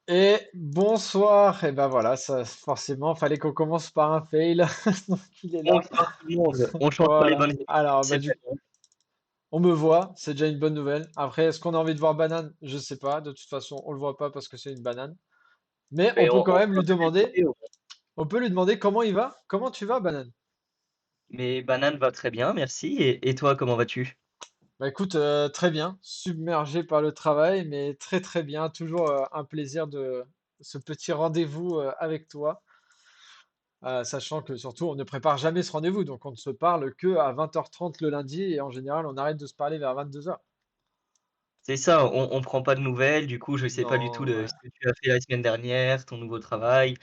Et bonsoir, et ben voilà, ça forcément, fallait qu'on commence par un fail, donc il est là. Bonsoir tout le monde, on change pas les Voilà. bonnes habitudes, Alors, bah c'est du très coup, bien. on me voit, c'est déjà une bonne nouvelle. Après, est-ce qu'on a envie de voir Banane? Je sais pas. De toute façon, on le voit pas parce que c'est une banane. Mais on Mais peut on quand on même peut lui lui demander. demander, On peut lui demander comment il va. Comment tu vas, Banane? mais Banane va très bien, merci et toi, comment vas-tu? Bah écoute, très bien, submergé par le travail, mais très très bien. Toujours un plaisir de ce petit rendez-vous avec toi. Sachant que surtout, on ne prépare jamais ce rendez-vous, donc on ne se parle que à 20h30 le lundi et en général, on arrête de se parler vers 22h. C'est ça, on prend pas de nouvelles, du coup, je sais pas du tout Non, de ouais. ce que tu as fait la semaine dernière, ton nouveau travail,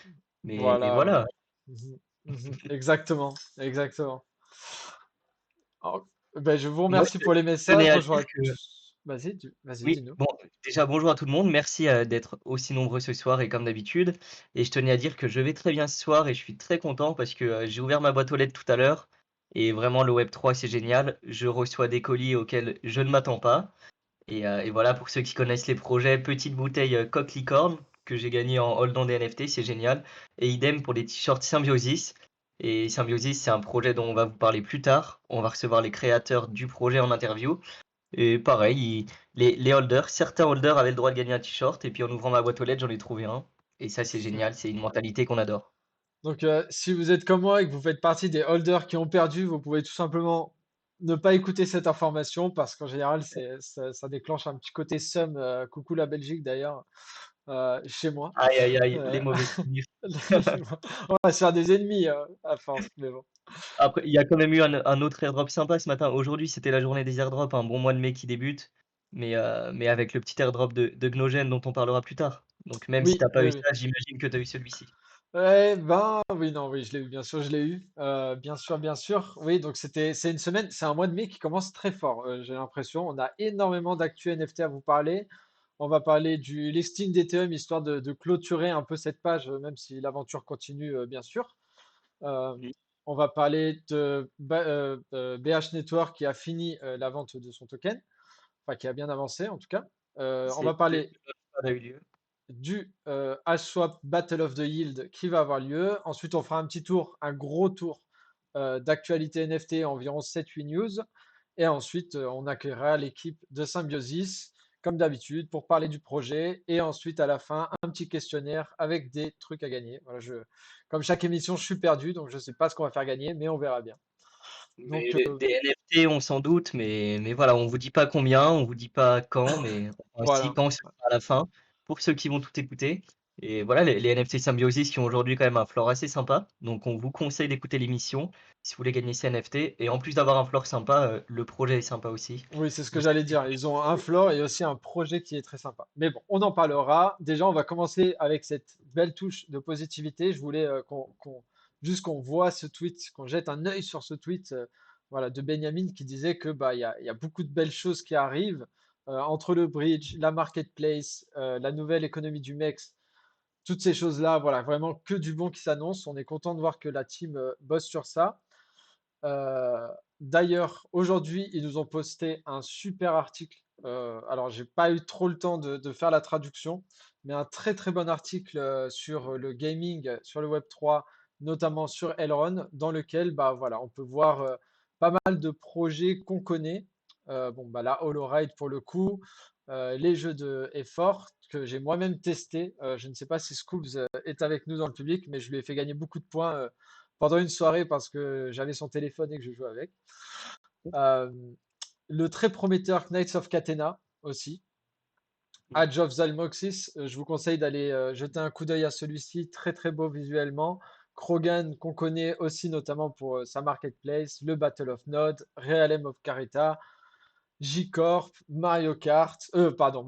mais Voilà, ouais. voilà. Mhm, mhm. Exactement, exactement. Alors, ben, je vous Moi, remercie je pour les tenais messages. à Bonjour dire à que tous. Vas-y, vas-y, oui, dis-nous. bon, déjà bonjour à tout le monde, merci, d'être aussi nombreux ce soir et comme d'habitude et je tenais à dire que je vais très bien ce soir et je suis très content parce que, j'ai ouvert ma boîte aux lettres tout à l'heure et vraiment le web 3 c'est génial. Je reçois des colis auxquels je ne m'attends pas et voilà pour ceux qui connaissent les projets, petite bouteille, Coque Licorne que j'ai gagné en holdant des NFT, c'est génial et idem pour les t-shirts Symbiosis et Symbiosis, c'est un projet dont on va vous parler plus tard. On va recevoir les créateurs du projet en interview et pareil, les holders, certains holders avaient le droit de gagner un t-shirt, et puis en ouvrant ma boîte aux lettres, j'en ai trouvé un. Et ça, c'est génial, c'est une mentalité qu'on adore. Donc, si vous êtes comme moi et que vous faites partie des holders qui ont perdu, vous pouvez tout simplement ne pas écouter cette information parce qu'en général, ça déclenche un petit côté seum. Coucou la Belgique d'ailleurs, chez moi. Aïe, aïe, aïe, les Euh, mauvais souvenirs. on va se faire des ennemis à force, mais bon. Après, il y a quand même eu un autre airdrop sympa ce matin. Aujourd'hui, c'était la journée des airdrops, un bon mois de mai qui débute, mais avec le petit airdrop de Gnogen dont on parlera plus tard. Donc même si Oui, t'as pas oui, eu oui. ça, j'imagine que tu as eu celui-ci. Ouais, ben oui, non, oui, je l'ai eu, bien sûr, je l'ai eu. Bien sûr, bien sûr. Oui, donc c'est une semaine, c'est un mois de mai qui commence très fort, j'ai l'impression. On a énormément d'actu NFT à vous parler. On va parler du listing d'Ethereum, histoire de clôturer un peu cette page, même si l'aventure continue, bien sûr. Euh, Mmh. on va parler de BH Network qui a fini la vente de son token, enfin qui a bien avancé en tout cas. On va C'est parler ça a eu lieu. du HSwap Battle of the Yield qui va avoir lieu. Ensuite, on fera un petit tour, un gros tour d'actualité NFT, environ 7-8 news. Et ensuite, on accueillera l'équipe de Symbiosis, comme d'habitude, pour parler du projet. Et ensuite, à la fin, un petit questionnaire avec des trucs à gagner. Voilà, comme chaque émission, je suis perdu, donc je ne sais pas ce qu'on va faire gagner, mais on verra bien. Mais Donc, des NFT, on s'en doute, mais voilà, on vous dit pas combien, on vous dit pas quand, mais enfin si, voilà. quand, ce sera à la fin, pour ceux qui vont tout écouter. Et voilà, les NFT Symbiosis qui ont aujourd'hui quand même un floor assez sympa, donc on vous conseille d'écouter l'émission si vous voulez gagner ces NFT. Et en plus d'avoir un floor sympa, le projet est sympa aussi. Oui, c'est ce que Vous j'allais allez dire. Ils ont un floor et aussi un projet qui est très sympa. Mais bon, on en parlera. Déjà, on va commencer avec cette belle touche de positivité. Je voulais juste qu'on voit ce tweet, qu'on jette un œil sur ce tweet, voilà, de Benjamin qui disait que il y a beaucoup de belles choses qui arrivent entre le bridge, la marketplace, la nouvelle économie du MEX, toutes ces choses-là. Voilà, vraiment que du bon qui s'annonce. On est content de voir que la team bosse sur ça. Euh, D'ailleurs, aujourd'hui, ils nous ont posté un super article. Alors, j'ai pas eu trop le temps de faire la traduction, mais un très très bon article sur le gaming, sur le Web3, notamment sur Elrond, dans lequel, bah voilà, on peut voir pas mal de projets qu'on connaît. Bon, bah la HoloRide pour le coup, les jeux de effort que j'ai moi-même testé. Je ne sais pas si Scoops est avec nous dans le public, mais je lui ai fait gagner beaucoup de points pendant une soirée parce que j'avais son téléphone et que je jouais avec. Euh, le très prometteur Knights of Catena aussi. Age of Zalmoxis, je vous conseille d'aller jeter un coup d'œil à celui-ci, très très beau visuellement. Krogan, qu'on connaît aussi notamment pour sa marketplace, le Battle of Node, Realm of Carita, J-Corp, Mario Kart, pardon,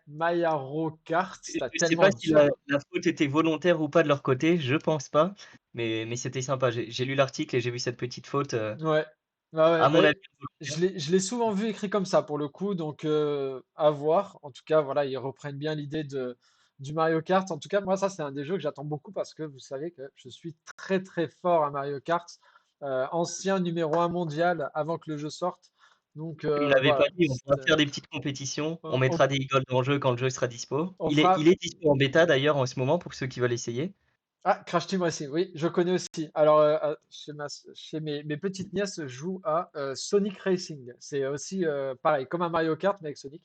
Mayaro Kart, je c'est sais tellement pas si la dur. la faute était volontaire ou pas de leur côté, je pense pas, mais c'était sympa. J'ai lu l'article et j'ai vu cette petite faute, Ouais, ouais, ouais, à mon ben, avis volontaire. je l'ai souvent vu écrit comme ça pour le coup, donc à voir. En tout cas, voilà, ils reprennent bien l'idée du Mario Kart. En tout cas, moi, ça, c'est un des jeux que j'attends beaucoup parce que vous savez que je suis très très fort à Mario Kart, ancien numéro 1 mondial avant que le jeu sorte. Donc Tu me l'avais pas voilà, dit, on pourra faire des petites compétitions. On on mettra des gold en jeu quand le jeu sera dispo. on Il fera est dispo en bêta d'ailleurs en ce moment pour ceux qui veulent essayer. ah, Crash Team Racing, oui, je connais aussi. Alors, chez mes petites nièces jouent à Sonic Racing. C'est aussi pareil, comme un Mario Kart, mais avec Sonic.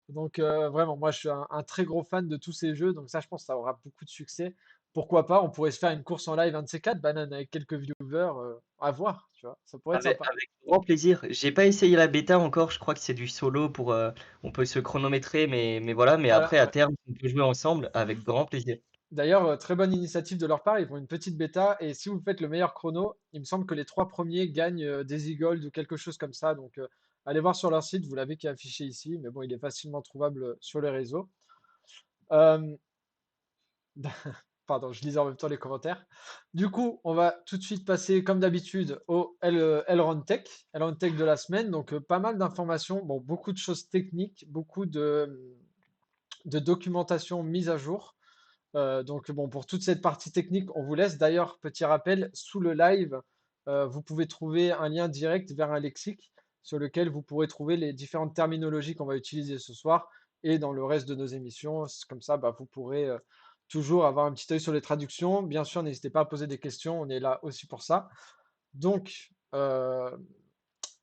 Donc, vraiment, moi, je suis un très gros fan de tous ces jeux. Donc, ça, je pense que ça aura beaucoup de succès. Pourquoi pas? On pourrait se faire une course en live, un de ces quatre, Banane, avec quelques viewers à voir, tu vois. Ça pourrait être sympa. Avec grand plaisir. J'ai pas essayé la bêta encore, je crois que c'est du solo pour, on peut se chronométrer, mais voilà, mais Voilà, après à ouais. terme, on peut jouer ensemble avec grand plaisir. D'ailleurs, très bonne initiative de leur part. Ils font une petite bêta. Et si vous faites le meilleur chrono, il me semble que les trois premiers gagnent des e-gold ou quelque chose comme ça. Donc, allez voir sur leur site. Vous l'avez qui est affiché ici. Mais bon, il est facilement trouvable sur les réseaux. Euh, Pardon, je lisais en même temps les commentaires. Du coup, on va tout de suite passer, comme d'habitude, au Elrond Tech, Elrond Tech de la semaine. Donc, pas mal d'informations. Bon, beaucoup de choses techniques, beaucoup de documentation mise à jour. Donc bon, pour toute cette partie technique, on vous laisse. D'ailleurs, petit rappel, sous le live, vous pouvez trouver un lien direct vers un lexique sur lequel vous pourrez trouver les différentes terminologies qu'on va utiliser ce soir et dans le reste de nos émissions. Comme ça, bah, vous pourrez toujours avoir un petit œil sur les traductions. Bien sûr, n'hésitez pas à poser des questions, on est là aussi pour ça. Donc, un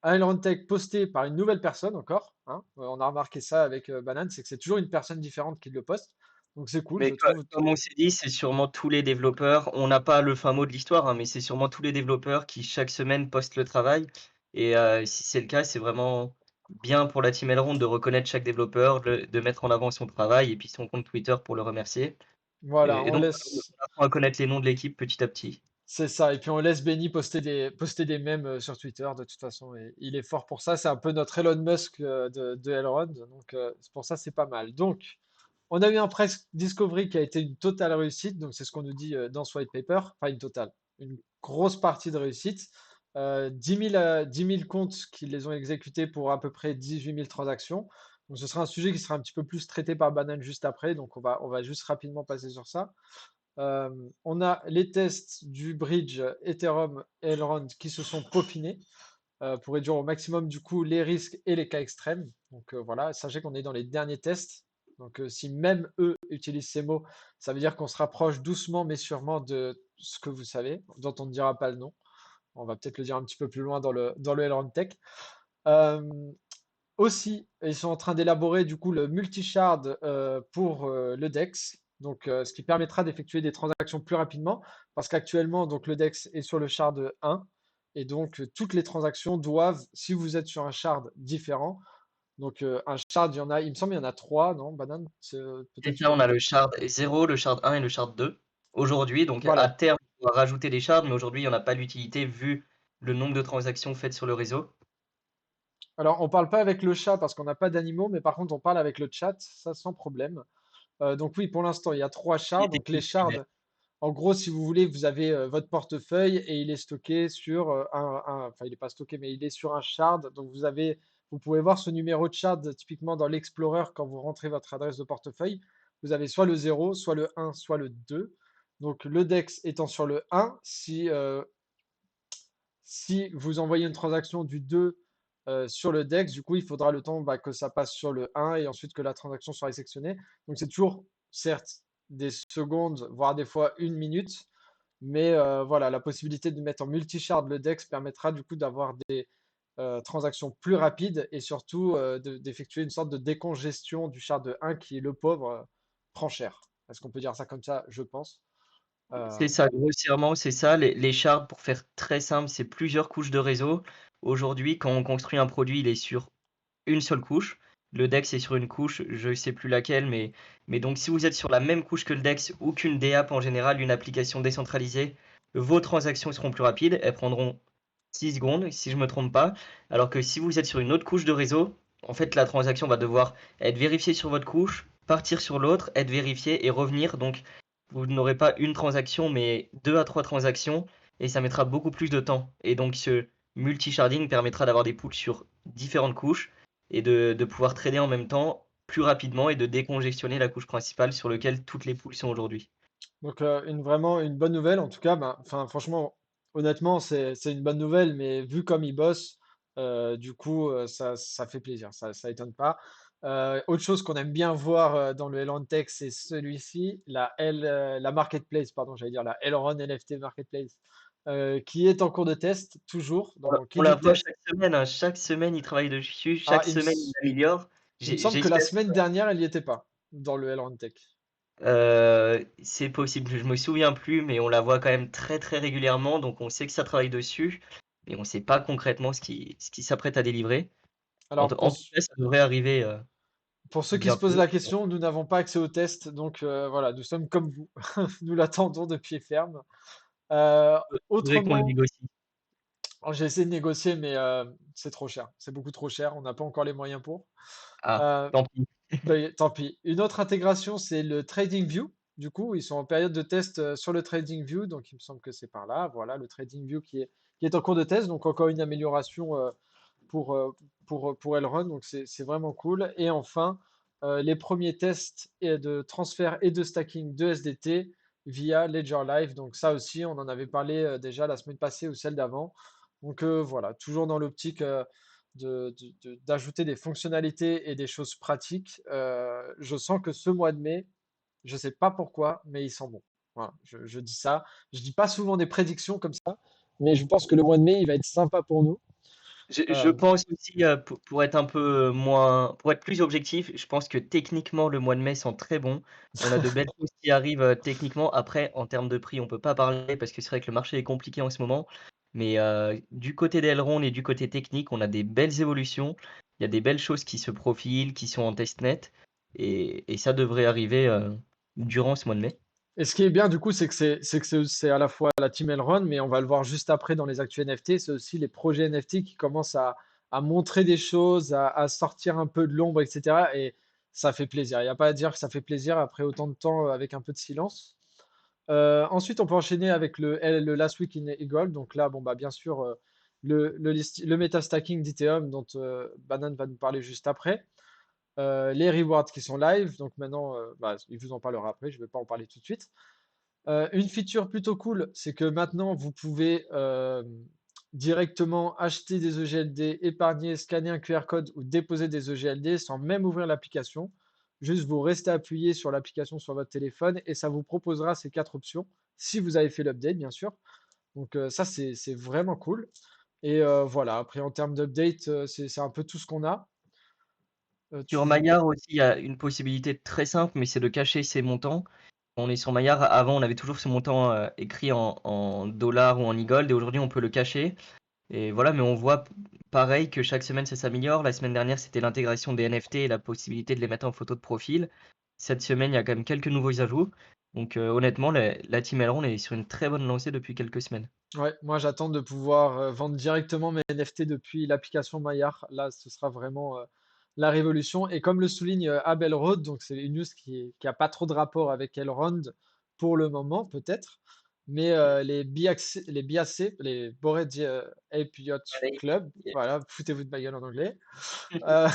Elrond Tech posté par une nouvelle personne encore, hein. On a remarqué ça avec Banane, c'est que c'est toujours une personne différente qui le poste. Donc c'est cool, Mais je trouve. comme on s'est dit, c'est sûrement tous les développeurs, on n'a pas le fin mot de l'histoire, hein, mais c'est sûrement tous les développeurs qui chaque semaine postent le travail et si c'est le cas, c'est vraiment bien pour la team Elrond de reconnaître chaque développeur, de mettre en avant son travail et puis son compte Twitter pour le remercier Voilà, et on donc laisse. on apprend à connaître les noms de l'équipe petit à petit. C'est ça. Et puis on laisse Benny poster des mèmes sur Twitter de toute façon. Et il est fort pour ça. C'est un peu notre Elon Musk de Elrond. Donc c'est pour ça, c'est pas mal. Donc, on a eu un press discovery qui a été une totale réussite. Donc c'est ce qu'on nous dit dans ce white paper. Enfin, une totale. Une grosse partie de réussite. 10 000, 10 000 comptes qui les ont exécutés pour à peu près 18 000 transactions. Donc ce sera un sujet qui sera un petit peu plus traité par Banane juste après. Donc on va juste rapidement passer sur ça. Euh, on a les tests du bridge Ethereum Elrond qui se sont peaufinés pour réduire au maximum du coup les risques et les cas extrêmes. Donc voilà, sachez qu'on est dans les derniers tests. Donc si même eux utilisent ces mots, ça veut dire qu'on se rapproche doucement mais sûrement de ce que vous savez, dont on ne dira pas le nom. On va peut-être le dire un petit peu plus loin dans le Elrond Tech. Euh, Aussi, ils sont en train d'élaborer du coup le multi-shard pour le DEX, donc ce qui permettra d'effectuer des transactions plus rapidement, parce qu'actuellement donc le DEX est sur le shard 1, et donc toutes les transactions doivent, si vous êtes sur un shard différent, donc un shard, il me semble, il y en a trois, non, Banane? Et Peut-être tu là, peux on me a dire. le shard 0, le shard 1 et le shard 2 aujourd'hui, donc à Voilà. terme, on va rajouter des shards, mais aujourd'hui, il n'y en a pas d'utilité vu le nombre de transactions faites sur le réseau. Alors on parle pas avec le chat parce qu'on n'a pas d'animaux, mais par contre on parle avec le chat, ça sans problème. Donc oui, pour l'instant, il y a trois Il shards. était Donc les supprimé. shards, en gros, si vous voulez, vous avez votre portefeuille et il est stocké sur enfin, il n'est pas stocké, mais il est sur un shard. Donc vous pouvez voir ce numéro de shard typiquement dans l'Explorer quand vous rentrez votre adresse de portefeuille. Vous avez soit le 0, soit le 1, soit le 2. Donc le DEX étant sur le 1, si vous envoyez une transaction du 2 sur le DEX, du coup, il faudra le temps bah, que ça passe sur le 1 et ensuite que la transaction soit réceptionnée. Donc, c'est toujours, certes, des secondes, voire des fois une minute. Mais voilà, la possibilité de mettre en multi-shard le DEX permettra du coup d'avoir des transactions plus rapides et surtout d'effectuer une sorte de décongestion du shard 1 qui, le pauvre, prend cher. Est-ce qu'on peut dire ça comme ça? Je pense. Euh, C'est ça, grossièrement, c'est ça. Les shards, pour faire très simple, c'est plusieurs couches de réseau. Aujourd'hui, quand on construit un produit, il est sur une seule couche. Le DEX est sur une couche, je ne sais plus laquelle, mais donc si vous êtes sur la même couche que le DEX ou qu'une DApp en général, une application décentralisée, vos transactions seront plus rapides. Elles prendront 6 secondes, si je ne me trompe pas. Alors que si vous êtes sur une autre couche de réseau, en fait, la transaction va devoir être vérifiée sur votre couche, partir sur l'autre, être vérifiée et revenir. Donc, vous n'aurez pas une transaction, mais 2 à 3 transactions, et ça mettra beaucoup plus de temps. Et donc, ce multi-sharding permettra d'avoir des pools sur différentes couches et de pouvoir trader en même temps plus rapidement et de décongestionner la couche principale sur laquelle toutes les pools sont aujourd'hui. Donc vraiment une bonne nouvelle en tout cas. Enfin franchement, honnêtement c'est une bonne nouvelle, mais vu comme ils bossent, Du coup, ça fait plaisir, ça étonne pas. Autre chose qu'on aime bien voir dans le Elrond Tech, c'est celui-ci, la marketplace, pardon, j'allais dire la Elrond NFT Marketplace, qui est en cours de test, toujours. Donc, qui On la dit voit test, chaque semaine, hein, chaque semaine, ils travaillent dessus, ah, chaque semaine, ils l'améliorent. il me semble que la J'espère. semaine dernière, elle n'y était pas, dans le Elrond Tech. C'est possible, je me souviens plus, mais on la voit quand même très, très régulièrement, donc on sait que ça travaille dessus, mais on sait pas concrètement ce qui s'apprête à délivrer. Alors, En tout cas, ça devrait arriver, pour ceux qui se posent bientôt. la question, nous n'avons pas accès au test, donc voilà, nous sommes comme vous. Nous l'attendons de pied ferme. Euh, Faudrait qu'on le Autrement, négocie. alors, j'ai essayé de négocier, mais c'est trop cher. C'est beaucoup trop cher. On n'a pas encore les moyens pour. Ah, Euh, tant pis. Tant pis. Une autre intégration, c'est le TradingView. Du coup, ils sont en période de test sur le TradingView. Donc, il me semble que c'est par là. Voilà, le TradingView qui est en cours de test. Donc, encore une amélioration pour, euh, pour Elrond. Donc, c'est vraiment cool. Et enfin, les premiers tests de transfert et de stacking de SDT via Ledger Live. Donc, ça aussi, on en avait parlé déjà la semaine passée ou celle d'avant. Donc, voilà, toujours dans l'optique d'ajouter des fonctionnalités et des choses pratiques. Je sens que ce mois de mai, je ne sais pas pourquoi, mais il sent bon. Voilà, je dis ça. Je dis pas souvent des prédictions comme ça, mais je pense que le mois de mai, il va être sympa pour nous. Je Euh, pense aussi, pour être un peu moins pour être plus objectif, je pense que techniquement, le mois de mai sent très bon. On a de belles choses qui arrivent, techniquement. Après, en termes de prix, on peut pas parler parce que c'est vrai que le marché est compliqué en ce moment. Mais, du côté d'Elrond et du côté technique, on a des belles évolutions. Il y a des belles choses qui se profilent, qui sont en testnet et ça devrait arriver, durant ce mois de mai. et ce qui est bien, du coup, c'est à la fois la team Elrond, mais on va le voir juste après dans les actus NFT, c'est aussi les projets NFT qui commencent à montrer des choses, à sortir un peu de l'ombre, etc. Et ça fait plaisir. Il n'y a pas à dire que ça fait plaisir après autant de temps avec un peu de silence. Ensuite, on peut enchaîner avec le Last Week in Eagle. Donc là, bon, bah, bien sûr, le meta-stacking d'Ethereum dont Banane va nous parler juste après. Les rewards qui sont live. Donc maintenant, bah, il vous en parlera après. Je ne vais pas en parler tout de suite. Une feature plutôt cool, c'est que maintenant, vous pouvez directement acheter des EGLD, épargner, scanner un QR code ou déposer des EGLD sans même ouvrir l'application. Juste, vous restez appuyé sur l'application sur votre téléphone et ça vous proposera ces quatre options, si vous avez fait l'update, bien sûr. Donc ça, c'est vraiment cool. Et voilà, après, en termes d'update, c'est un peu tout ce qu'on a. Sur Tu... Maillard aussi, il y a une possibilité très simple, mais c'est de cacher ses montants. On est sur Maillard, avant on avait toujours ce montant, écrit en dollars ou en e-gold et aujourd'hui on peut le cacher et voilà, mais on voit pareil que chaque semaine ça s'améliore. La semaine dernière, c'était l'intégration des NFT et la possibilité de les mettre en photo de profil. Cette semaine, il y a quand même quelques nouveaux ajouts. Donc, honnêtement, la team Elrond est sur une très bonne lancée depuis quelques semaines. Ouais, moi j'attends de pouvoir vendre directement mes NFT depuis l'application Maillard. Là, ce sera vraiment la révolution. Et comme le souligne Abel Rode, donc c'est une news qui a pas trop de rapport avec Elrond pour le moment, peut-être. Mais les Bored Ape Yacht Allez, Club, yeah. voilà, foutez-vous de ma gueule en anglais, euh,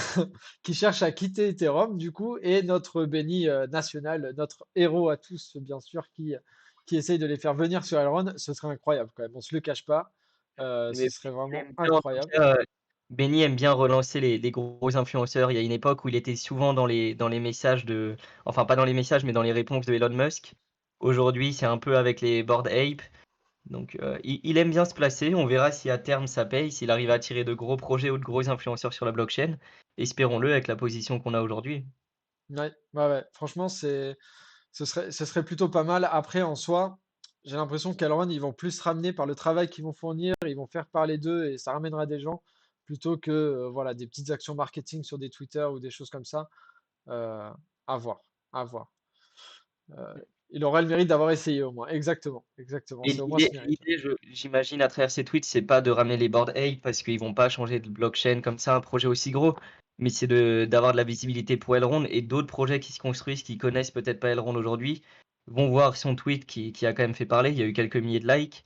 qui cherche à quitter Ethereum, du coup, et notre Benny national, notre héros à tous, bien sûr, qui essaye de les faire venir sur Elrond, ce serait incroyable quand même, on se le cache pas, ce Mais serait il vraiment aime bien en tout incroyable. cas, Benny aime bien relancer les gros influenceurs. Il y a une époque où il était souvent dans les messages de enfin pas dans les messages, mais dans les réponses de Elon Musk. Aujourd'hui, c'est un peu avec les Bored Ape. Donc, il aime bien se placer. On verra si à terme ça paye, s'il arrive à attirer de gros projets ou de gros influenceurs sur la blockchain. Espérons-le avec la position qu'on a aujourd'hui. Ouais, ouais, ouais. Franchement, ce serait plutôt pas mal. Après, en soi, j'ai l'impression qu'Elrond, ils vont plus se ramener par le travail qu'ils vont fournir, ils vont faire parler d'eux et ça ramènera des gens, plutôt que voilà, des petites actions marketing sur des Twitter ou des choses comme ça. Euh, à voir, à voir. Euh, il aura le mérite d'avoir essayé au moins. Exactement, exactement. Et C'est au moins ce mérite. l'idée, j'imagine, à travers ces tweets, c'est pas de ramener les Bored Ape parce qu'ils vont pas changer de blockchain comme ça, un projet aussi gros, mais c'est d'avoir de la visibilité pour Elrond et d'autres projets qui se construisent, qui connaissent peut-être pas Elrond aujourd'hui, vont voir son tweet qui a quand même fait parler. Il y a eu quelques milliers de likes.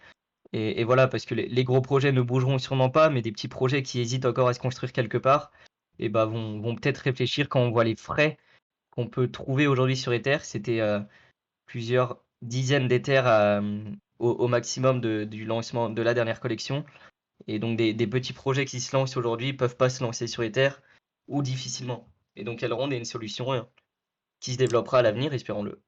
Et voilà, parce que les gros projets ne bougeront sûrement pas, mais des petits projets qui hésitent encore à se construire quelque part, et bah vont peut-être réfléchir quand on voit les frais qu'on peut trouver aujourd'hui sur Ether. C'était plusieurs dizaines d'Ether au maximum du lancement de la dernière collection. Et donc des petits projets qui se lancent aujourd'hui peuvent pas se lancer sur Ether ou difficilement. Et donc Elrond est une solution qui se développera à l'avenir, espérons-le.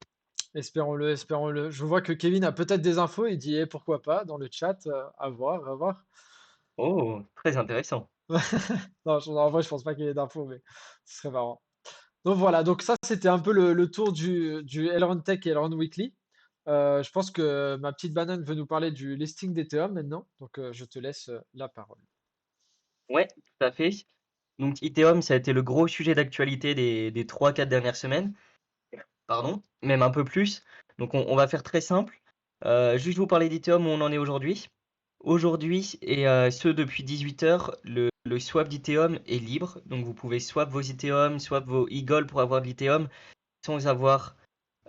Espérons-le, espérons-le. Je vois que Kevin a peut-être des infos. Il dit, eh, pourquoi pas, dans le chat. À voir, à voir. Oh, très intéressant. Non, en vrai, je pense pas qu'il y ait d'infos, mais ce serait marrant. Donc voilà, donc ça c'était un peu le tour du Elrond Tech et Elrond Weekly. Je pense que ma petite banane veut nous parler du listing d'Ethereum maintenant, donc je te laisse la parole. Ouais, tout à fait. Donc Ethereum, ça a été le gros sujet d'actualité des 3-4 dernières semaines, pardon, même un peu plus. Donc on va faire très simple. Juste vous parler d'Ethereum où on en est aujourd'hui. Aujourd'hui, et ce depuis 18 heures, le swap d'Ethereum est libre. Donc vous pouvez swap vos Ethereum, swap vos e-gold pour avoir de l'Ethereum sans avoir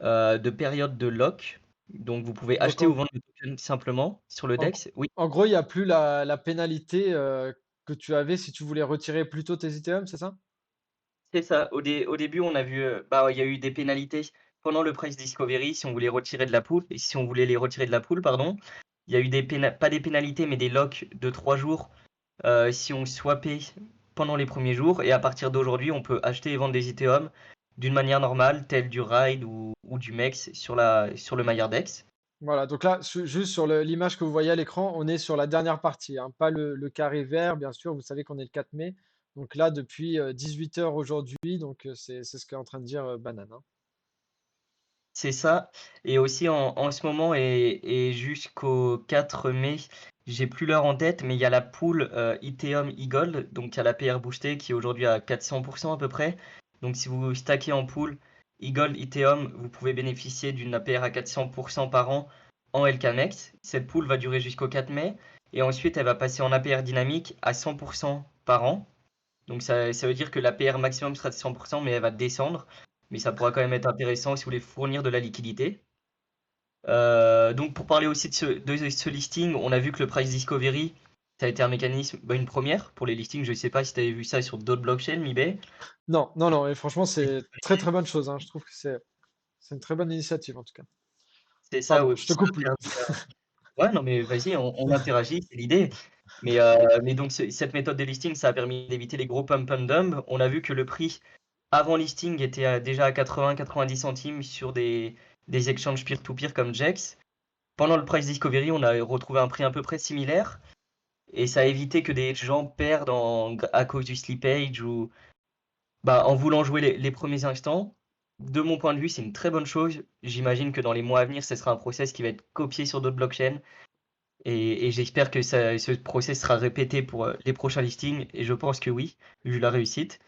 de période de lock. Donc vous pouvez Donc acheter ou vendre le token simplement sur le en- DEX. Oui, en gros, il n'y a plus la pénalité que tu avais si tu voulais retirer plus tôt tes Ethereum, c'est ça? c'est ça. Au début, on a vu, bah, il y a eu des pénalités pendant le price discovery si on voulait retirer de la pool et si on voulait les retirer de la pool, pardon. Il y a eu pas des pénalités, mais des locks de 3 jours si on swappait pendant les premiers jours. Et à partir d'aujourd'hui, on peut acheter et vendre des Ethereum d'une manière normale, telle du Ride ou du MEX sur le MyerDex. Voilà, donc là, juste sur l'image que vous voyez à l'écran, on est sur la dernière partie, hein, pas le carré vert, bien sûr, vous savez qu'on est le 4 mai. Donc là, depuis 18 heures aujourd'hui, donc c'est ce qu'est en train de dire Banane, hein. C'est ça. Et aussi en ce moment et jusqu'au 4 mai, j'ai plus l'heure en tête, mais il y a la pool Ethereum e-Gold, donc il y a la PR boostée qui est aujourd'hui à 400% à peu près. Donc si vous stackez en pool e-Gold Ethereum, vous pouvez bénéficier d'une APR à 400% par an en LKMex. Cette pool va durer jusqu'au 4 mai et ensuite elle va passer en APR dynamique à 100% par an. Donc ça veut dire que l'APR maximum sera de 100%, mais elle va descendre. Mais ça pourra quand même être intéressant si vous voulez fournir de la liquidité. Donc pour parler aussi de ce listing, on a vu que le price discovery, ça a été un mécanisme, bah, une première pour les listings. Je ne sais pas si tu avais vu ça sur d'autres blockchains, eBay. Non, non, non, et franchement, c'est très très bonne chose, hein. Je trouve que c'est une très bonne initiative en tout cas. C'est ça, Pardon, ouais, je te ça a coupe plus. permis. Ouais, non, mais vas-y, on interagit, c'est l'idée. Mais donc cette méthode de listing, ça a permis d'éviter les gros pump and dump. On a vu que le prix avant listing était déjà à 80-90 centimes sur des exchanges peer-to-peer comme Jex. Pendant le price discovery, on a retrouvé un prix à peu près similaire et ça a évité que des gens perdent à cause du slippage ou bah, en voulant jouer les premiers instants. De mon point de vue, c'est une très bonne chose. J'imagine que dans les mois à venir, ce sera un process qui va être copié sur d'autres blockchains et j'espère que ce process sera répété pour les prochains listings et je pense que oui, vu la réussite.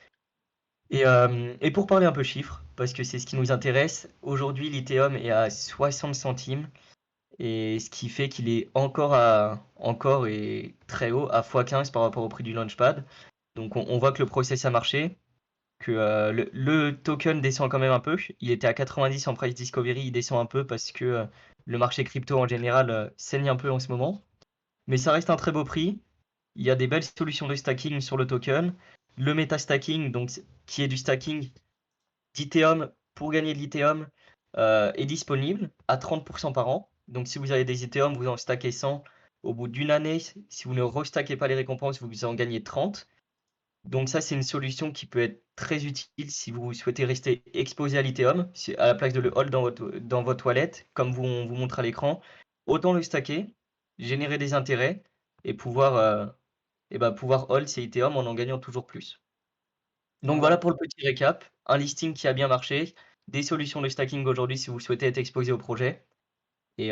Et pour parler un peu chiffres, parce que c'est ce qui nous intéresse, aujourd'hui l'Ethereum est à 60 centimes, et ce qui fait qu'il est encore et très haut, à x15 par rapport au prix du Launchpad. Donc on voit que le process a marché, que le token descend quand même un peu. Il était à 90 en price discovery, il descend un peu parce que le marché crypto en général saigne un peu en ce moment. Mais ça reste un très beau prix. Il y a des belles solutions de stacking sur le token. Le meta-stacking, donc qui est du stacking d'Ethereum pour gagner de l'Ethereum, est disponible à 30% par an. Donc si vous avez des Ethereum, vous en stackez 100. Au bout d'une année, si vous ne restackez pas les récompenses, vous en gagnez 30. Donc ça, c'est une solution qui peut être très utile si vous souhaitez rester exposé à l'Ethereum, à la place de le hold dans votre wallet, comme on vous montre à l'écran. Autant le stacker, générer des intérêts et pouvoir hold ces Ethereum en gagnant toujours plus. Donc voilà Voilà. pour le petit récap, un listing qui a bien marché, des solutions de stacking aujourd'hui si vous souhaitez être exposé au projet, et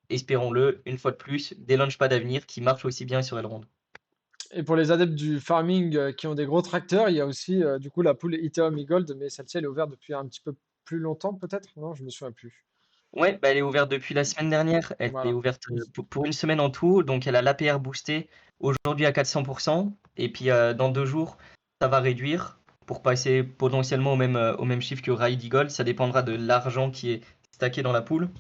espérons-le, une fois de plus, des launchpads à venir qui marchent aussi bien sur Elrond. Et pour les adeptes du farming qui ont des gros tracteurs, il y a aussi du coup la pool Ethereum e-Gold, mais celle-ci elle est ouverte depuis un petit peu plus longtemps peut-être? Non, je me souviens plus. Ouais, bah, elle est ouverte depuis la semaine dernière, elle est Voilà. ouverte pour une semaine en tout, donc elle a l'APR boosté aujourd'hui à 400%, et puis dans 2 jours, ça va réduire pour passer potentiellement au même chiffre que Ride Eagle, ça dépendra de l'argent qui est stacké dans la pool.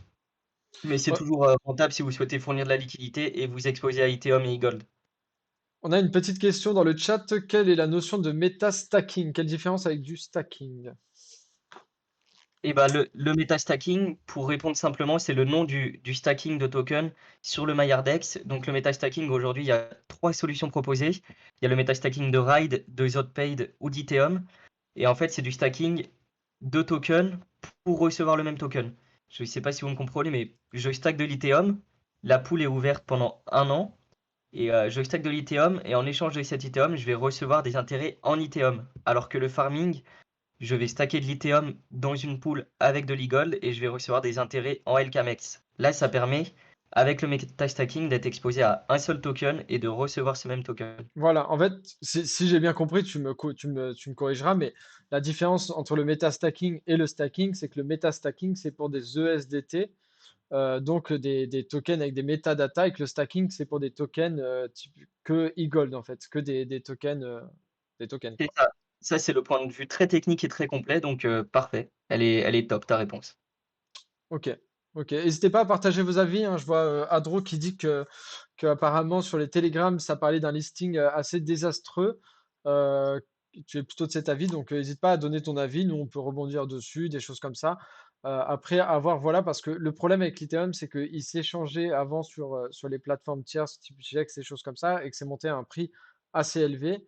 Mais c'est Ouais, toujours rentable si vous souhaitez fournir de la liquidité et vous exposer à Ethereum et e-Gold. on a une petite question dans le chat. Quelle est la notion de meta-stacking? Quelle différence avec du stacking? Et bah, le metastacking, pour répondre simplement, c'est le nom du stacking de tokens sur le MyHardex. Donc le metastacking, aujourd'hui, il y a 3 solutions proposées. Il y a le metastacking de Ride, de Zotpaid ou d'Ethereum. Et en fait, c'est du stacking de tokens pour recevoir le même token. Je ne sais pas si vous me comprenez, mais je stack de l'Ethereum, la pool est ouverte pendant 1 an, et je stack de l'Ethereum, et en échange de cet Ethereum, je vais recevoir des intérêts en Ethereum. Alors que le farming, je vais stacker de l'Ethereum dans une pool avec de l'e-gold et je vais recevoir des intérêts en LKMX. Là, ça permet, avec le metastacking, d'être exposé à un seul token et de recevoir ce même token. Voilà, en fait, si j'ai bien compris, tu me corrigeras, mais la différence entre le metastacking et le stacking, c'est que le metastacking, c'est pour des ESDT, donc des tokens avec des métadatas, et que le stacking, c'est pour des tokens type que e-gold, en fait, que des tokens, C'est quoi. ça. Ça, c'est le point de vue très technique et très complet, donc parfait. Elle est top, ta réponse. Ok, ok. N'hésitez pas à partager vos avis, hein. Je vois Adro qui dit que apparemment sur les Telegram, ça parlait d'un listing assez désastreux. Euh, Tu es plutôt de cet avis, donc n'hésite pas à donner ton avis. Nous, on peut rebondir dessus, des choses comme ça. Après, à voir, voilà, parce que le problème avec l'Ethereum, c'est qu'il s'échangeait avant sur les plateformes tierces, type GX, ces choses comme ça, et que c'est monté à un prix assez élevé.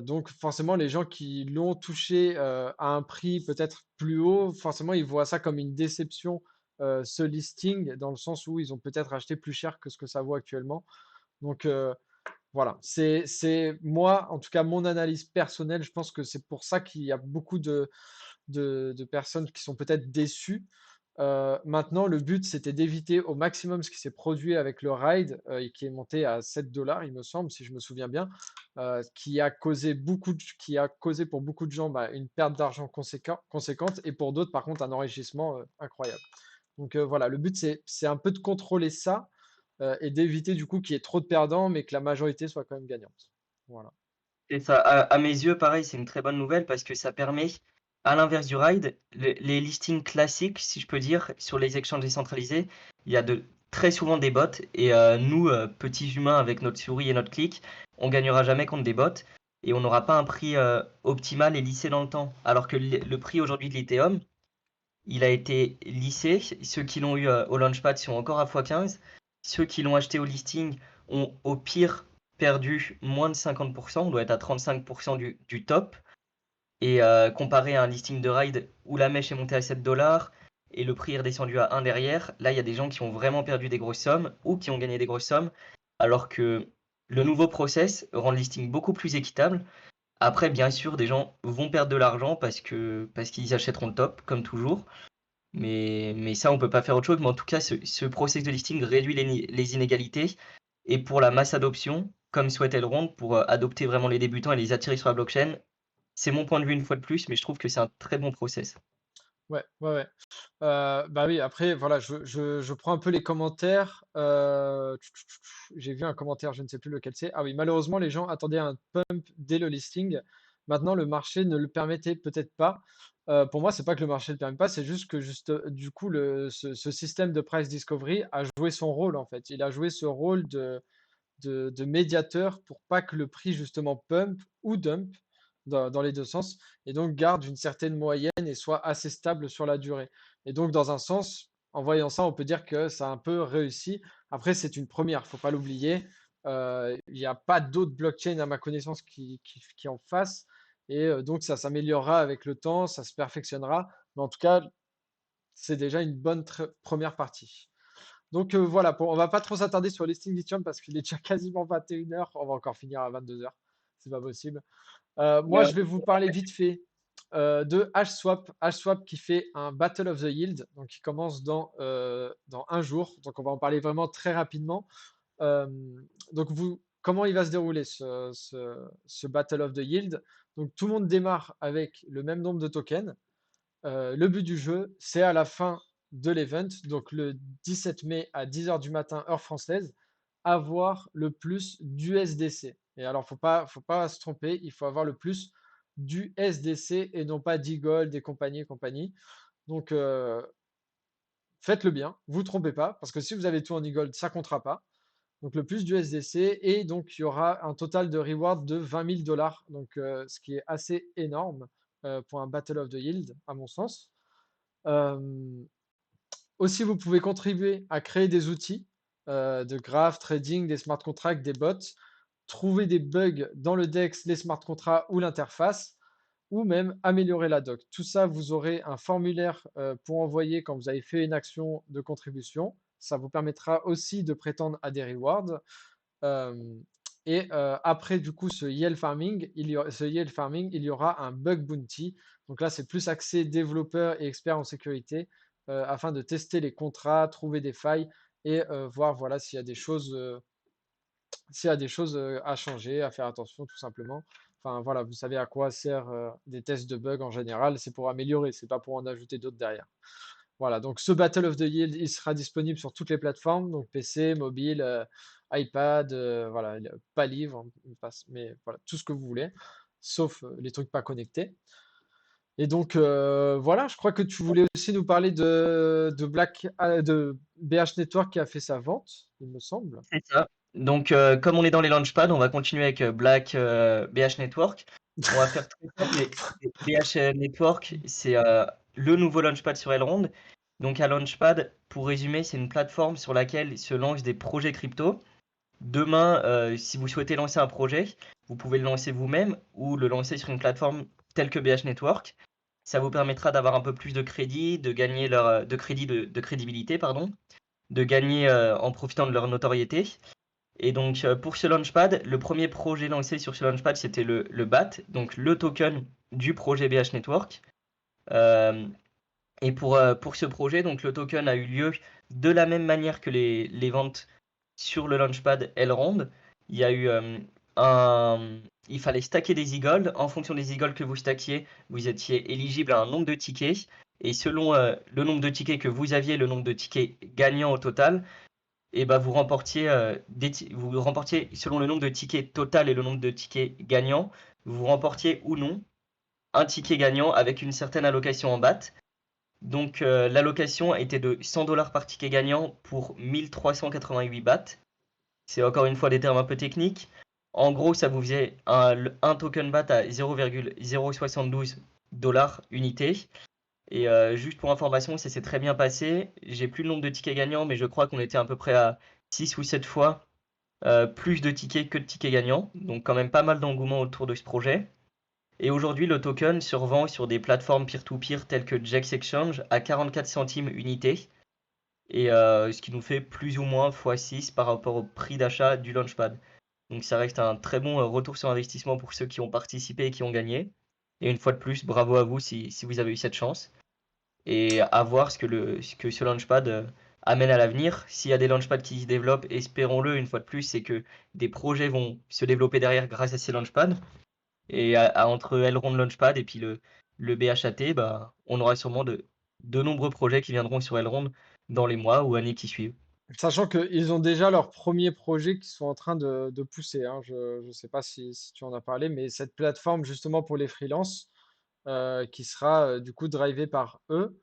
Donc forcément, les gens qui l'ont touché à un prix peut-être plus haut, forcément, ils voient ça comme une déception, ce listing, dans le sens où ils ont peut-être acheté plus cher que ce que ça vaut actuellement. Donc voilà, c'est moi, en tout cas mon analyse personnelle, je pense que c'est pour ça qu'il y a beaucoup de personnes qui sont peut-être déçues. Maintenant, le but, c'était d'éviter au maximum ce qui s'est produit avec le ride, et qui est monté à 7 dollars, il me semble, si je me souviens bien, qui a causé pour beaucoup de gens, bah, une perte d'argent conséquente, et pour d'autres, par contre, un enrichissement incroyable. Donc voilà, le but, c'est un peu de contrôler ça, et d'éviter du coup qu'il y ait trop de perdants, mais que la majorité soit quand même gagnante. Voilà. C'est ça. À mes yeux, pareil, c'est une très bonne nouvelle parce que ça permet, à l'inverse du ride, les listings classiques, si je peux dire, sur les exchanges décentralisés, il y a très souvent des bots et nous, petits humains avec notre souris et notre clic, on gagnera jamais contre des bots et on n'aura pas un prix optimal et lissé dans le temps. Alors que le prix aujourd'hui de l'Ethereum, il a été lissé. Ceux qui l'ont eu au Launchpad sont encore à x15. Ceux qui l'ont acheté au listing ont au pire perdu moins de 50%. On doit être à 35% du top. Et comparé à un listing de ride où la mèche est montée à 7 dollars et le prix est redescendu à 1 derrière, là il y a des gens qui ont vraiment perdu des grosses sommes ou qui ont gagné des grosses sommes. Alors que le nouveau process rend le listing beaucoup plus équitable. Après, bien sûr, des gens vont perdre de l'argent parce qu'ils achèteront le top, comme toujours. Mais ça, on peut pas faire autre chose. Mais en tout cas, ce process de listing réduit les inégalités. Et pour la masse adoption, comme souhaite Elrond, pour adopter vraiment les débutants et les attirer sur la blockchain, c'est mon point de vue une fois de plus, mais je trouve que c'est un très bon process. Ouais, ouais, ouais. Bah oui, après, voilà, je prends un peu les commentaires. J'ai vu un commentaire, je ne sais plus lequel c'est. Ah oui, malheureusement, les gens attendaient un pump dès le listing. Maintenant, le marché ne le permettait peut-être pas. Pour moi, c'est pas que le marché ne le permet pas, c'est juste que du coup, ce système de price discovery a joué son rôle en fait. Il a joué ce rôle de médiateur pour pas que le prix justement pump ou dump dans les deux sens, et donc garde une certaine moyenne et soit assez stable sur la durée. Et donc dans un sens, en voyant ça, on peut dire que ça a un peu réussi. Après, c'est une première, faut pas l'oublier. Il n'y a pas d'autres blockchains à ma connaissance qui en fassent. Et donc ça s'améliorera avec le temps, ça se perfectionnera. Mais en tout cas, c'est déjà une bonne première partie. Donc voilà, on va pas trop s'attarder sur Listing Lithium parce qu'il est déjà quasiment 21 heures. On va encore finir à 22 heures. C'est pas possible. Moi, Ouais. je vais vous parler vite fait de HSwap. HSwap qui fait un Battle of the Yield, donc qui commence dans un jour. Donc on va en parler vraiment très rapidement. Euh, donc comment il va se dérouler ce Battle of the Yield? Donc tout le monde démarre avec le même nombre de tokens. Le but du jeu, c'est à la fin de l'event, donc le 17 mai à 10 heures du matin, heure française, avoir le plus d'USDC. Et alors, faut pas se tromper, il faut avoir le plus du SDC et non pas d'e-gold et compagnie et compagnie. Donc, faites-le bien, vous ne trompez pas, parce que si vous avez tout en e-gold, ça ne comptera pas. Donc, le plus du SDC, et donc il y aura un total de reward de 20 000 dollars, donc ce qui est assez énorme pour un Battle of the Yield, à mon sens. Euh, Aussi, vous pouvez contribuer à créer des outils de graph, trading, des smart contracts, des bots, trouver des bugs dans le DEX, les smart contracts ou l'interface, ou même améliorer la doc. Tout ça, vous aurez un formulaire pour envoyer quand vous avez fait une action de contribution. Ça vous permettra aussi de prétendre à des rewards. Euh, Après, du coup, ce yield farming, il y aura un bug bounty. Donc là, c'est plus axé développeur et expert en sécurité afin de tester les contrats, trouver des failles et voir voilà, s'il y a des choses à changer, à faire attention tout simplement. Enfin voilà, vous savez à quoi servent des tests de bugs en général, c'est pour améliorer, c'est pas pour en ajouter d'autres derrière. Voilà, donc ce Battle of the Yield, il sera disponible sur toutes les plateformes, donc PC, mobile, iPad, voilà, pas livre, mais voilà, tout ce que vous voulez, sauf les trucs pas connectés. Et donc voilà, je crois que tu voulais aussi nous parler de BH Network qui a fait sa vente, il me semble. C'est ça. Donc, comme on est dans les launchpads, on va continuer avec Black BH Network. On va faire très simple, mais BH Network, c'est le nouveau launchpad sur Elrond. Donc, un launchpad, pour résumer, c'est une plateforme sur laquelle se lancent des projets crypto. Demain, si vous souhaitez lancer un projet, vous pouvez le lancer vous-même ou le lancer sur une plateforme telle que BH Network. Ça vous permettra d'avoir un peu plus de crédit, de gagner de crédibilité, pardon, de gagner en profitant de leur notoriété. Et donc, pour ce Launchpad, le premier projet lancé sur ce Launchpad, c'était le BAT, donc le token du projet BH Network. Euh, et pour ce projet, donc le token a eu lieu de la même manière que les ventes sur le Launchpad Elrond. Il y a eu il fallait stacker des e-gold. En fonction des e-gold que vous stackiez, vous étiez éligible à un nombre de tickets. Et selon le nombre de tickets que vous aviez, le nombre de tickets gagnants au total, et bah vous remportiez selon le nombre de tickets total et le nombre de tickets gagnants, vous remportiez ou non un ticket gagnant avec une certaine allocation en BAT. Donc l'allocation était de 100 dollars par ticket gagnant pour 1388 BAT. C'est encore une fois des termes un peu techniques. En gros, ça vous faisait un token BAT à 0,072 dollars unité. Et juste pour information, ça s'est très bien passé. J'ai plus le nombre de tickets gagnants, mais je crois qu'on était à peu près à 6 ou 7 fois plus de tickets que de tickets gagnants. Donc quand même pas mal d'engouement autour de ce projet. Et aujourd'hui, le token se revend sur des plateformes peer-to-peer telles que Jax Exchange à 44 centimes unité. Et ce qui nous fait plus ou moins x6 par rapport au prix d'achat du Launchpad. Donc ça reste un très bon retour sur investissement pour ceux qui ont participé et qui ont gagné. Et une fois de plus, bravo à vous si vous avez eu cette chance et à voir ce que ce launchpad amène à l'avenir. S'il y a des launchpads qui se développent, espérons-le une fois de plus, c'est que des projets vont se développer derrière grâce à ces launchpads. Et entre Elrond Launchpad et puis le BHAT, bah, on aura sûrement de nombreux projets qui viendront sur Elrond dans les mois ou années qui suivent. Sachant qu'ils ont déjà leurs premiers projets qui sont en train de pousser, hein. Je ne sais pas si tu en as parlé, mais cette plateforme justement pour les freelances qui sera du coup drivée par eux.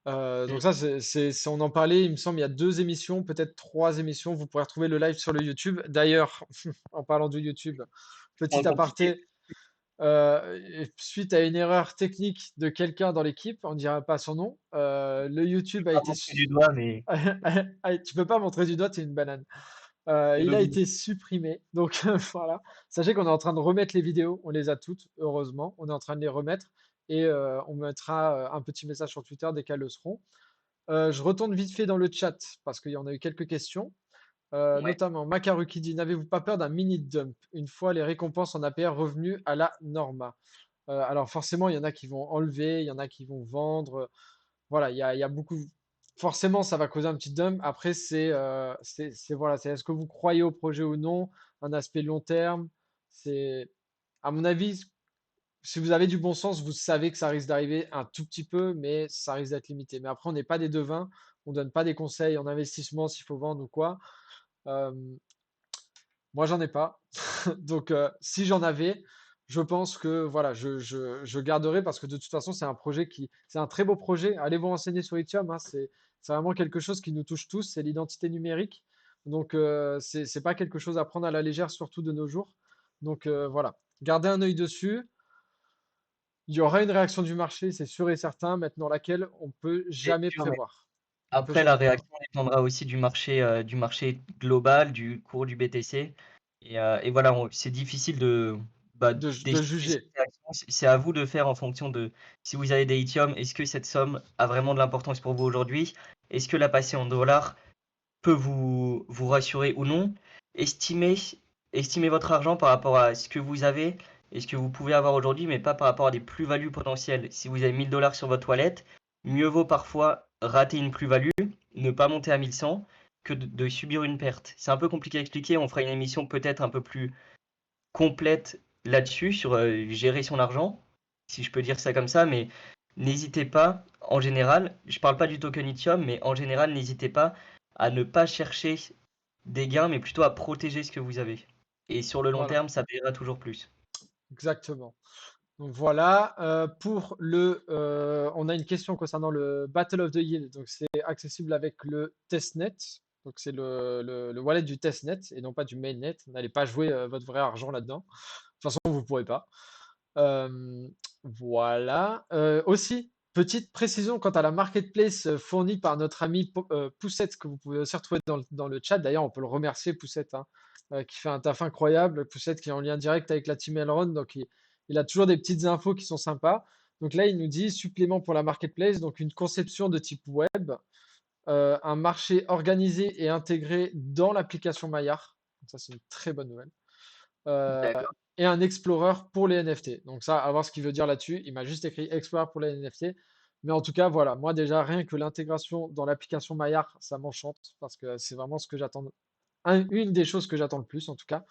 Donc Mm. ça, on en parlait, il me semble, il y a 2 émissions, peut-être 3 émissions. Vous pourrez retrouver le live sur le YouTube. D'ailleurs, en parlant de YouTube, Moins petit compliqué. aparté, suite à une erreur technique de quelqu'un dans l'équipe, on ne dira pas son nom, le Je YouTube peux a pas été montrer du doigt, mais tu peux pas montrer du doigt, c'est une banane. c'est Il a logique. été supprimé. Donc voilà. Sachez qu'on est en train de remettre les vidéos. On les a toutes, heureusement. On est en train de les remettre. Et on mettra un petit message sur Twitter dès qu'elles le seront. Je retourne vite fait dans le chat parce qu'il y en a eu quelques questions. Ouais. Notamment Makaru qui dit: n'avez-vous pas peur d'un mini dump une fois les récompenses en APR revenues à la norma? Alors forcément, il y en a qui vont enlever, il y en a qui vont vendre. Voilà, il y a beaucoup. Forcément, ça va causer un petit dump. Après, voilà, c'est est-ce que vous croyez au projet ou non, un aspect long terme. C'est, à mon avis, si vous avez du bon sens, vous savez que ça risque d'arriver un tout petit peu, mais ça risque d'être limité. Mais après, on n'est pas des devins, on donne pas des conseils en investissement s'il faut vendre ou quoi. Euh, Moi, j'en ai pas. Donc, si j'en avais, je pense que voilà, je garderai parce que de toute façon, c'est un très beau projet. Allez vous renseigner sur Lithium, hein, c'est vraiment quelque chose qui nous touche tous, c'est l'identité numérique. Donc, c'est pas quelque chose à prendre à la légère, surtout de nos jours. Donc, voilà, gardez un œil dessus. Il y aura une réaction du marché, c'est sûr et certain, maintenant laquelle on peut C'est jamais sûr, mais prévoir. On peut après la jamais prévoir. réaction dépendra aussi du marché global, du cours du BTC et voilà, on c'est difficile De d'estimer cette juger. réaction. C'est à vous de faire en fonction de si vous avez des lithium, est-ce que cette somme a vraiment de l'importance pour vous aujourd'hui? Est-ce que la passer en dollars peut vous rassurer ou non. Estimez, estimez votre argent par rapport à ce que vous avez et ce que vous pouvez avoir aujourd'hui, mais pas par rapport à des plus-values potentielles. Si vous avez 1000 $ sur votre toilette, mieux vaut parfois rater une plus-value, ne pas monter à 1100, que de subir une perte. C'est un peu compliqué à expliquer, on fera une émission peut-être un peu plus complète là-dessus, sur gérer son argent, si je peux dire ça comme ça, mais n'hésitez pas, en général, je parle pas du token Lithium, mais en général, n'hésitez pas à ne pas chercher des gains, mais plutôt à protéger ce que vous avez. Et sur le long Voilà, terme, ça payera toujours plus. exactement. Donc voilà, on a une question concernant le Battle of the Yield. Donc c'est accessible avec le testnet. Donc c'est le wallet du testnet et non pas du mainnet. N'allez pas jouer votre vrai argent là-dedans. De toute façon, vous ne pourrez pas. Euh, voilà. Aussi, petite précision quant à la marketplace fournie par notre ami Poussette, que vous pouvez aussi retrouver dans le chat. D'ailleurs, on peut le remercier, Poussette, hein, qui fait un taf incroyable. Poussette qui est en lien direct avec la team Elrond. Donc il a toujours des petites infos qui sont sympas. Donc là, il nous dit supplément pour la marketplace, donc une conception de type web, un marché organisé et intégré dans l'application Maillard. Donc ça, c'est une très bonne nouvelle. Euh, D'accord. et un Explorer pour les NFT. Donc ça, à voir ce qu'il veut dire là-dessus. Il m'a juste écrit Explorer pour les NFT. Mais en tout cas, voilà, moi déjà, rien que l'intégration dans l'application Maillard, ça m'enchante parce que c'est vraiment ce que j'attends. Une des choses que j'attends le plus, en tout cas.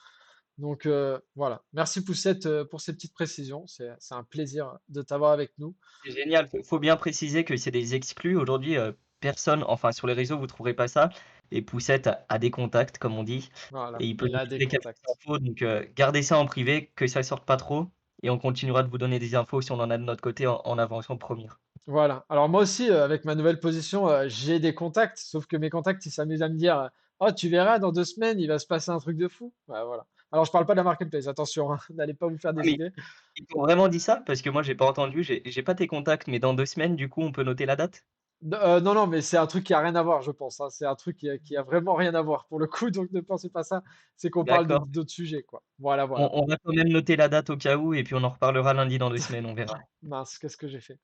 Donc voilà, merci Poussette pour ces petites précisions. C'est un plaisir de t'avoir avec nous. C'est génial. Faut bien préciser que c'est des exclus. Aujourd'hui, personne, enfin sur les réseaux, vous trouverez pas ça. Et Poussette a des contacts, comme on dit, et Voilà, il peut il nous a des filer quelques contacts. infos. Donc, gardez ça en privé, que ça sorte pas trop, et on continuera de vous donner des infos si on en a de notre côté en avançant promis. Voilà. Alors moi aussi, avec ma nouvelle position, j'ai des contacts, sauf que mes contacts, ils s'amusent à me dire, oh, tu verras, dans 2 semaines, il va se passer un truc de fou. Ouais, voilà. Alors je parle pas de la marketplace, attention, hein, n'allez pas vous faire Ah des mais idées. ils t'ont vraiment dit ça? Parce que moi j'ai pas entendu, j'ai pas tes contacts, mais dans 2 semaines, du coup, on peut noter la date? Non, non, mais c'est un truc qui a rien à voir, je pense, hein. C'est un truc qui a vraiment rien à voir pour le coup, donc ne pensez pas ça. C'est qu'on parle D'accord. d'autres sujets, quoi. Voilà, On voilà. on va quand même noter la date au cas où et puis on en reparlera lundi dans 2 semaines, on verra. Mince, qu'est-ce que j'ai fait?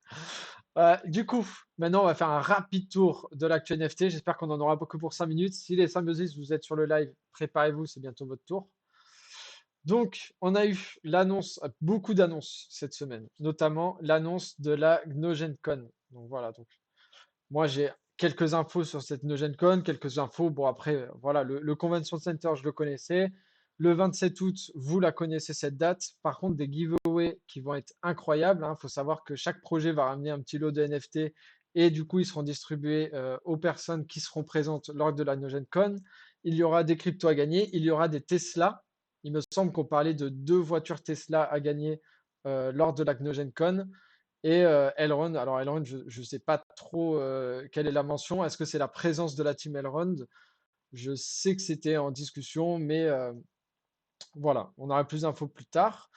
Du coup, maintenant, on va faire un rapide tour de l'actu NFT. J'espère qu'on en aura beaucoup pour 5 minutes. Si les symbiosis, vous êtes sur le live, préparez-vous, c'est bientôt votre tour. Donc, on a eu l'annonce, beaucoup d'annonces cette semaine, notamment l'annonce de la GnogenCon. Donc voilà, donc moi j'ai quelques infos sur cette GnogenCon, quelques infos. Bon après, voilà, le Convention Center, je le connaissais. Le 27 août, vous la connaissez cette date. Par contre, des giveaways qui vont être incroyables, hein. Il faut savoir que chaque projet va ramener un petit lot de NFT et du coup, ils seront distribués aux personnes qui seront présentes lors de la GnogenCon. Il y aura des cryptos à gagner, il y aura des Tesla. Il me semble qu'on parlait de 2 voitures Tesla à gagner lors de la GnogenCon. Et Elrond, alors Elrond, je ne sais pas trop quelle est la mention. Est-ce que c'est la présence de la team Elrond? Je sais que c'était en discussion, mais voilà, on aura plus d'infos plus tard.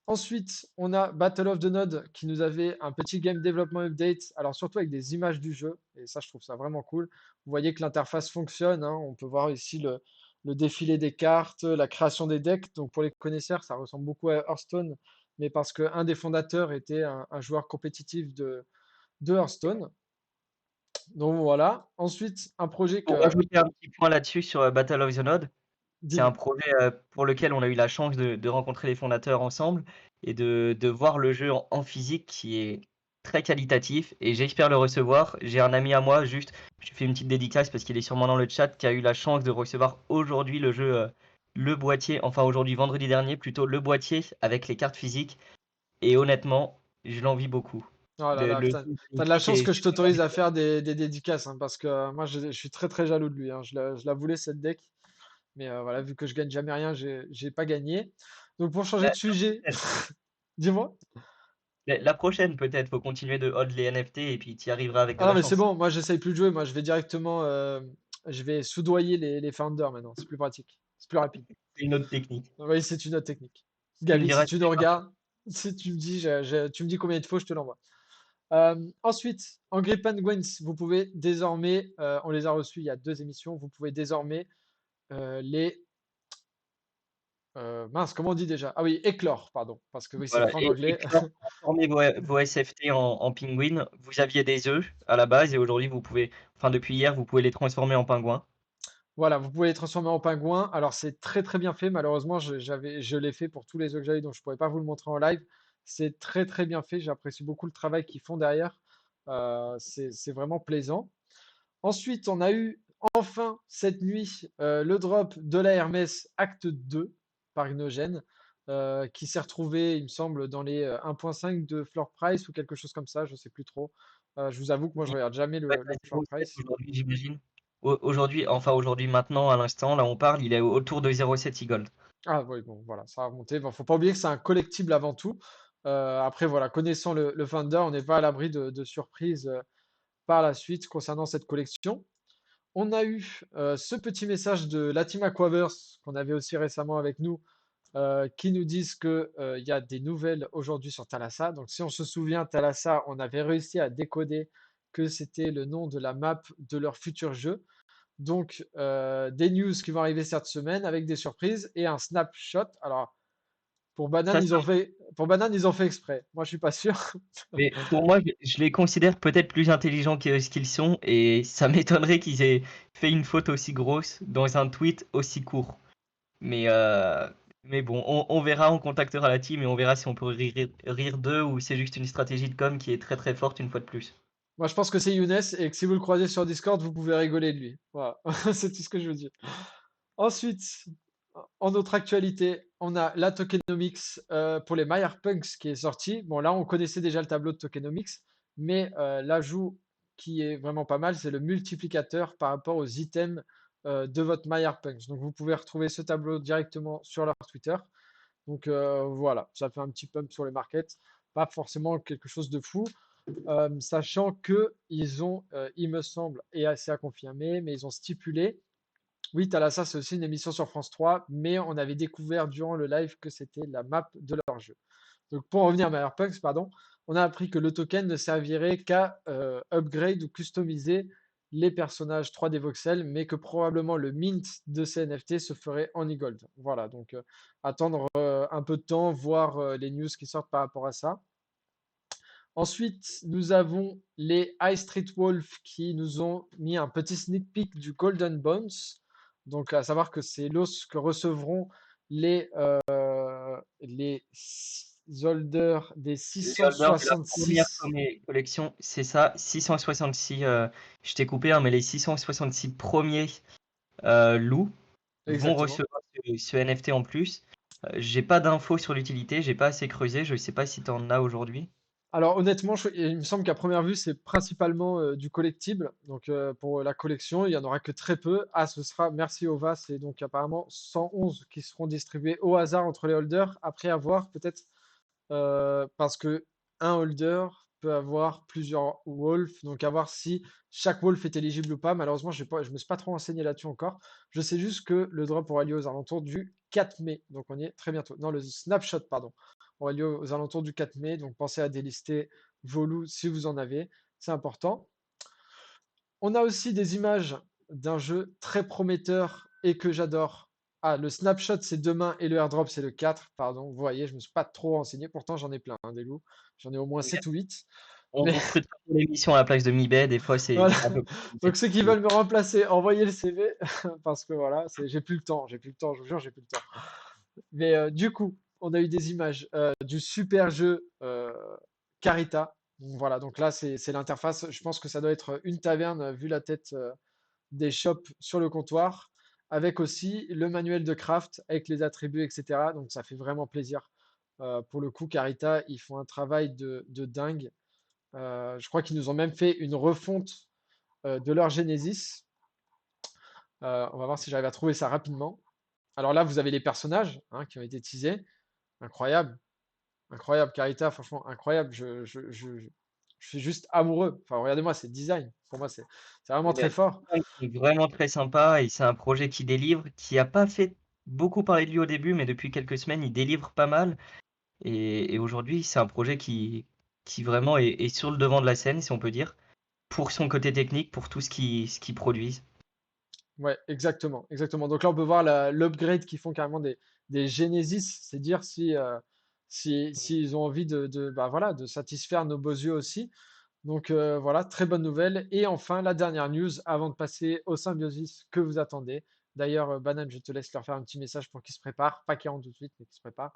Ensuite, on a Battle of the Node qui nous avait un petit game development update, alors surtout avec des images du jeu, et ça je trouve ça vraiment cool. Vous voyez que l'interface fonctionne, hein, on peut voir ici le défilé des cartes, la création des decks. Donc pour les connaisseurs, ça ressemble beaucoup à Hearthstone, mais parce qu'un des fondateurs était un joueur compétitif de Hearthstone. Donc voilà. Ensuite, un projet Pour que... rajouter un petit point là-dessus sur, Battle of the Node, c'est un Dis-moi. projet, pour lequel on a eu la chance de rencontrer les fondateurs ensemble et de voir le jeu en physique qui est très qualitatif et j'espère le recevoir. J'ai un ami à moi, juste, je fais une petite dédicace parce qu'il est sûrement dans le chat, qui a eu la chance de recevoir aujourd'hui le jeu, le boîtier, enfin aujourd'hui, vendredi dernier plutôt, le boîtier avec les cartes physiques et honnêtement, je l'envie beaucoup. Oh là là, Le putain, jeu t'as de la physique chance est que je super t'autorise bien. à faire des dédicaces, hein, parce que moi je suis très très jaloux de lui, hein. Je la voulais cette deck, mais voilà, vu que je gagne jamais rien, j'ai pas gagné. Donc pour changer La de sujet, dis-moi. la prochaine peut-être, faut continuer de hold les NFT et puis tu y arriveras avec de Ah non, la mais c'est chance. bon, moi j'essaye plus de jouer, moi je vais directement, je vais soudoyer les founders maintenant, c'est plus pratique, c'est plus rapide. C'est une autre technique. Oui, c'est une autre technique. Tu me Gabi, si diras tu si nous ça marche. regardes. Si tu me dis, tu me dis combien il te faut, je te l'envoie. Ensuite, Angry Penguins, vous pouvez désormais, on les a reçus il y a 2 émissions, vous pouvez désormais les mince, comment on dit déjà? Ah oui, éclore, pardon, parce que oui, c'est Voilà écrit en et anglais. Clore transformer vos SFT en pingouins. Vous aviez des œufs à la base et aujourd'hui vous pouvez enfin depuis hier, vous pouvez les transformer en pingouins. Voilà, vous pouvez les transformer en pingouins. Alors, c'est très très bien fait. Malheureusement, je l'ai fait pour tous les œufs que j'avais, donc je ne pourrais pas vous le montrer en live. C'est très très bien fait. J'apprécie beaucoup le travail qu'ils font derrière. C'est vraiment plaisant. Ensuite, on a eu enfin cette nuit le drop de la Hermès Acte 2 par Inogène, qui s'est retrouvé, il me semble, dans les 1,5 de floor price ou quelque chose comme ça, je ne sais plus trop. Je vous avoue que moi, je Il regarde jamais doit être le à floor 0,7 price. aujourd'hui, j'imagine. Aujourd'hui, enfin aujourd'hui maintenant, à l'instant, là on parle, il est autour de 0,7 e-gold. Ah oui, bon, voilà, ça a remonté. Bon, faut pas oublier que c'est un collectible avant tout. Après, voilà, connaissant le vendor, on n'est pas à l'abri de surprises par la suite concernant cette collection. On a eu ce petit message de la team Aquaverse qu'on avait aussi récemment avec nous, qui nous disent que il y a des nouvelles aujourd'hui sur Thalassa. Donc, si on se souvient, Thalassa, on avait réussi à décoder que c'était le nom de la map de leur futur jeu. Donc, des news qui vont arriver cette semaine avec des surprises et un snapshot. Alors, Ça, c'est Pour Banane, ils ont fait exprès. Moi, je suis pas sûr. mais pour moi, je les considère peut-être plus intelligents que ce qu'ils sont et ça m'étonnerait qu'ils aient fait une faute aussi grosse dans un tweet aussi court. Mais, heu, mais bon, on verra, on contactera la team et on verra si on peut rire d'eux ou c'est juste une stratégie de com qui est très, très forte une fois de plus. Moi, je pense que c'est Younes et que si vous le croisez sur Discord, vous pouvez rigoler de lui. Voilà, c'est tout ce que je veux dire. Ensuite, en autre actualité, on a la tokenomics pour les Maillard Punks qui est sorti. Bon, là, on connaissait déjà le tableau de tokenomics, mais l'ajout qui est vraiment pas mal, c'est le multiplicateur par rapport aux items de votre Maillard Punks. Donc, vous pouvez retrouver ce tableau directement sur leur Twitter. Donc, voilà, ça fait un petit pump sur les markets. Pas forcément quelque chose de fou, sachant que ils ont, il me semble, et c'est à confirmer, mais ils ont stipulé oui, Thalassa, c'est aussi une émission sur France 3, mais on avait découvert durant le live que c'était la map de leur jeu. Donc pour revenir à Myerpunks, pardon, on a appris que le token ne servirait qu'à upgrade ou customiser les personnages 3D voxels, mais que probablement le mint de ces NFT se ferait en e-gold. Voilà, donc attendre un peu de temps, voir les news qui sortent par rapport à ça. Ensuite, nous avons les High Street Wolf qui nous ont mis un petit sneak peek du Golden Bones. Donc, à savoir que c'est l'os que recevront les holders des Les holders de la première 666. collection, c'est ça, 666, je t'ai coupé, hein, mais les 666 premiers loups vont Exactement. recevoir ce NFT en plus. J'ai pas d'infos sur l'utilité, j'ai pas assez creusé, je sais pas si tu en as aujourd'hui. Alors honnêtement, il me semble qu'à première vue, c'est principalement du collectible. Donc pour la collection, il n'y en aura que très peu. Ah, ce sera, merci Ova, c'est donc apparemment 111 qui seront distribués au hasard entre les holders, après avoir peut-être parce que un holder peut avoir plusieurs wolves, donc à voir si chaque wolf est éligible ou pas. Malheureusement, je me suis pas trop renseigné là-dessus encore. Je sais juste que le drop aura lieu aux alentours du 4 mai, donc on y est très bientôt. Non, le snapshot, pardon, aura lieu aux alentours du 4 mai, donc pensez à délister vos loups si vous en avez, c'est important. On a aussi des images d'un jeu très prometteur et que j'adore. Ah, le snapshot c'est demain et le airdrop c'est le 4. Pardon, vous voyez, je me suis pas trop renseigné. Pourtant, j'en ai plein, hein, des loups. J'en ai au moins 7 ou 8. On Mais recrute pas pour l'émission à la place de MiBay, des fois voilà. c'est un peu plus Donc, ceux qui compliqué. veulent me remplacer, envoyez le CV parce que voilà, j'ai plus le temps. J'ai plus le temps, je vous jure, j'ai plus le temps. Mais du coup, on a eu des images du super jeu Carita. Voilà, donc là, c'est l'interface. Je pense que ça doit être une taverne, vu la tête des shops sur le comptoir, avec aussi le manuel de craft, avec les attributs, etc. Donc ça fait vraiment plaisir. Pour le coup, Carita, ils font un travail de dingue. Je crois qu'ils nous ont même fait une refonte de leur Genesis. On va voir si j'arrive à trouver ça rapidement. Alors là, vous avez les personnages hein, qui ont été teasés. Incroyable, incroyable, Carita, franchement, incroyable. Je suis juste amoureux. Enfin, regardez-moi, c'est design. Pour moi, c'est vraiment Il y a très fort. c'est vraiment très sympa et c'est un projet qui délivre, qui a pas fait beaucoup parler de lui au début, mais depuis quelques semaines, il délivre pas mal et aujourd'hui, c'est un projet qui vraiment est sur le devant de la scène, si on peut dire, pour son côté technique, pour tout ce qu'ils produisent. Ouais, exactement, exactement. Donc là, on peut voir l'upgrade qu'ils font carrément des Genesis, c'est dire s'ils ont envie bah voilà, de satisfaire nos beaux yeux aussi. Donc voilà, très bonne nouvelle. Et enfin, la dernière news avant de passer au symbiosis que vous attendez. D'ailleurs, Banane, je te laisse leur faire un petit message pour qu'ils se préparent. Pas qu'ils rentrent tout de suite, mais qu'ils se préparent.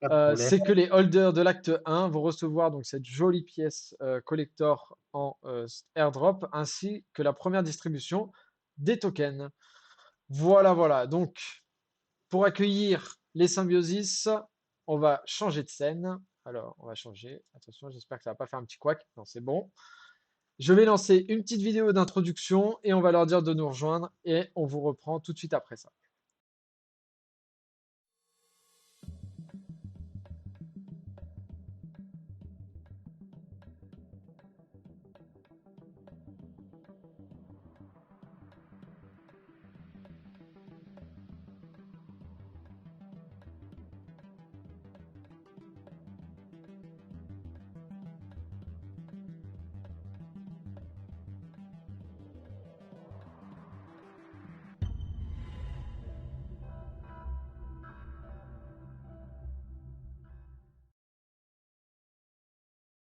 Pas de problème. C'est que les holders de l'acte 1 vont recevoir donc cette jolie pièce collector en airdrop, ainsi que la première distribution des tokens. Voilà, voilà. Donc, pour accueillir les symbiosis, on va changer de scène. Alors, on va changer. Attention, j'espère que ça va pas faire un petit couac. Non, c'est bon. Je vais lancer une petite vidéo d'introduction et on va leur dire de nous rejoindre et on vous reprend tout de suite après ça.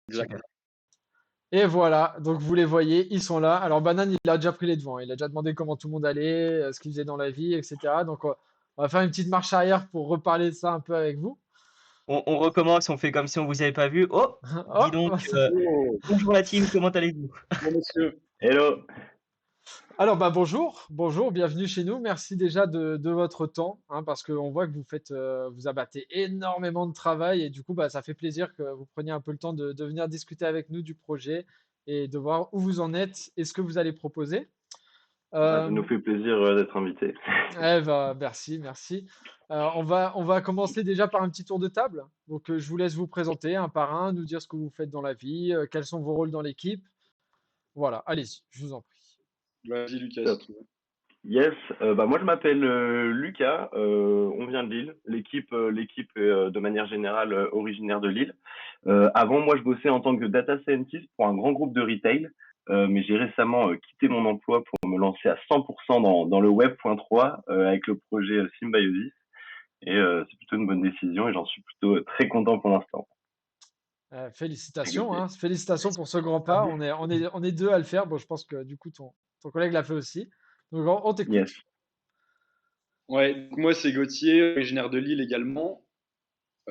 Exact. Super. Et voilà, donc vous les voyez, ils sont là. Alors Banane, il a déjà pris les devants. Il a déjà demandé comment tout le monde allait, ce qu'il faisait dans la vie, etc. Donc on va faire une petite marche arrière pour reparler de ça un peu avec vous. On recommence, on fait comme si on vous avait pas vu. Oh, dis Oh, donc, Oh, bonjour la team, comment allez-vous? bon monsieur. Hello. alors bah bonjour, bonjour, bienvenue chez nous. Merci déjà de votre temps, hein, parce qu'on voit que vous faites, vous abattez énormément de travail et du coup bah ça fait plaisir que vous preniez un peu le temps de venir discuter avec nous du projet et de voir où vous en êtes et ce que vous allez proposer. Bah, ça Euh, nous fait plaisir d'être invités. Eh ben, merci, merci. On va commencer déjà par un petit tour de table. Donc, je vous laisse vous présenter un par un, nous dire ce que vous faites dans la vie, quels sont vos rôles dans l'équipe. Voilà, allez-y, je vous en prie. Vas-y, Lucas, Top. si tu veux. Yes, bah moi je m'appelle Lucas, on vient de Lille. L'équipe est de manière générale originaire de Lille. Avant, moi je bossais en tant que data scientist pour un grand groupe de retail, mais j'ai récemment quitté mon emploi pour me lancer à 100% dans le Web.3 avec le projet Symbiosis. Et c'est plutôt une bonne décision et j'en suis plutôt très content pour l'instant. Félicitations, hein, félicitations pour ce grand pas. On est deux à le faire. Bon, je pense que du coup, ton collègue l'a fait aussi. Donc, on t'écoute. Yes. Ouais, donc moi c'est Gauthier, originaire de Lille également.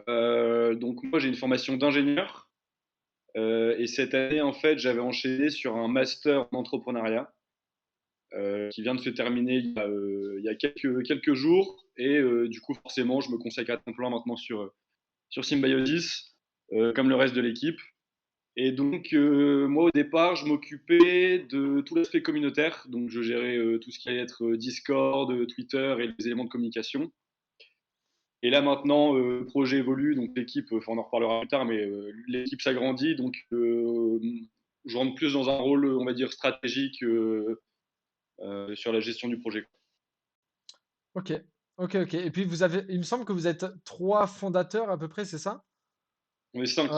Donc moi j'ai une formation d'ingénieur. Et cette année en fait j'avais enchaîné sur un master en entrepreneuriat qui vient de se terminer il y a quelques jours. Et du coup forcément je me consacre à temps plein maintenant sur Symbiosis, comme le reste de l'équipe. Et donc, moi, au départ, je m'occupais de tout l'aspect communautaire. Donc, je gérais tout ce qui allait être Discord, Twitter et les éléments de communication. Et là, maintenant, le projet évolue. Donc, l'équipe, enfin, on en reparlera plus tard, mais l'équipe s'agrandit. Donc, je rentre plus dans un rôle, on va dire, stratégique sur la gestion du projet. Ok, ok, ok. Et puis, il me semble que vous êtes trois fondateurs à peu près, c'est ça? On est 5.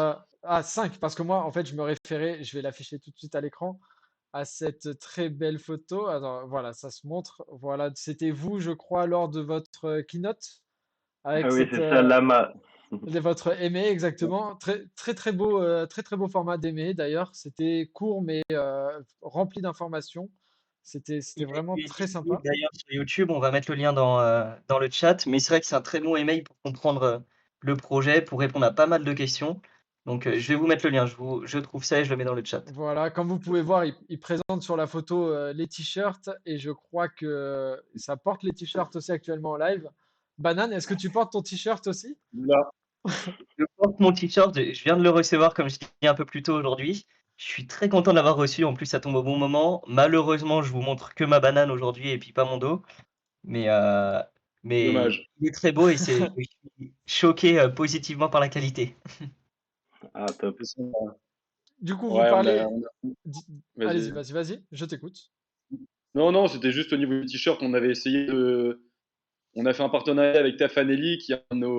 Cinq, parce que moi, en fait, je me référais, je vais l'afficher tout de suite à l'écran, à cette très belle photo. Alors, voilà, ça se montre. Voilà, c'était vous, je crois, lors de votre keynote, avec Ah oui, c'est ça, Lama. de votre aimé, exactement. Très, très, très, très beau format d'aimer, d'ailleurs. C'était court, mais rempli d'informations. C'était Il vraiment est très disponible sympa. d'ailleurs sur YouTube, on va mettre le lien dans le chat, mais c'est vrai que c'est un très bon email pour comprendre le projet, pour répondre à pas mal de questions. Donc je vais vous mettre le lien, je trouve ça et je le mets dans le chat. Voilà, comme vous pouvez voir, il présente sur la photo les t-shirts et je crois que ça porte les t-shirts aussi actuellement en live. Banane, est-ce que tu portes ton t-shirt aussi? Là, Je porte mon t-shirt, je viens de le recevoir comme je disais un peu plus tôt aujourd'hui. Je suis très content de l'avoir reçu, en plus ça tombe au bon moment. Malheureusement, je vous montre que ma banane aujourd'hui et puis pas mon dos. Mais, mais dommage. il est très beau et je suis choqué positivement par la qualité. Ah, top. De toute façon, Du coup, vous ouais, parlez. di- Allez-y, vas-y. vas-y, je t'écoute. Non, non, c'était juste au niveau du t-shirt, on avait essayé On a fait un partenariat avec Tafanelli, qui a nos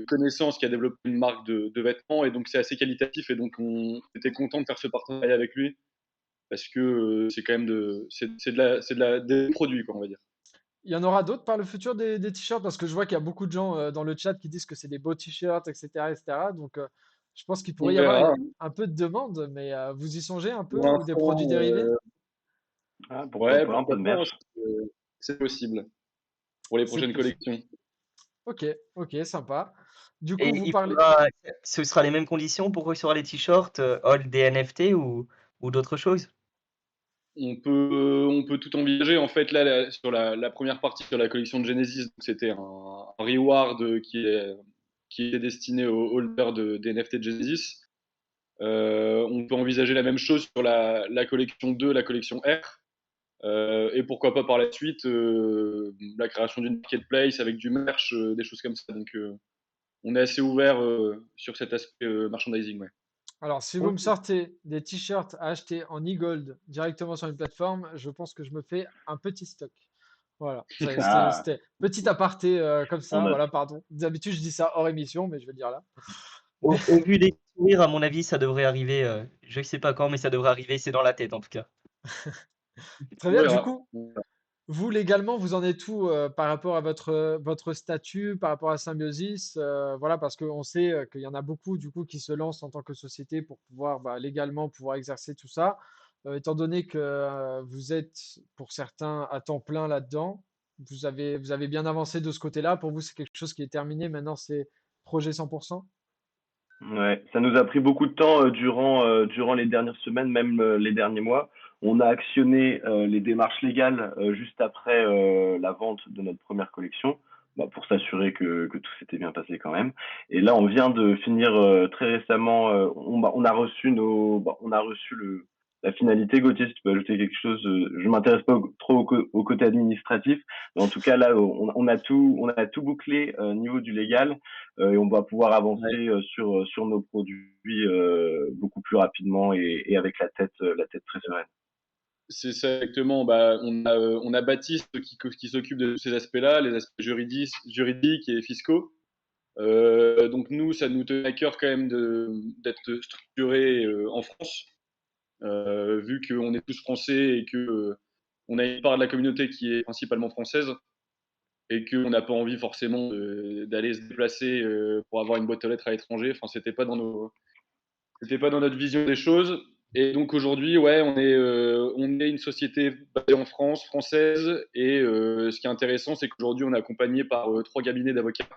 connaissances, qui a développé une marque de vêtements, et donc c'est assez qualitatif, et donc on était content de faire ce partenariat avec lui, parce que c'est quand même des produits, quoi, on va dire. Il y en aura d'autres par le futur des t-shirts parce que je vois qu'il y a beaucoup de gens dans le chat qui disent que c'est des beaux t-shirts, etc., etc. Donc, je pense qu'il On pourrait y avoir verra. un peu de demande, mais vous y songez un peu Pour ou des produits l'instant, dérivés? Ah, pourquoi ouais, pas, un peu pourquoi de pas, merch. c'est possible pour les C'est prochaines possible. collections. Ok, ok, sympa. Du coup, Et vous il parlez. faudra, ce sera les mêmes conditions pour recevoir les t-shirts, all des NFT ou d'autres choses? On peut tout envisager. En fait, là, sur la première partie, sur la collection de Genesis, donc c'était un reward qui est destiné aux holders des NFT de Genesis. On peut envisager la même chose sur la collection 2, la collection R. Et pourquoi pas par la suite la création d'une marketplace avec du merch, des choses comme ça. Donc, on est assez ouvert sur cet aspect merchandising. Ouais. Alors, si vous me OK. sortez des t-shirts à acheter en e-gold directement sur une plateforme, je pense que je me fais un petit stock. Voilà, Ah, c'était petit aparté comme on ça. a Voilà, pardon. D'habitude, je dis ça hors émission, mais je vais le dire là. Mais Au vu des sourires, à mon avis, ça devrait arriver, je sais pas quand, mais ça devrait arriver, c'est dans la tête en tout cas. très On bien. Du verra. coup, vous légalement, vous en êtes où par rapport à votre statut, par rapport à Symbiosis? Voilà, parce qu'on sait qu'il y en a beaucoup du coup qui se lancent en tant que société pour pouvoir légalement pouvoir exercer tout ça. Étant donné que vous êtes pour certains à temps plein là-dedans, vous avez bien avancé de ce côté-là. Pour vous, c'est quelque chose qui est terminé. Maintenant, c'est projet 100%. Ouais, ça nous a pris beaucoup de temps durant les dernières semaines, même les derniers mois. On a actionné les démarches légales juste après la vente de notre première collection, bah, pour s'assurer que tout s'était bien passé quand même. Et là, on vient de finir très récemment. On a reçu on a reçu la finalité. Gauthier, si tu peux ajouter quelque chose. Je m'intéresse pas trop au côté administratif, mais en tout cas là, on a tout bouclé niveau du légal. Et on va pouvoir Ouais. avancer sur nos produits beaucoup plus rapidement et avec la tête très sereine. C'est ça exactement. Bah, on a Baptiste qui s'occupe de tous ces aspects-là, les aspects juridiques et fiscaux. Donc nous, ça nous tenait à cœur quand même d'être structuré en France, vu qu'on est tous français et que on a une part de la communauté qui est principalement française et qu'on n'a pas envie forcément d'aller se déplacer pour avoir une boîte aux lettres à l'étranger. Enfin, c'était pas dans notre vision des choses. Et donc aujourd'hui, ouais, on est une société basée en France, française. Et ce qui est intéressant, c'est qu'aujourd'hui, on est accompagné par 3 cabinets d'avocats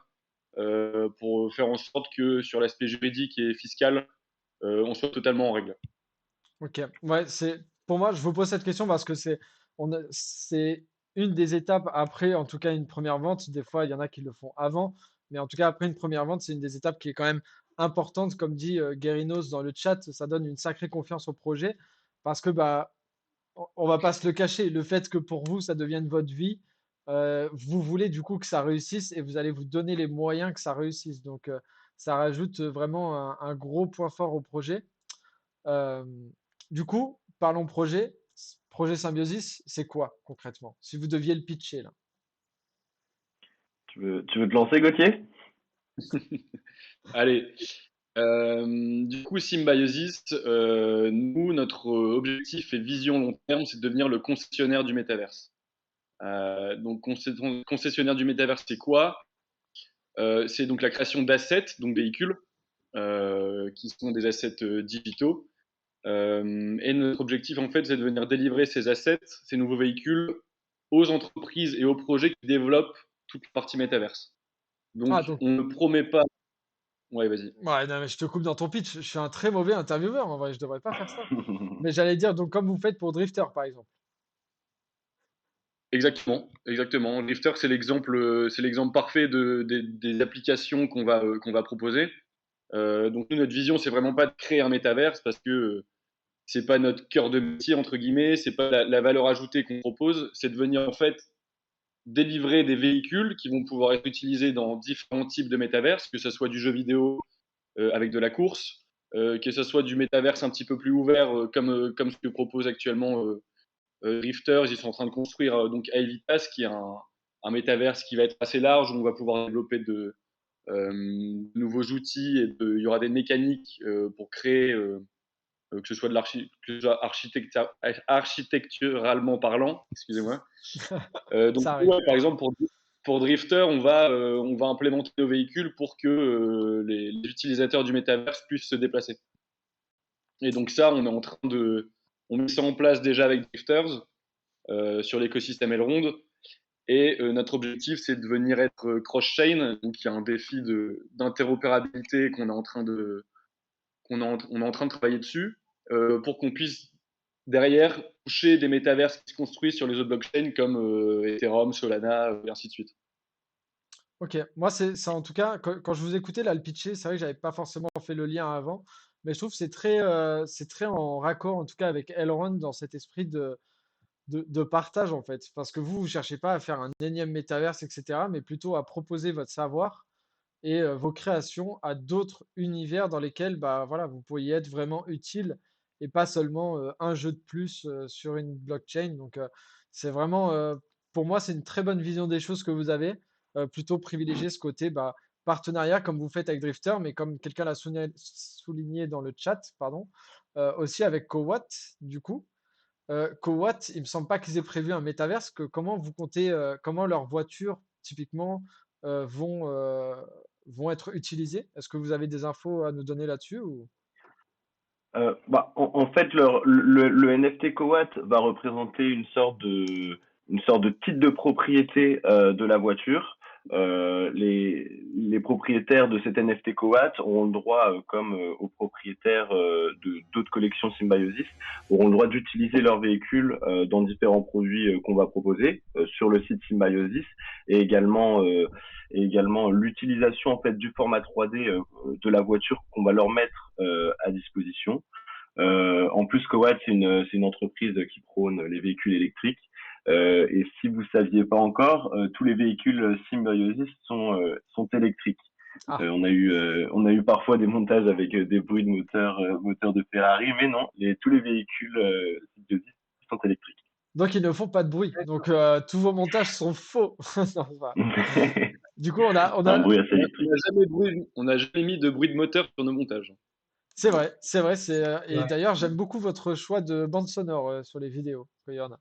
pour faire en sorte que sur l'aspect juridique et fiscal, on soit totalement en règle. Ok, ouais, pour moi, je vous pose cette question parce que c'est une des étapes après, en tout cas, une première vente. Des fois, il y en a qui le font avant, mais en tout cas, après une première vente, c'est une des étapes qui est quand même importante. Comme dit Guérinos dans le chat, ça donne une sacrée confiance au projet parce que, on va pas se le cacher, le fait que pour vous, ça devienne votre vie, vous voulez du coup que ça réussisse et vous allez vous donner les moyens que ça réussisse. Donc, ça rajoute vraiment un gros point fort au projet. Euh, du coup, parlons projet. Projet Symbiosis, c'est quoi concrètement? Si vous deviez le pitcher là. Tu veux te lancer, Gauthier? Allez. Du coup, Symbiosis, nous, notre objectif et vision long terme, c'est de devenir le concessionnaire du métaverse. Donc, concessionnaire du métaverse, c'est quoi? C'est donc la création d'assets, donc véhicules, qui sont des assets digitaux. Et notre objectif, en fait, c'est de venir délivrer ces assets, ces nouveaux véhicules, aux entreprises et aux projets qui développent toute la partie métaverse. Donc, Ah, donc, on ne promet pas. Ouais, vas-y. ouais, non, mais je te coupe dans ton pitch. Je suis un très mauvais intervieweur en vrai, je devrais pas faire ça. Mais j'allais dire, donc, comme vous faites pour Drifter par exemple. Exactement, exactement. Lifter, c'est l'exemple parfait des applications qu'on va proposer. Donc nous, notre vision, c'est vraiment pas de créer un métaverse parce que c'est pas notre cœur de métier entre guillemets, c'est pas la valeur ajoutée qu'on propose, c'est de venir en fait délivrer des véhicules qui vont pouvoir être utilisés dans différents types de métaverse, que ce soit du jeu vidéo avec de la course, que ce soit du métaverse un petit peu plus ouvert comme ce que propose actuellement Drifters. Ils sont en train de construire donc Aevitas, qui est un métaverse qui va être assez large, où on va pouvoir développer de nouveaux outils et il y aura des mécaniques pour créer, que ce soit architecturalement parlant, excusez-moi. Donc, Ça arrive. ouais, par exemple, pour Drifter, on va implémenter nos véhicules pour que les utilisateurs du métaverse puissent se déplacer. Et donc ça, on met ça en place déjà avec Drifters sur l'écosystème Elrond. Et notre objectif, c'est de venir être cross-chain. Donc il y a un défi d'interopérabilité on est en train de travailler dessus pour qu'on puisse derrière toucher des métaverses qui se construisent sur les autres blockchains comme Ethereum, Solana, et ainsi de suite. Ok, moi c'est ça en tout cas, quand je vous écoutais là le pitcher, c'est vrai que j'avais pas forcément fait le lien avant, mais je trouve que c'est très en raccord en tout cas avec Elrond dans cet esprit de partage en fait. Parce que vous cherchez pas à faire un énième métaverse, etc., mais plutôt à proposer votre savoir et vos créations à d'autres univers dans lesquels bah, voilà, vous pourriez être vraiment utile et pas seulement un jeu de plus sur une blockchain. Donc, c'est vraiment, pour moi, c'est une très bonne vision des choses que vous avez. Plutôt privilégier ce côté bah, partenariat comme vous faites avec Drifter, mais comme quelqu'un l'a souligné dans le chat, pardon, aussi avec Cowatt, du coup. Cowatt, il me semble pas qu'ils aient prévu un métaverse. Comment vous comptez, comment leurs voitures typiquement euh, vont, euh, vont être utilisées? Est-ce que vous avez des infos à nous donner là-dessus ou... En fait, le NFT Coat va représenter une sorte de titre de propriété de la voiture. Les propriétaires de cet NFT Coat auront le droit, comme aux propriétaires de d'autres collections Symbiosis, auront le droit d'utiliser leur véhicule dans différents produits qu'on va proposer sur le site Symbiosis et également l'utilisation en fait du format 3D de la voiture qu'on va leur mettre à disposition. En plus, Coat, c'est une entreprise qui prône les véhicules électriques. Et si vous saviez pas encore, tous les véhicules Symbiosis sont électriques. Ah, On a eu parfois des montages avec des bruits de moteur de Ferrari, mais non, tous les véhicules Symbiosis sont électriques. donc ils ne font pas de bruit. Donc tous vos montages sont faux. Non, enfin, C'est du coup, un bruit assez électrique. On n'a jamais mis de bruit de moteur sur nos montages. c'est vrai, c'est vrai. Et Ouais. d'ailleurs, j'aime beaucoup votre choix de bande sonore sur les vidéos. Il y en a.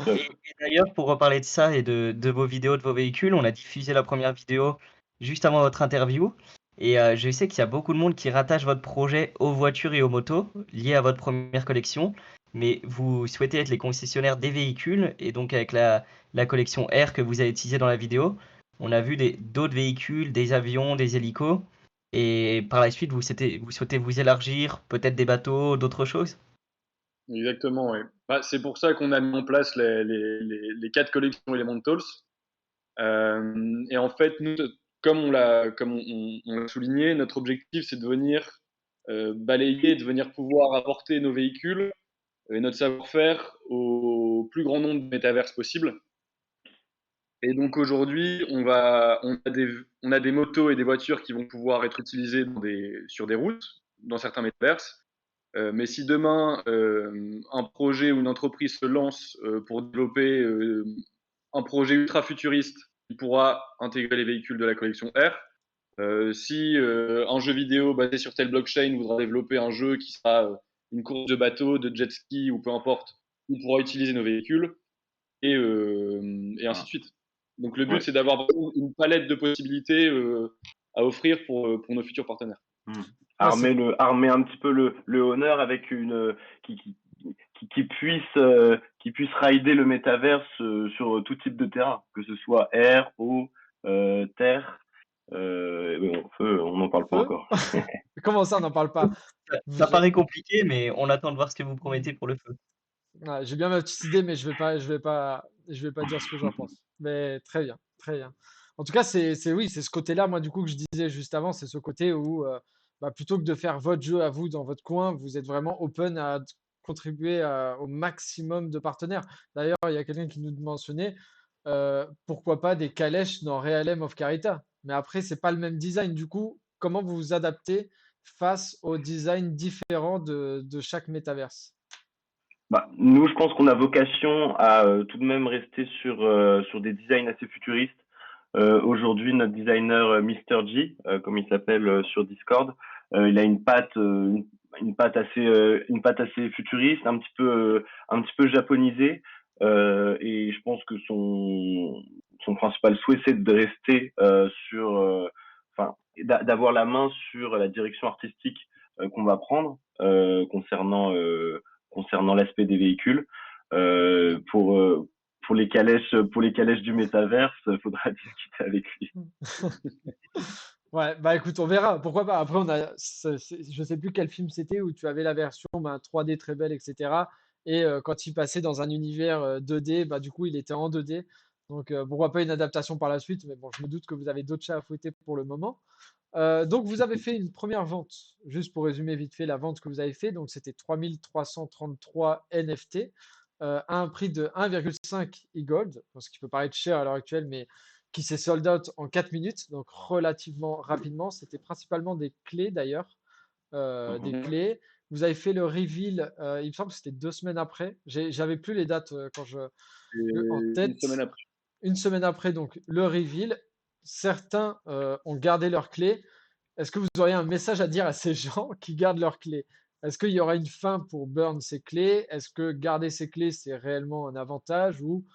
Et d'ailleurs, pour reparler de ça et de vos vidéos, de vos véhicules, on a diffusé la première vidéo juste avant votre interview. Et je sais qu'il y a beaucoup de monde qui rattache votre projet aux voitures et aux motos liées à votre première collection. Mais vous souhaitez être les concessionnaires des véhicules. Et donc, avec la collection R que vous avez utilisée dans la vidéo, on a vu d'autres véhicules, des avions, des hélicos. Et par la suite, vous souhaitez vous élargir, peut-être des bateaux, d'autres choses? Exactement, oui. Bah, c'est pour ça qu'on a mis en place les 4 collections Elementals. Et en fait, nous, comme on l'a souligné, notre objectif, c'est de venir balayer, de venir pouvoir apporter nos véhicules et notre savoir-faire au plus grand nombre de métaverses possible. Et donc aujourd'hui, on a des motos et des voitures qui vont pouvoir être utilisées sur des routes, dans certains métaverses. Mais si demain, un projet ou une entreprise se lance pour développer un projet ultra futuriste qui pourra intégrer les véhicules de la collection R, si un jeu vidéo basé sur telle blockchain voudra développer un jeu qui sera une course de bateau, de jet ski ou peu importe, on pourra utiliser nos véhicules et ainsi de suite. Donc le but, Ouais. c'est d'avoir une palette de possibilités à offrir pour nos futurs partenaires. Ah, c'est Armer un petit peu le honneur avec qui, qui, qui puisse rider le métaverse sur tout type de terrain, que ce soit air, eau, terre, feu, on n'en parle pas feu? encore. Comment ça, on n'en parle pas? Ça paraît compliqué, mais on attend de voir ce que vous promettez pour le feu. Ouais, j'ai bien ma petite idée, mais je vais pas dire ce que j'en pense. Mais très bien, très bien. En tout cas, oui, c'est ce côté-là, moi, du coup, que je disais juste avant, c'est ce côté où, bah, plutôt que de faire votre jeu à vous dans votre coin, vous êtes vraiment open à contribuer au maximum de partenaires. D'ailleurs, il y a quelqu'un qui nous mentionnait, pourquoi pas des calèches dans Realm of Carita. Mais après, c'est pas le même design. Du coup, comment vous vous adaptez face aux designs différents de chaque métaverse? Bah, nous, je pense qu'on a vocation à tout de même rester sur des designs assez futuristes. Aujourd'hui, notre designer Mr. G, comme il s'appelle sur Discord, il a une patte assez futuriste, un petit peu japonisée. Et je pense que son principal souhait, c'est de rester enfin, d'avoir la main sur la direction artistique qu'on va prendre concernant l'aspect des véhicules. Euh, pour euh, pour les calèches du métaverse, faudra discuter avec lui. Ouais, bah écoute, on verra. Pourquoi pas? Après, je sais plus quel film c'était où tu avais la version 3D très belle, etc. Et quand il passait dans un univers 2D, bah du coup, il était en 2D. Donc pourquoi pas une adaptation par la suite? Mais bon, je me doute que vous avez d'autres chats à fouetter pour le moment. Donc vous avez fait une première vente. Juste pour résumer vite fait la vente que vous avez fait. Donc c'était 3333 NFT à un prix de 1,5 e-gold, ce qui peut paraître cher à l'heure actuelle, mais qui s'est sold out en 4 minutes, donc relativement rapidement. C'était principalement des clés d'ailleurs, des Mhm. clés. Vous avez fait le reveal, il me semble que c'était 2 semaines après. J'avais plus les dates en Et une semaine tête. après. Une semaine après, donc le reveal. Certains ont gardé leurs clés. Est-ce que vous auriez un message à dire à ces gens qui gardent leurs clés? Est-ce qu'il y aura une fin pour burn ces clés? Est-ce que garder ces clés, c'est réellement un avantage ou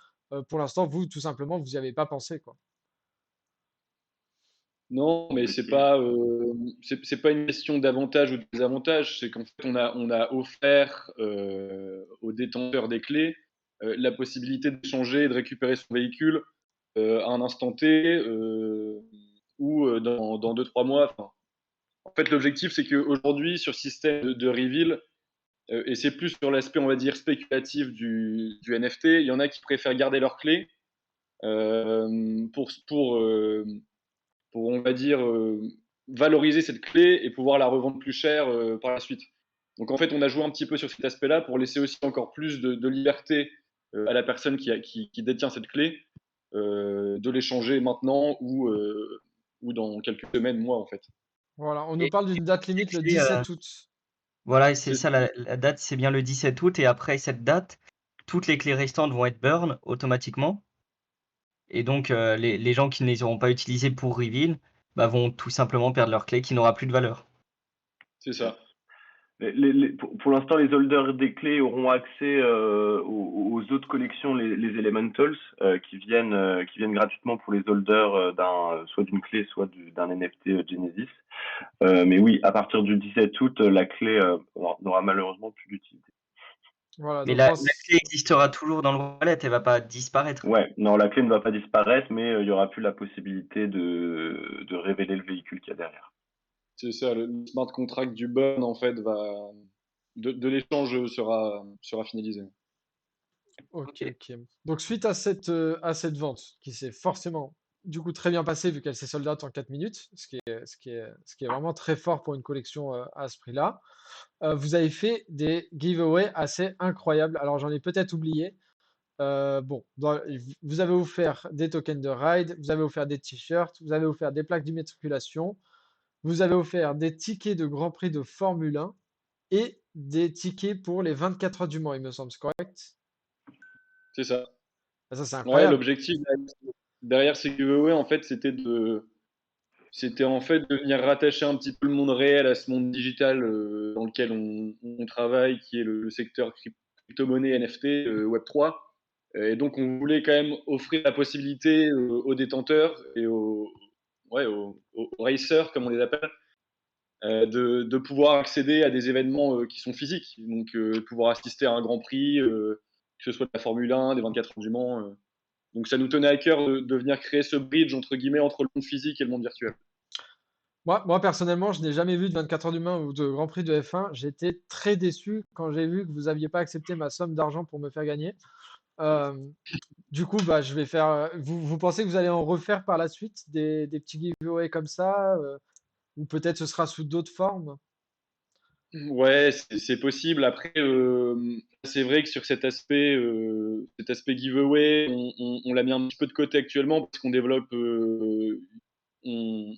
pour l'instant, vous, tout simplement, vous n'y avez pas pensé, quoi? Non, mais Ok. c'est pas une question d'avantage ou de désavantage, c'est qu'en fait on a offert aux détenteurs des clés la possibilité d'échanger et de récupérer son véhicule à un instant T ou dans 2-3 mois. Enfin, en fait, l'objectif c'est qu'aujourd'hui sur système de reveal, et c'est plus sur l'aspect on va dire spéculatif du NFT, il y en a qui préfèrent garder leurs clés pour on va dire, valoriser cette clé et pouvoir la revendre plus cher par la suite. Donc en fait, on a joué un petit peu sur cet aspect-là pour laisser aussi encore plus de liberté à la personne qui détient cette clé, de l'échanger maintenant ou dans quelques semaines, mois en fait. Voilà, on nous Et parle d'une date limite le c'est, 17 août. voilà, et c'est C'est ça la date, c'est bien le 17 août et après cette date, toutes les clés restantes vont être burn automatiquement et donc les gens qui ne les auront pas utilisées pour reveal, bah, vont tout simplement perdre leur clé qui n'aura plus de valeur. c'est ça. Pour l'instant, les holders des clés auront accès aux autres collections, les Elementals, qui viennent gratuitement pour les holders soit d'une clé, soit d'un NFT Genesis. Mais oui, à partir du 17 août, la clé n'aura malheureusement plus d'utilité. Voilà, Mais donc la clé existera toujours dans le wallet, elle va pas disparaître. Ouais, non, la clé ne va pas disparaître, mais il y aura plus la possibilité de révéler le véhicule qu'il y a derrière. C'est ça, le smart contract du burn en fait de l'échange sera finalisé. ok, OK. ok. Donc suite à cette vente qui s'est forcément du coup très bien passée vu qu'elle s'est sold out en 4 minutes, ce qui est vraiment très fort pour une collection à ce prix-là. Vous avez fait des giveaways assez incroyables. Alors j'en ai peut-être oublié. Bon, vous avez offert des tokens de ride, vous avez offert des t-shirts, vous avez offert des plaques d'immatriculation, vous avez offert des tickets de Grand Prix de Formule 1 et des tickets pour les 24 heures du Mans, il me semble, c'est correct? C'est ça. Ah, ça, c'est Ouais, incroyable. l'objectif derrière ces giveaways, en fait, c'était en fait de venir rattacher un petit peu le monde réel à ce monde digital dans lequel on travaille, qui est le secteur crypto-monnaie, NFT, Web3. Et donc, on voulait quand même offrir la possibilité aux détenteurs et aux racers, comme on les appelle, de pouvoir accéder à des événements qui sont physiques. Donc, de pouvoir assister à un Grand Prix, que ce soit de la Formule 1, des 24 heures du Mans. Donc ça nous tenait à cœur de venir créer ce bridge entre guillemets entre le monde physique et le monde virtuel. Moi, personnellement, je n'ai jamais vu de 24 heures du Mans ou de Grand Prix de F1. J'étais très déçu quand j'ai vu que vous n'aviez pas accepté ma somme d'argent pour me faire gagner. Euh, du coup, bah, je vais faire. Vous pensez que vous allez en refaire par la suite des petits giveaways comme ça ou peut-être ce sera sous d'autres formes? Ouais, c'est possible. Après, c'est vrai que sur cet aspect giveaway, on l'a mis un petit peu de côté actuellement parce qu'on développe, on,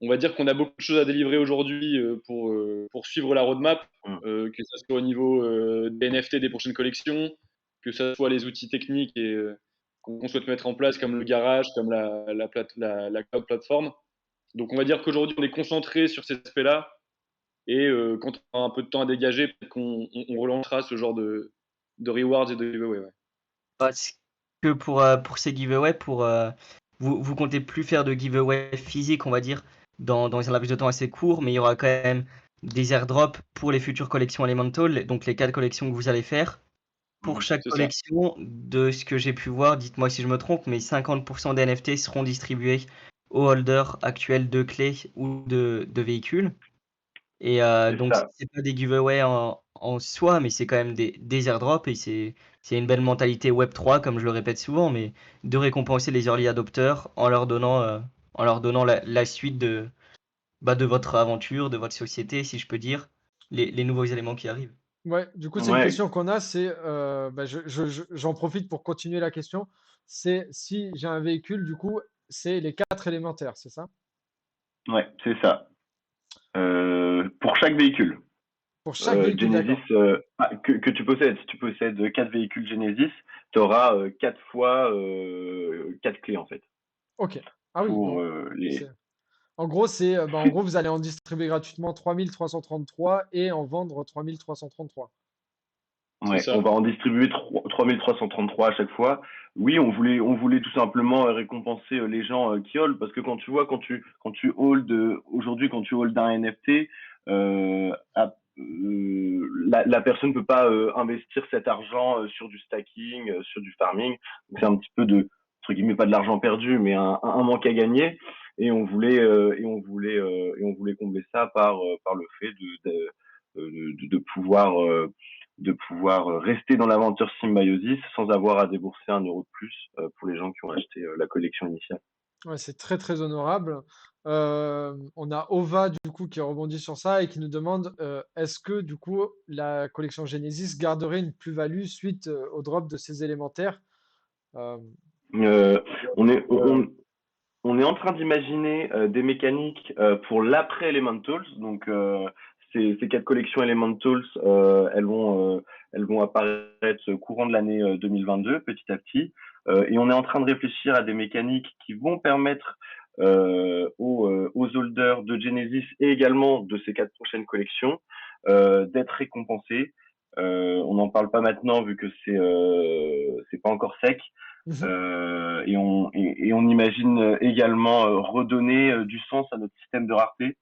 on va dire qu'on a beaucoup de choses à délivrer aujourd'hui pour suivre la roadmap, Mm. que ce soit au niveau des NFT des prochaines collections, que ce soit les outils techniques qu'on souhaite mettre en place, comme le garage, comme la cloud platform. Donc on va dire qu'aujourd'hui, on est concentré sur ces aspects-là. Et quand on a un peu de temps à dégager, peut-être qu'on relancera ce genre de rewards et de giveaway. Ouais. Parce que pour ces giveaways, vous comptez plus faire de giveaways physiques, on va dire, dans un laps de temps assez court, mais il y aura quand même des airdrops pour les futures collections Elemental, donc les 4 collections que vous allez faire. Pour chaque C'est ça. collection, de ce que j'ai pu voir, dites-moi si je me trompe, mais 50% des NFT seront distribués aux holders actuels de clés ou de véhicules. Et C'est donc, ça. c'est pas des giveaways en soi, mais c'est quand même des airdrops et c'est une belle mentalité Web3, comme je le répète souvent, mais de récompenser les early adopters en leur donnant la suite de votre aventure, de votre société, si je peux dire, les nouveaux éléments qui arrivent. Ouais, du coup, c'est une Ouais, question qu'on a, c'est, bah, j'en profite pour continuer la question. C'est si j'ai un véhicule, du coup, c'est les 4 élémentaires, c'est ça? ouais, c'est ça. Pour chaque véhicule. Pour chaque véhicule, Genesis, d'accord. que tu possèdes, si tu possèdes 4 véhicules Genesis, tu auras 4 fois 4 clés en fait. Ok. Ah oui, Pour donc les. c'est. En gros, c'est, bah, en gros, vous allez en distribuer gratuitement 3333 et en vendre 3333. C'est Ouais, on ça. va en distribuer 3333 à chaque fois. Oui, on voulait tout simplement récompenser les gens qui hold, parce que quand tu vois, quand tu hold aujourd'hui, quand tu hold un NFT, la personne peut pas investir cet argent sur du stacking, sur du farming. Donc c'est un petit peu de, entre guillemets, pas de l'argent perdu, mais un manque à gagner. Et on voulait combler ça par le fait de pouvoir rester dans l'aventure Symbiosis sans avoir à débourser 1 euro de plus pour les gens qui ont acheté la collection initiale. Ouais, c'est très très honorable. On a Ova du coup qui rebondit sur ça et qui nous demande est-ce que du coup la collection Genesis garderait une plus-value suite au drop de ces élémentaires? Euh, Euh, on est on est en train d'imaginer des mécaniques pour l'après Elementals. Donc ces 4 collections Elementals, elles vont apparaître courant de l'année 2022 petit à petit. Et on est en train de réfléchir à des mécaniques qui vont permettre aux holders de Genesis et également de ces 4 prochaines collections d'être récompensés. On n'en parle pas maintenant vu que c'est pas encore sec. mhm. Et on imagine également redonner du sens à notre système de rareté,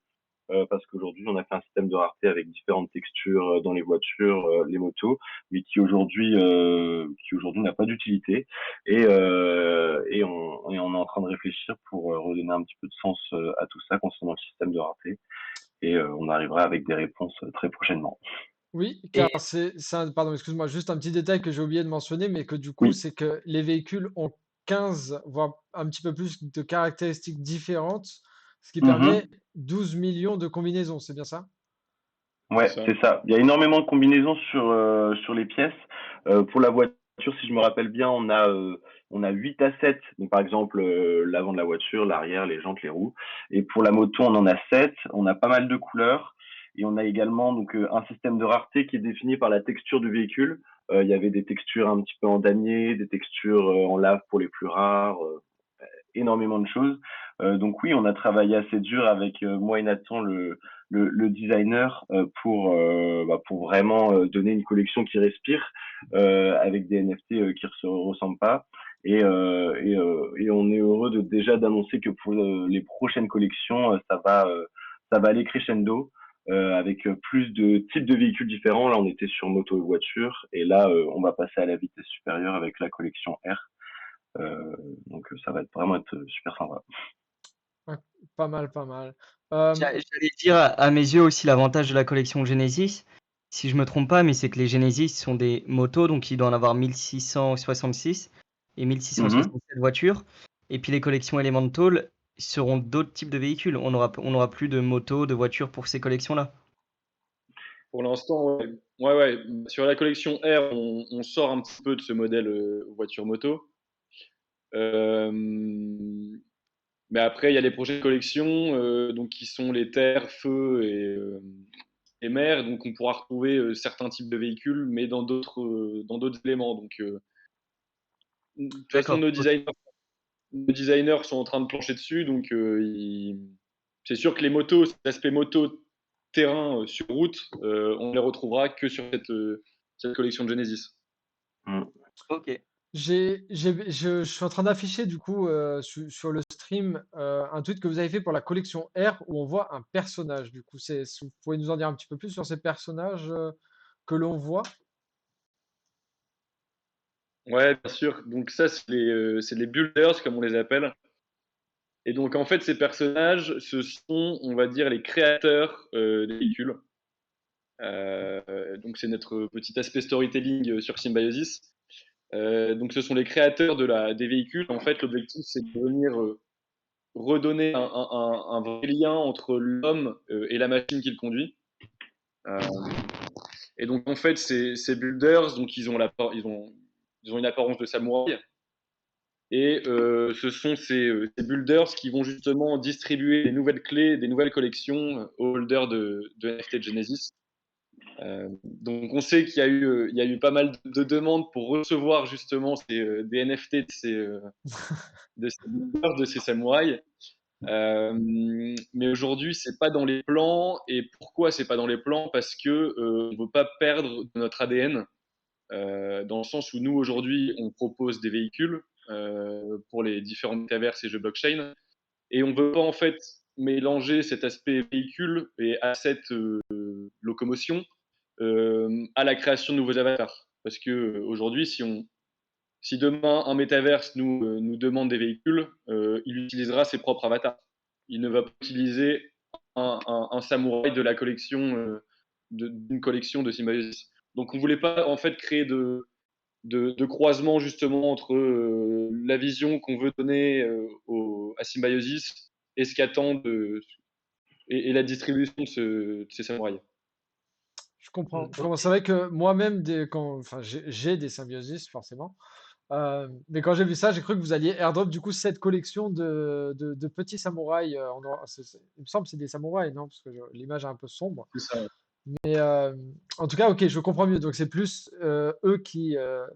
parce qu'aujourd'hui on a fait un système de rareté avec différentes textures dans les voitures, les motos, mais qui aujourd'hui n'a pas d'utilité. Et on est en train de réfléchir pour redonner un petit peu de sens à tout ça concernant le système de rareté. Et on arrivera avec des réponses très prochainement. Oui, car Et pardon, excuse-moi, juste un petit détail que j'ai oublié de mentionner, mais que du coup, Oui. c'est que les véhicules ont 15, voire un petit peu plus de caractéristiques différentes, ce qui permet Mhm. 12 millions de combinaisons, c'est bien ça? C'est Ouais, ça. c'est ça. Il y a énormément de combinaisons sur les pièces. Pour la voiture, si je me rappelle bien, on a 8 assets. Donc, par exemple, l'avant de la voiture, l'arrière, les jantes, les roues. Et pour la moto, on en a 7. On a pas mal de couleurs. Et on a également donc un système de rareté qui est défini par la texture du véhicule. Il y avait des textures un petit peu en damier, des textures en lave pour les plus rares, énormément de choses. Donc oui, on a travaillé assez dur avec moi et Nathan, le designer, pour vraiment donner une collection qui respire, avec des NFT qui ne se ressemblent pas. Et on est heureux déjà d'annoncer que pour les prochaines collections, ça va aller crescendo. Avec plus de types de véhicules différents. Là, on était sur moto et voiture, et là, on va passer à la vitesse supérieure avec la collection R. Euh, donc ça va vraiment être super sympa. Ouais, pas mal, pas mal. Euh, j'allais dire, à mes yeux aussi, l'avantage de la collection Genesis, si je me trompe pas, mais c'est que les Genesis sont des motos, donc il doit en avoir 1666 et Mhm. 1667 voitures. Et puis les collections Elemental seront d'autres types de véhicules. On aura plus de motos, de voitures pour ces collections-là. Pour l'instant, ouais. Ouais, ouais. Sur la collection R, on sort un petit peu de ce modèle voiture-moto. Euh, Mais après, il y a les projets de collection, donc qui sont les terres, feux et mer. Donc, on pourra retrouver certains types de véhicules, mais dans d'autres éléments. Donc, de toute façon, D'accord. nos designers sont en train de plancher dessus. Donc, c'est sûr que les motos, l'aspect moto terrain sur route, on les retrouvera que sur cette collection de Genesis. Ok. Je suis en train d'afficher du coup sur le stream un tweet que vous avez fait pour la collection R où on voit un personnage. Du coup, vous pouvez nous en dire un petit peu plus sur ces personnages que l'on voit? Ouais, bien sûr. Donc ça, c'est les builders, comme on les appelle. Et donc, en fait, ces personnages, ce sont, on va dire, les créateurs des véhicules. Donc, c'est notre petit aspect storytelling sur Symbiosis. Donc, ce sont les créateurs des véhicules. En fait, l'objectif, c'est de venir redonner un vrai lien entre l'homme et la machine qu'il conduit. Euh, et donc, en fait, ces builders, donc, ils ont une apparence de samouraï. Et ce sont ces builders qui vont justement distribuer des nouvelles clés, des nouvelles collections aux holders de NFT de Genesis. Donc on sait il y a eu pas mal de demandes pour recevoir justement des NFT de ces builders, de ces samouraïs. Mais aujourd'hui, c'est pas dans les plans. Et pourquoi c'est pas dans les plans? Parce que on veut pas perdre notre ADN. Dans le sens où nous, aujourd'hui, on propose des véhicules pour les différents métaverses et jeux blockchain, et on ne veut pas en fait mélanger cet aspect véhicule et asset locomotion à la création de nouveaux avatars. Parce que aujourd'hui, si demain un métaverse nous demande des véhicules, il utilisera ses propres avatars. Il ne va pas utiliser un samouraï de la collection d'une collection de Symbiosis. Donc on voulait pas en fait créer de croisement justement entre la vision qu'on veut donner à Symbiosis et ce qu'attendent et la distribution de ces samouraïs. Je comprends. Je comprends. Ok. C'est vrai que moi-même, enfin, j'ai des symbiosis forcément. Mais quand j'ai vu ça, j'ai cru que vous alliez airdrop du coup cette collection de petits samouraïs. Il me semble que c'est des samouraïs, non? Parce que l'image est un peu sombre. C'est ça. Mais en tout cas, ok, je comprends mieux. Donc c'est plus eux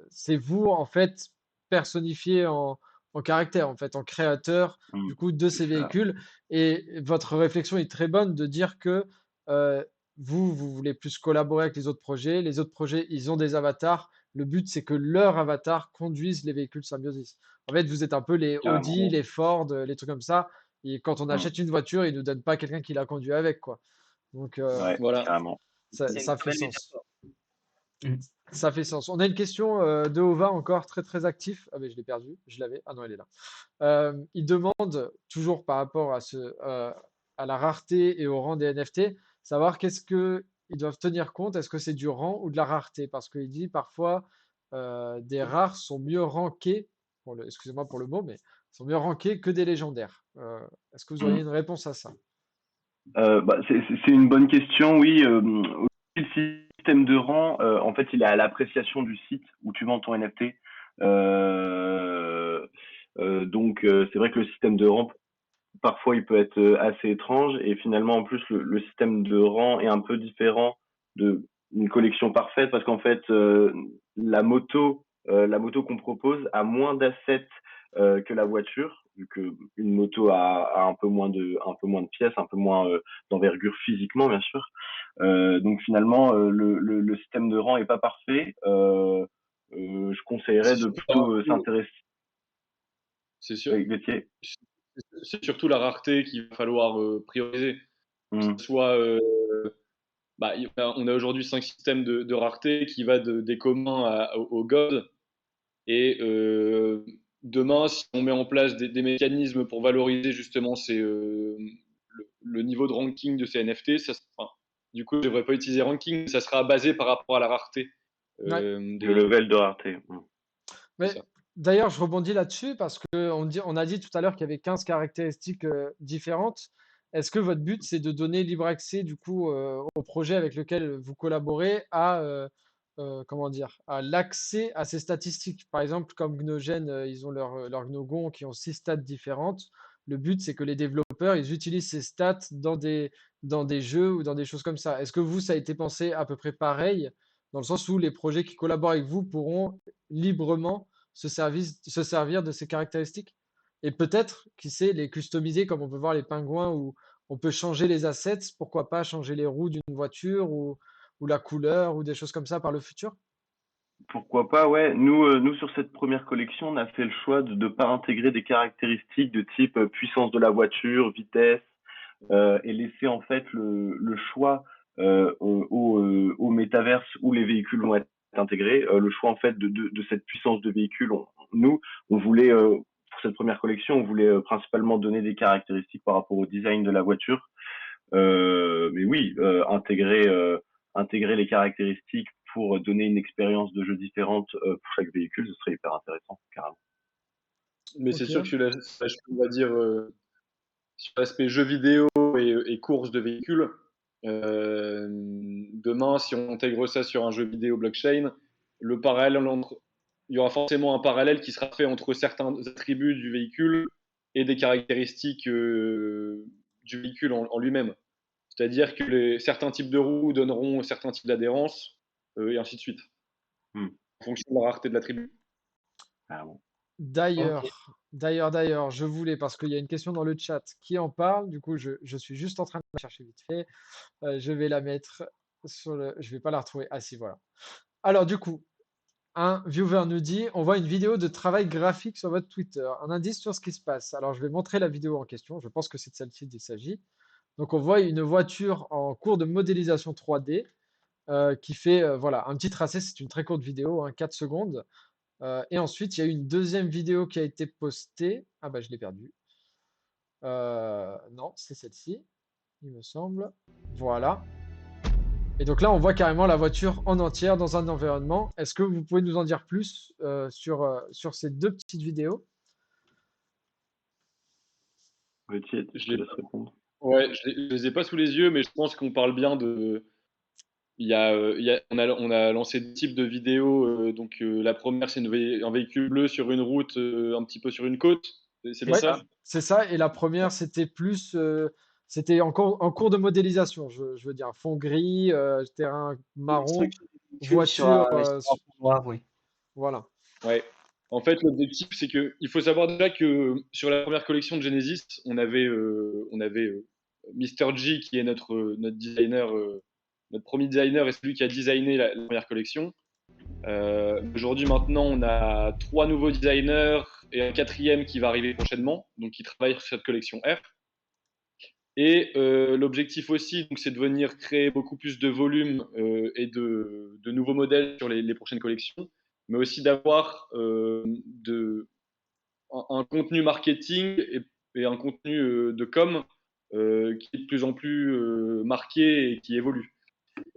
c'est vous en fait personnifié en caractère, en fait, en créateur du coup de ces C'est ça. véhicules. Et votre réflexion est très bonne de dire que euh, vous voulez plus collaborer avec les autres projets. Les autres projets, ils ont des avatars. Le but, c'est que leur avatar conduise les véhicules Symbiosis. En fait, vous êtes un peu les Audi, Carrément. les Ford, les trucs comme ça. Et quand on Mm. achète une voiture, ils nous donnent pas quelqu'un qui la conduit avec, quoi. Donc, Ouais, Voilà. carrément. C'est une ça très fait belle sens. métaphore. Mm. Ça fait sens. On a une question de Ova encore très très actif. Ah mais je l'ai perdu, je l'avais. Ah non, elle est là. Il demande toujours par rapport à la rareté et au rang des NFT, savoir qu'est-ce que ils doivent tenir compte. Est-ce que c'est du rang ou de la rareté? Parce qu'il dit parfois des rares sont mieux rankés, excusez-moi pour le mot, mais sont mieux rankés que des légendaires. Est-ce que vous auriez Mm. une réponse à ça? Bah, c'est une bonne question, oui. Le système de rang, en fait, il est à l'appréciation du site où tu vends ton NFT. Donc, c'est vrai que le système de rang, parfois, il peut être assez étrange. Et finalement, en plus, le système de rang est un peu différent de une collection parfaite parce qu'en fait, la moto qu'on propose a moins d'assets que la voiture, vu que une moto a un peu moins de pièces, un peu moins d'envergure physiquement, bien sûr. Donc finalement, le système de rang est pas parfait. Je conseillerais C'est de surtout la plutôt rareté. s'intéresser. C'est sûr. Oui, Gauthier. C'est surtout la rareté qu'il va falloir prioriser. Que Mm. ce soit, on a aujourd'hui 5 systèmes de rareté qui va des communs aux gods. Et demain, si on met en place des mécanismes pour valoriser justement le niveau de ranking de ces NFT, du coup, je ne devrais pas utiliser ranking, ça sera basé par rapport à la rareté Ouais. Le des level de rareté. Mm. c'est Mais ça. d'ailleurs, je rebondis là-dessus parce on a dit tout à l'heure qu'il y avait 15 caractéristiques différentes. Est-ce que votre but, c'est de donner libre accès du coup au projet avec lequel vous collaborez comment dire, à l'accès à ces statistiques? Par exemple, comme Gnogen, ils ont leur Gnogon qui ont 6 stats différentes. le but, c'est que les développeurs, ils utilisent ces stats dans des jeux ou dans des choses comme ça. Est-ce que vous, ça a été pensé à peu près pareil, dans le sens où les projets qui collaborent avec vous pourront librement se servir de ces caractéristiques? Et peut-être, qui sait, les customiser comme on peut voir les pingouins où on peut changer les assets, pourquoi pas changer les roues d'une voiture ou la couleur ou des choses comme ça par le futur? Pourquoi pas, ouais. Nous sur cette première collection, on a fait le choix de ne pas intégrer des caractéristiques de type puissance de la voiture, vitesse, et laisser en fait le choix au métaverse où les véhicules vont être intégrés. Le choix en fait de cette puissance de véhicule. Nous, on voulait, pour cette première collection, on voulait principalement donner des caractéristiques par rapport au design de la voiture. Mais oui, intégrer les caractéristiques pour donner une expérience de jeu différente pour chaque véhicule, ce serait hyper intéressant, carrément. Mais c'est sûr que Ok. sur l'aspect, on va dire, sur l'aspect jeux vidéo et course de véhicules, demain, si on intègre ça sur un jeu vidéo blockchain, le parallèle entre, il y aura forcément un parallèle qui sera fait entre certains attributs du véhicule et des caractéristiques du véhicule en lui-même. C'est-à-dire que certains types de roues donneront certains types d'adhérence, et ainsi de suite, Hmm, en fonction de la rareté de l'attribut. carrément. Ok. D'ailleurs, je voulais, parce qu'il y a une question dans le chat qui en parle, du coup, je suis juste en train de la chercher vite fait. Je vais la mettre sur le. Je vais pas la retrouver. Ah si, voilà. Alors, du coup, un viewer nous dit, on voit une vidéo de travail graphique sur votre Twitter, un indice sur ce qui se passe. Alors, je vais montrer la vidéo en question. Je pense que c'est de celle-ci qu'il s'agit. Donc, on voit une voiture en cours de modélisation 3D qui fait voilà, un petit tracé. C'est une très courte vidéo, hein, 4 secondes. Et ensuite, il y a eu une deuxième vidéo qui a été postée. Ah bah, je l'ai perdue. Non, c'est celle-ci, il me semble. Voilà. Et donc là, on voit carrément la voiture en entière dans un environnement. Est-ce que vous pouvez nous en dire plus sur ces deux petites vidéos? Gauthier, Je je te les, laisse répondre. ouais, je les ai pas sous les yeux, mais je pense qu'on parle bien de. On a lancé deux types de vidéos. Donc la première, c'est un véhicule bleu sur une route, un petit peu sur une côte. C'est bien Ouais, ça? c'est ça. Et la première, c'était plus, c'était en cours de modélisation. Je veux dire, fond gris, terrain marron, Construction de véhicule voiture, sur un fond noir, oui. voilà. Ouais. En fait, l'objectif, c'est que il faut savoir déjà que sur la première collection de Genesis, on avait Mr. G qui est notre designer, notre premier designer et celui qui a designé la première collection. Aujourd'hui, maintenant, on a trois nouveaux designers et un quatrième qui va arriver prochainement, donc qui travaille sur cette collection R. Et l'objectif aussi, donc, c'est de venir créer beaucoup plus de volume et de nouveaux modèles sur les prochaines collections, mais aussi d'avoir un contenu marketing et un contenu de com qui est de plus en plus marqué et qui évolue.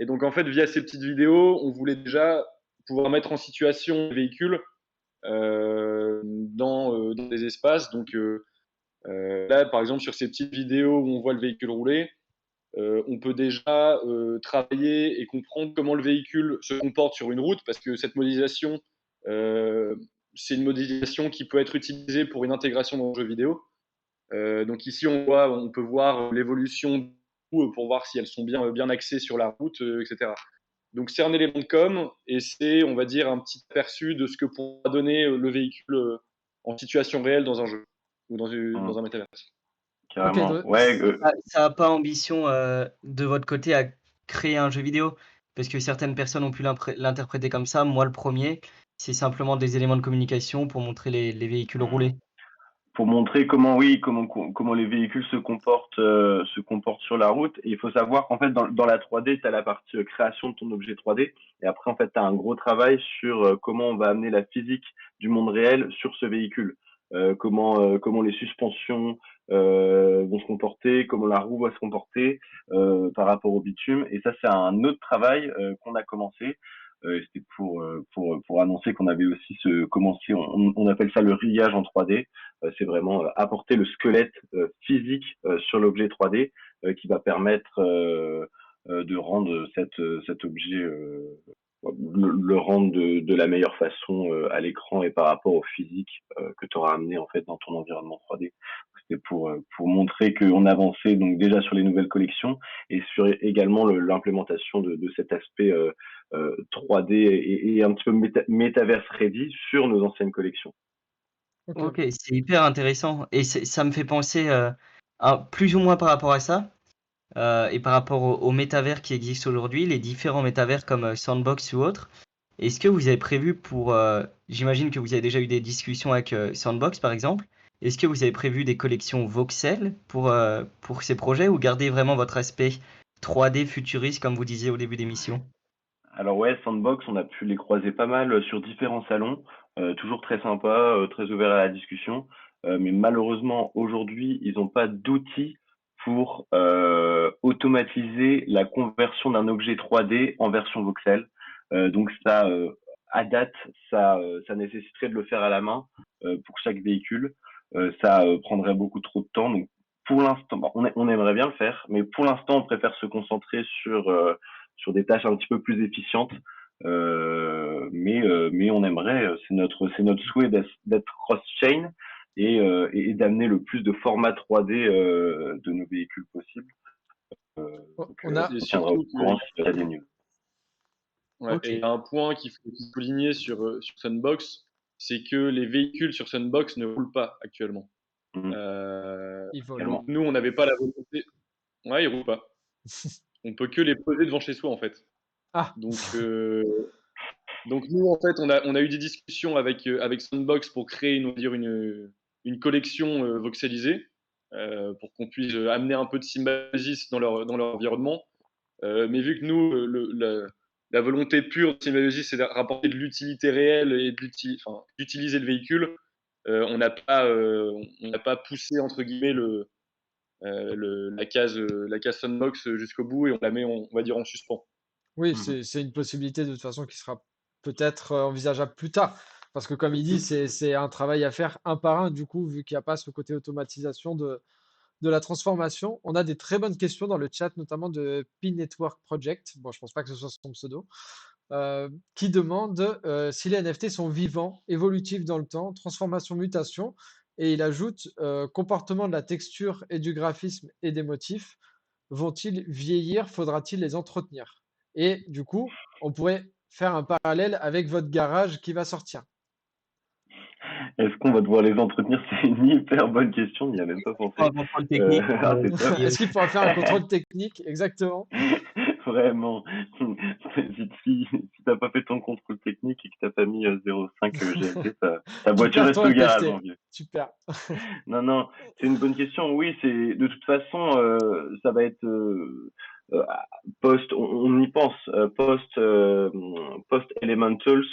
Et donc, en fait, via ces petites vidéos, on voulait déjà pouvoir mettre en situation les véhicules dans des espaces. Donc, là, par exemple, sur ces petites vidéos où on voit le véhicule rouler, on peut déjà travailler et comprendre comment le véhicule se comporte sur une route, parce que cette modélisation, euh, c'est une modélisation qui peut être utilisée pour une intégration dans le jeu vidéo. Donc ici, on peut voir l'évolution pour voir si elles sont bien axées sur la route, etc. Donc c'est un élément de com et c'est, on va dire, un petit aperçu de ce que pourra donner le véhicule en situation réelle dans un jeu ou Hmm, dans un métaverse. Ok, carrément. Ouais, Ça n'a pas ambition de votre côté à créer un jeu vidéo, parce que certaines personnes ont pu l'interpréter comme ça. Moi, le premier, c'est simplement des éléments de communication pour montrer les véhicules rouler. pour montrer comment, oui, comment les véhicules se comportent sur la route. Et il faut savoir qu'en fait, dans la 3D, tu as la partie création de ton objet 3D. Et après, en fait, tu as un gros travail sur comment on va amener la physique du monde réel sur ce véhicule. Comment les suspensions vont se comporter, comment la roue va se comporter par rapport au bitume. Et ça, c'est un autre travail qu'on a commencé. C'était pour annoncer qu'on avait aussi commencé, on appelle ça le rillage en 3D. C'est vraiment apporter le squelette physique sur l'objet 3D qui va permettre de rendre cet objet, le rendre de la meilleure façon à l'écran et par rapport au physique que tu auras amené en fait dans ton environnement 3D. c'était pour montrer qu'on avançait donc déjà sur les nouvelles collections et sur également l'implémentation de cet aspect 3D et un petit peu metaverse ready sur nos anciennes collections. Ok. OK, c'est hyper intéressant et ça me fait penser, plus ou moins par rapport à ça, et par rapport aux métavers qui existent aujourd'hui, les différents métavers comme, Sandbox ou autres. Est-ce que vous avez prévu pour, j'imagine que vous avez déjà eu des discussions avec, Sandbox par exemple. Est-ce que vous avez prévu des collections voxel pour ces projets ou garder vraiment votre aspect 3D futuriste comme vous disiez au début d'émission? Alors ouais, Sandbox, on a pu les croiser pas mal sur différents salons, toujours très sympa, très ouvert à la discussion. Mais malheureusement, aujourd'hui, ils n'ont pas d'outils pour automatiser la conversion d'un objet 3D en version voxel. Donc ça, à date, ça nécessiterait de le faire à la main pour chaque véhicule. Ça prendrait beaucoup trop de temps. Donc pour l'instant, bon, on aimerait bien le faire, mais pour l'instant, on préfère se concentrer sur des tâches un petit peu plus efficientes. Mais on aimerait, c'est notre souhait d'être cross-chain et d'amener le plus de formats 3D de nos véhicules possibles. Donc, On a. on Et tiendra au surtout courant que, s'il y a des news. ouais, Ok. et un point qu'il faut souligner sur Sunbox, c'est que les véhicules sur Sunbox ne roulent pas actuellement. Mmh, Ils volent. Donc également. nous, on n'avait pas la volonté. Ouais, ils roulent pas. On peut que les poser devant chez soi en fait. Ah, Donc, donc nous, en fait, on a eu des discussions avec Sandbox pour créer on va dire une collection voxelisée pour qu'on puisse amener un peu de symbiosis dans leur environnement. Mais vu que nous, la volonté pure de Symbiosis, c'est de rapporter de l'utilité réelle et d'utiliser le véhicule, on n'a pas poussé entre guillemets la case Sandbox jusqu'au bout et on la met, on va dire, en suspens. oui, Mmh. c'est une possibilité de toute façon qui sera peut-être envisageable plus tard. Parce que comme il dit, c'est un travail à faire un par un, du coup, vu qu'il n'y a pas ce côté automatisation de la transformation. On a des très bonnes questions dans le chat, notamment de P-Network Project. Bon, je pense pas que ce soit son pseudo. Qui demande si les NFT sont vivants, évolutifs dans le temps, transformation, mutation. Et il ajoute comportement de la texture et du graphisme et des motifs. Vont-ils vieillir? Faudra-t-il les entretenir? Et du coup, on pourrait faire un parallèle avec votre garage qui va sortir. Est-ce qu'on va devoir les entretenir? C'est une hyper bonne question, on n'y a même pas Pour pensé. un contrôle technique, C'est top. Est-ce qu'il faudra faire un contrôle technique? Exactement. Vraiment. Si t'as pas fait ton contrôle technique et que t'as pas mis 0,5 GLP, ta Tu voiture perds reste ton au garage, NFT. mon vieux. Super. Non, non, c'est une bonne question. Oui, c'est de toute façon, ça va être euh, on y pense, post Elementals,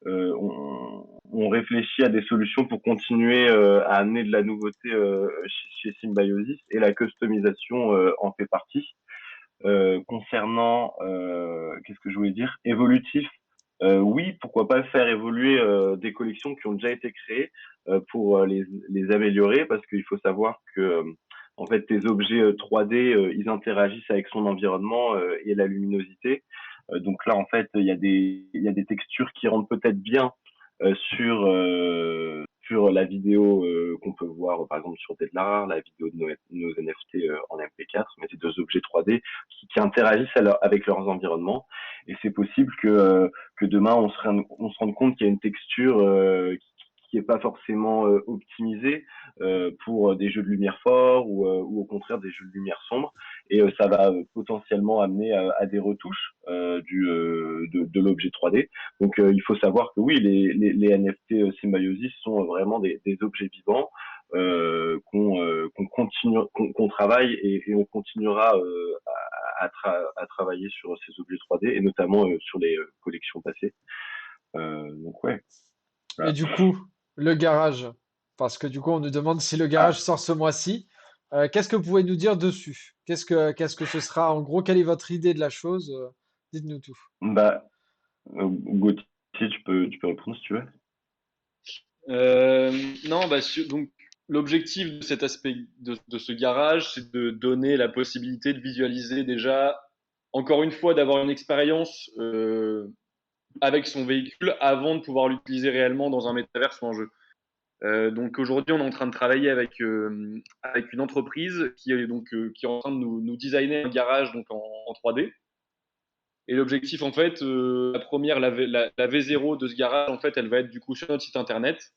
on réfléchit à des solutions pour continuer à amener de la nouveauté chez Symbiosis et la customisation en fait partie. Concernant, qu'est-ce que je voulais dire? Évolutif, oui, pourquoi pas faire évoluer des collections qui ont déjà été créées pour les améliorer, parce qu'il faut savoir que en fait, tes objets 3D, ils interagissent avec son environnement et la luminosité. Donc là, en fait, il y a des textures qui rendent peut-être bien sur la vidéo qu'on peut voir, par exemple, sur Deadlar, la vidéo de nos NFT en MP4, mais c'est deux objets 3D qui interagissent avec leurs environnements. Et c'est possible que demain, on se rende compte qu'il y a une texture qui est pas forcément optimisée pour des jeux de lumière forts ou au contraire des jeux de lumière sombres. Et ça va potentiellement amener à des retouches de l'objet 3D. Donc il faut savoir que oui, les NFT Symbiosis sont vraiment des objets vivants qu'on continue, qu'on travaille et on continuera à travailler sur ces objets 3D et notamment sur les collections passées. Donc ouais, Et voilà. du coup, le garage, parce que du coup, on nous demande si le Ah, garage sort ce mois-ci. Qu'est-ce que vous pouvez nous dire dessus? Qu'est-ce que ce sera? En gros, quelle est votre idée de la chose? Dites-nous tout. bah, Gauthier, tu peux répondre si tu veux. Non, donc l'objectif de cet aspect de ce garage, c'est de donner la possibilité de visualiser déjà, encore une fois, d'avoir une expérience avec son véhicule avant de pouvoir l'utiliser réellement dans un métaverse ou un jeu. Donc aujourd'hui, on est en train de travailler avec une entreprise qui est en train de nous designer un garage donc en 3D. Et l'objectif, en fait, la V0 de ce garage, en fait, elle va être du coup sur notre site internet.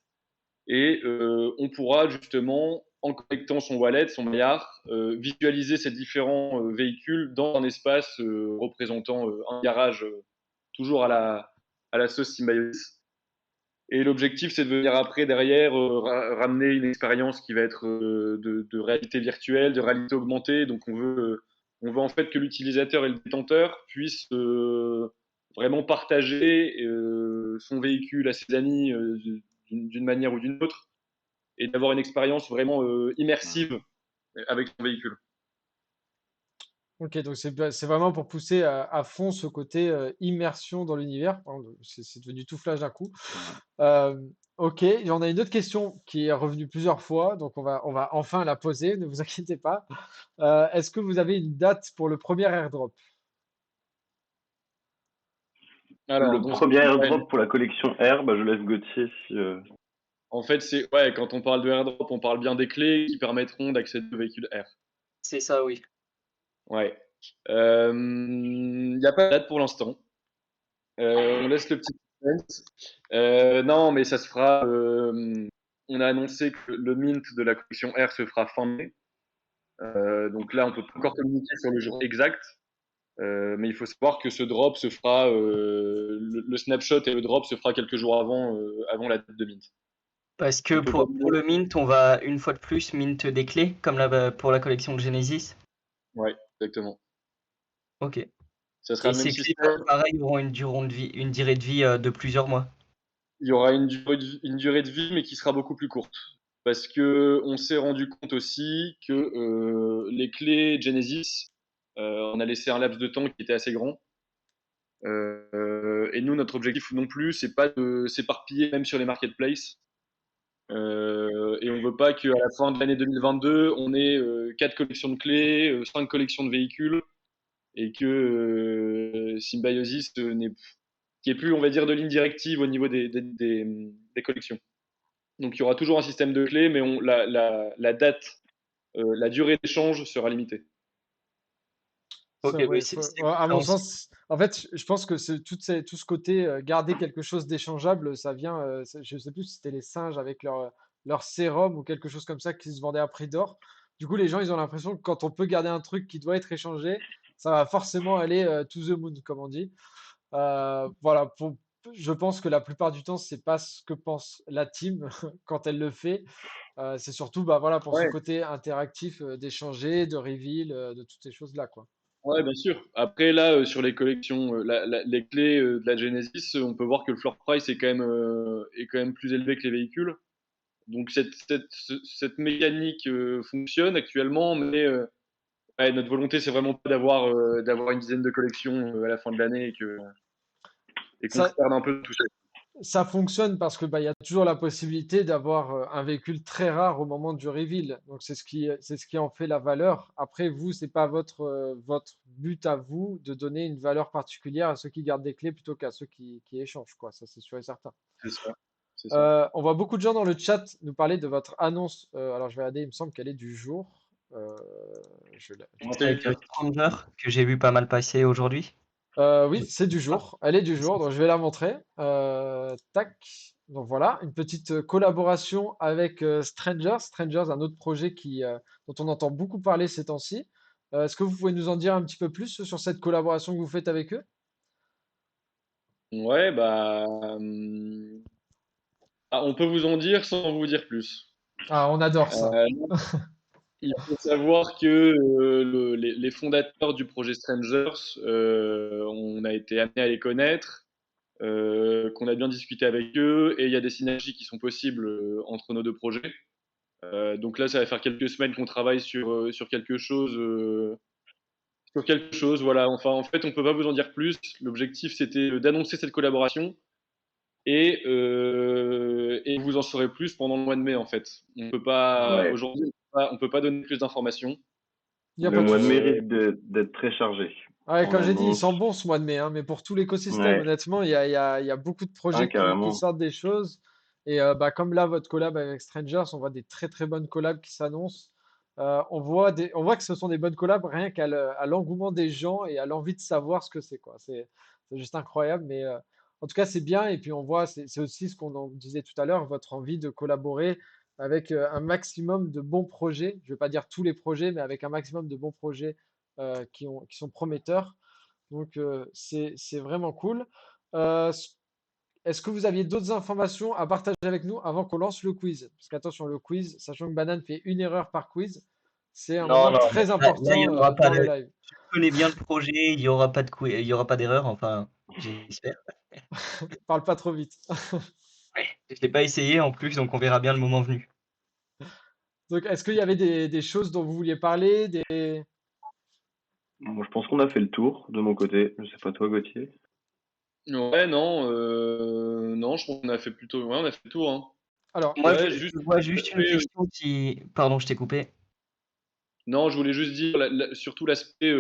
Et on pourra justement, en connectant son wallet, son maillard, visualiser ces différents véhicules dans un espace représentant un garage, toujours à la sauce Symbiosis. Et l'objectif, c'est de venir après, derrière, ramener une expérience qui va être de réalité virtuelle, de réalité augmentée. Donc, on veut en fait que l'utilisateur et le détenteur puissent vraiment partager son véhicule à ses amis d'une manière ou d'une autre et d'avoir une expérience vraiment immersive avec son véhicule. Ok, donc c'est vraiment pour pousser à fond ce côté immersion dans l'univers. Pardon, c'est devenu tout flash d'un coup. Euh, ok, il y en a une autre question qui est revenue plusieurs fois, donc on va enfin la poser, ne vous inquiétez pas. Est-ce que vous avez une date pour le premier airdrop? Alors, Le premier airdrop pour la collection R, bah, je laisse Gauthier si. en fait, quand on parle de airdrop, on parle bien des clés qui permettront d'accéder au véhicule R. C'est ça, oui. Ouais. Il n'y a pas de date pour l'instant. On laisse le petit suspense. Non, mais ça se fera. On a annoncé que le mint de la collection R se fera fin mai. Donc là, on peut pas encore communiquer sur le jour exact. Mais il faut savoir que ce drop se fera, le snapshot et le drop se fera quelques jours avant la date de mint. Parce que On peut pas pour le mint, on va une fois de plus mint des clés, comme pour la collection de Genesis. Ouais, exactement. Ok. Ça sera Et le même ces clés, système. pareil, auront une durée de vie de plusieurs mois. Il y aura une durée de vie, mais qui sera beaucoup plus courte. Parce que on s'est rendu compte aussi que les clés Genesis, on a laissé un laps de temps qui était assez grand. Et nous, notre objectif non plus, c'est pas de s'éparpiller même sur les marketplaces. Et on veut pas qu'à la fin de l'année 2022, on ait 4 collections de clés, 5 collections de véhicules, et que Symbiosis qu'il n'y ait plus, on va dire, de ligne directive au niveau des collections. Donc il y aura toujours un système de clés, mais la date, la durée d'échange sera limitée. Ok, oui, c'est À mon compréhensible. sens, en fait, je pense que c'est tout ce côté garder quelque chose d'échangeable, ça vient, je sais plus si c'était les singes avec leur sérum ou quelque chose comme ça qui se vendait à prix d'or. Du coup, les gens, ils ont l'impression que quand on peut garder un truc qui doit être échangé, ça va forcément aller to the moon, comme on dit. Voilà, je pense que la plupart du temps, c'est pas ce que pense la team quand elle le fait. C'est surtout, bah voilà, pour ce Ouais, côté interactif d'échanger, de reveal, de toutes ces choses-là, quoi. ouais, bien sûr. Après, là, sur les collections, les clés de la Genesis, on peut voir que le floor price est quand même plus élevé que les véhicules. Donc cette mécanique fonctionne actuellement, mais ouais, notre volonté, c'est vraiment pas d'avoir une dizaine de collections à la fin de l'année et qu'on se Ça, perde un peu de tout ça. Ça fonctionne parce que bah, il y a toujours la possibilité d'avoir un véhicule très rare au moment du reveal. Donc c'est ce qui en fait la valeur. Après, vous, c'est pas votre but à vous de donner une valeur particulière à ceux qui gardent des clés plutôt qu'à ceux qui échangent, quoi. Ça, c'est sûr et certain. C'est ça. C'est ça. On voit beaucoup de gens dans le chat nous parler de votre annonce. Alors, je vais regarder, il me semble qu'elle est du jour. C'est Avec Lucas. Stranger, que j'ai vu pas mal passer aujourd'hui. Oui, c'est du jour. Elle est du jour, donc je vais la montrer. Tac. Donc voilà, une petite collaboration avec Strangers. Strangers, un autre projet dont on entend beaucoup parler ces temps-ci. Est-ce que vous pouvez nous en dire un petit peu plus sur cette collaboration que vous faites avec eux? Ouais, bah, on peut vous en dire sans vous dire plus. Ah, on adore ça. Euh, Il faut savoir que les fondateurs du projet Strangers, on a été amené à les connaître, qu'on a bien discuté avec eux, et il y a des synergies qui sont possibles entre nos deux projets. Donc là, ça va faire quelques semaines qu'on travaille sur quelque chose. Sur quelque chose, voilà. Enfin, en fait, on peut pas vous en dire plus. L'objectif, c'était d'annoncer cette collaboration et vous en saurez plus pendant le mois de mai, en fait. On peut pas Ouais. aujourd'hui, on peut pas donner plus d'informations. Il n'y a Le pas de mois de mai souci. Euh, risque d'être très chargé. Ouais, On comme j'ai dit, il annonce. sent bon ce mois de mai, hein, mais pour tout l'écosystème, Ouais, honnêtement, il y a beaucoup de ah, projets qui carrément. sortent des choses. Et comme là, votre collab avec Strangers, on voit des très très bonnes collabs qui s'annoncent. On voit que ce sont des bonnes collabs rien à l'engouement des gens et à l'envie de savoir ce que c'est, quoi. C'est juste incroyable, mais en tout cas, c'est bien. Et puis on voit, c'est aussi ce qu'on en disait tout à l'heure, votre envie de collaborer avec un maximum de bons projets. Je ne vais pas dire tous les projets, mais avec un maximum de bons projets qui sont prometteurs. Donc c'est vraiment cool. Euh, Est-ce que vous aviez d'autres informations à partager avec nous avant qu'on lance le quiz? Parce qu'attention, le quiz, sachant que Banane fait une erreur par quiz, c'est un Non, moment non, très là, il important n'y aura pas dans le de. live. Tu connais bien le projet, il n'y aura pas il y aura pas d'erreur, enfin, j'espère. Parle pas trop vite. Ouais. Je ne l'ai pas essayé en plus, donc on verra bien le moment venu. Donc, est-ce qu'il y avait des choses dont vous vouliez parler, Moi, je pense qu'on a fait le tour de mon côté. Je sais pas toi, Gauthier. Ouais, non, non, je pense qu'on a fait plutôt, ouais, on a fait le tour, hein. Alors, Moi, Ouais, je juste vois juste une l'aspect, question si. Pardon, je t'ai coupé. non, je voulais juste dire surtout l'aspect,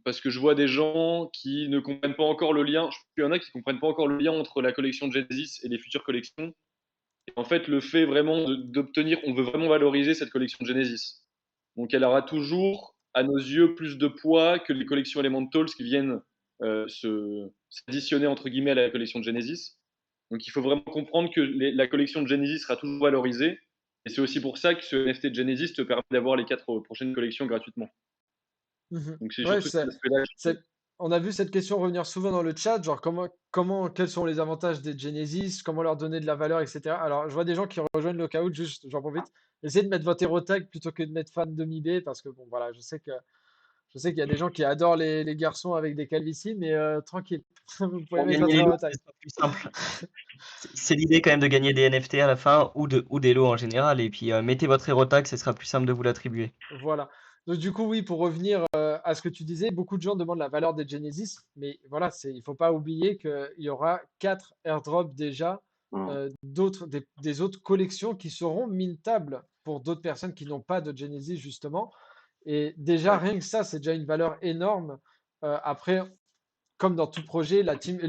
parce que je vois des gens qui ne comprennent pas encore le lien. Je pense qu'il y en a qui comprennent pas encore le lien entre la collection Genesis et les futures collections. Et en fait, le fait vraiment d'obtenir, on veut vraiment valoriser cette collection Genesis. Donc, elle aura toujours, à nos yeux, plus de poids que les collections Elementals qui viennent s'additionner entre guillemets à la collection de Genesis. Donc, il faut vraiment comprendre que la collection de Genesis sera toujours valorisée. Et c'est aussi pour ça que ce NFT de Genesis te permet d'avoir les 4 prochaines collections gratuitement. mhm. Donc, c'est Ouais, surtout cet aspect-là. on a vu cette question revenir souvent dans le chat, genre quels sont les avantages des Genesis, comment leur donner de la valeur, etc. Alors, je vois des gens qui rejoignent le caout, juste, j'en profite. Essayez de mettre votre hero tag plutôt que de mettre fan de MIB, parce que bon, voilà, je sais qu'il y a des gens qui adorent les garçons avec des calvities, mais tranquille, vous pouvez Pour mettre gagner votre les lots, hero ce tag. sera plus simple. C'est l'idée quand même de gagner des NFT à la fin ou des lots en général. Et puis mettez votre hero tag, ce sera plus simple de vous l'attribuer. Voilà. Donc du coup, oui, pour revenir à ce que tu disais, beaucoup de gens demandent la valeur des Genesis, mais voilà, il ne faut pas oublier qu'il y aura 4 airdrops déjà Hum. des autres collections qui seront mintables pour d'autres personnes qui n'ont pas de Genesis, justement. Et déjà, Ouais. rien que ça, c'est déjà une valeur énorme. Après, comme dans tout projet, la team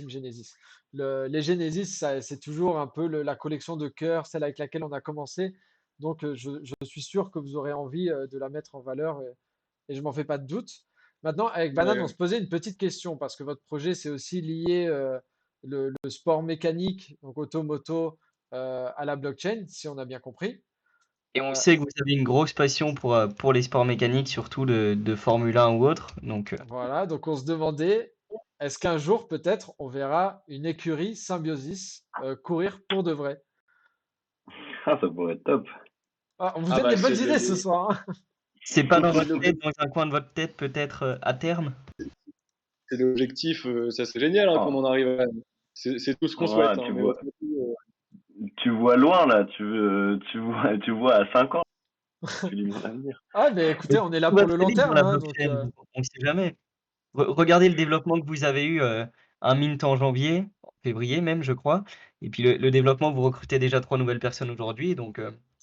Genesis. Les Genesis, c'est toujours un peu la collection de cœur, celle avec laquelle on a commencé. Donc, je suis sûr que vous aurez envie de la mettre en valeur et je m'en fais pas de doute. Maintenant, avec Banane, on Ouais. se posait une petite question parce que votre projet, c'est aussi lié le sport mécanique, donc automoto, à la blockchain, si on a bien compris. Et on Euh, sait que vous avez une grosse passion pour les sports mécaniques, surtout de Formule 1 ou autre. Donc, voilà, donc on se demandait, est-ce qu'un jour, peut-être, on verra une écurie Symbiosis courir pour de vrai? Ah, ça pourrait être top. Ah, on vous Ah donne bah des c'est bonnes idées ce soir, hein. c'est pas dans c'est votre tête, l'objectif, dans un coin de votre tête, peut-être à terme. c'est l'objectif, ça serait génial hein, qu'on Ah, en arrive là. C'est tout ce qu'on souhaite, voilà, hein, mais tu vois loin là. Tu vois à 5 ans. Tu lis mon avenir. Ah, mais écoutez, Mais on est là tout va pour le très long vite dans terme, la hein, donc blockchain, on ne sait jamais. Regardez le développement que vous avez eu, un mint en janvier, en février même, je crois. Et puis le développement, vous recrutez déjà 3 nouvelles personnes aujourd'hui, donc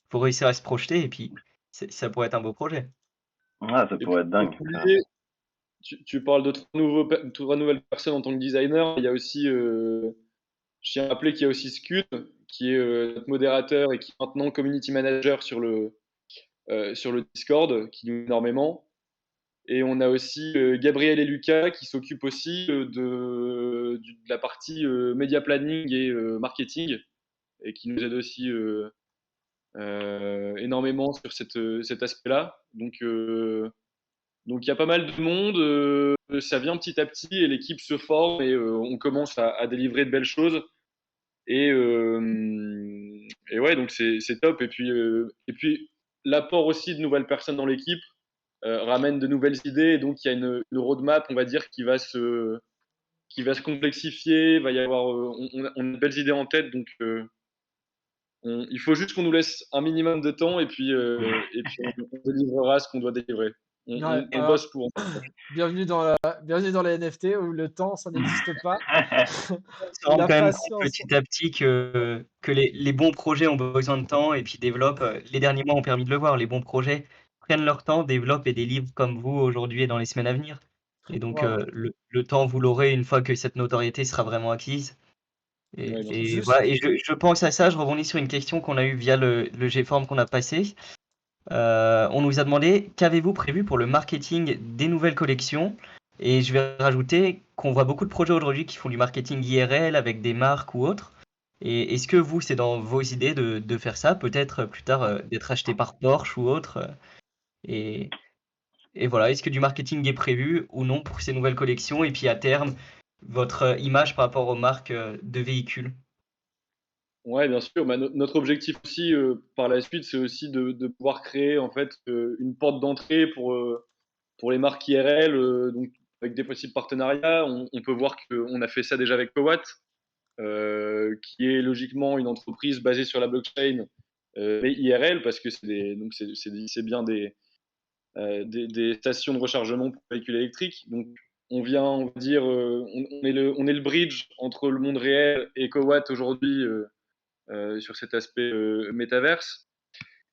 faut réussir à se projeter et puis ça pourrait être un beau projet. Ah, ça et puis pourrait être faut dingue, pas oublier, carrément. tu parles de 3 nouvelles personnes en tant que designer. Il y a aussi, je tiens à rappeler qu'il y a aussi Scud, qui est notre modérateur et qui est maintenant community manager sur le Discord, qui nous aide énormément. Et on a aussi Gabriel et Lucas qui s'occupent aussi de la partie media planning et marketing et qui nous aident aussi énormément sur cet aspect-là. Donc il y a pas mal de monde, ça vient petit à petit et l'équipe se forme et on commence à délivrer de belles choses. Et, et ouais, donc c'est top. Et puis l'apport aussi de nouvelles personnes dans l'équipe ramène de nouvelles idées. Et donc il y a une roadmap, on va dire, qui va se complexifier. Il va y avoir, on a de belles idées en tête. Donc il faut juste qu'on nous laisse un minimum de temps et puis on délivrera ce qu'on doit délivrer. ouais, On bosse pour. bienvenue dans les NFT où le temps, ça n'existe pas. On se Et rend la quand même compte patience. petit à petit que les bons projets ont besoin de temps et puis développent, les derniers mois ont permis de le voir, les bons projets prennent leur temps, développent et délivrent comme vous aujourd'hui et dans les semaines à venir. Et donc Voilà. le temps, vous l'aurez une fois que cette notoriété sera vraiment acquise Ouais, bien sûr. Et Juste, voilà, et je pense à ça, je rebondis sur une question qu'on a eue via le Gform qu'on a passé. On nous a demandé qu'avez-vous prévu pour le marketing des nouvelles collections? Et je vais rajouter qu'on voit beaucoup de projets aujourd'hui qui font du marketing IRL avec des marques ou autres. Et est-ce que vous, c'est dans vos idées de faire ça, peut-être plus tard d'être acheté par Porsche ou autre? Et, et voilà, est-ce que du marketing est prévu ou non pour ces nouvelles collections? Et puis à terme, votre image par rapport aux marques de véhicules? Ouais, bien sûr. Bah, notre objectif aussi, par la suite, c'est aussi de pouvoir créer en fait une porte d'entrée pour les marques IRL, donc avec des possibles partenariats. On peut voir qu'on a fait ça déjà avec Cowatt, qui est logiquement une entreprise basée sur la blockchain, mais IRL, parce que c'est bien des stations de rechargement pour véhicules électriques. Donc on vient, on va dire, on est le bridge entre le monde réel et Cowatt aujourd'hui sur cet aspect métaverse.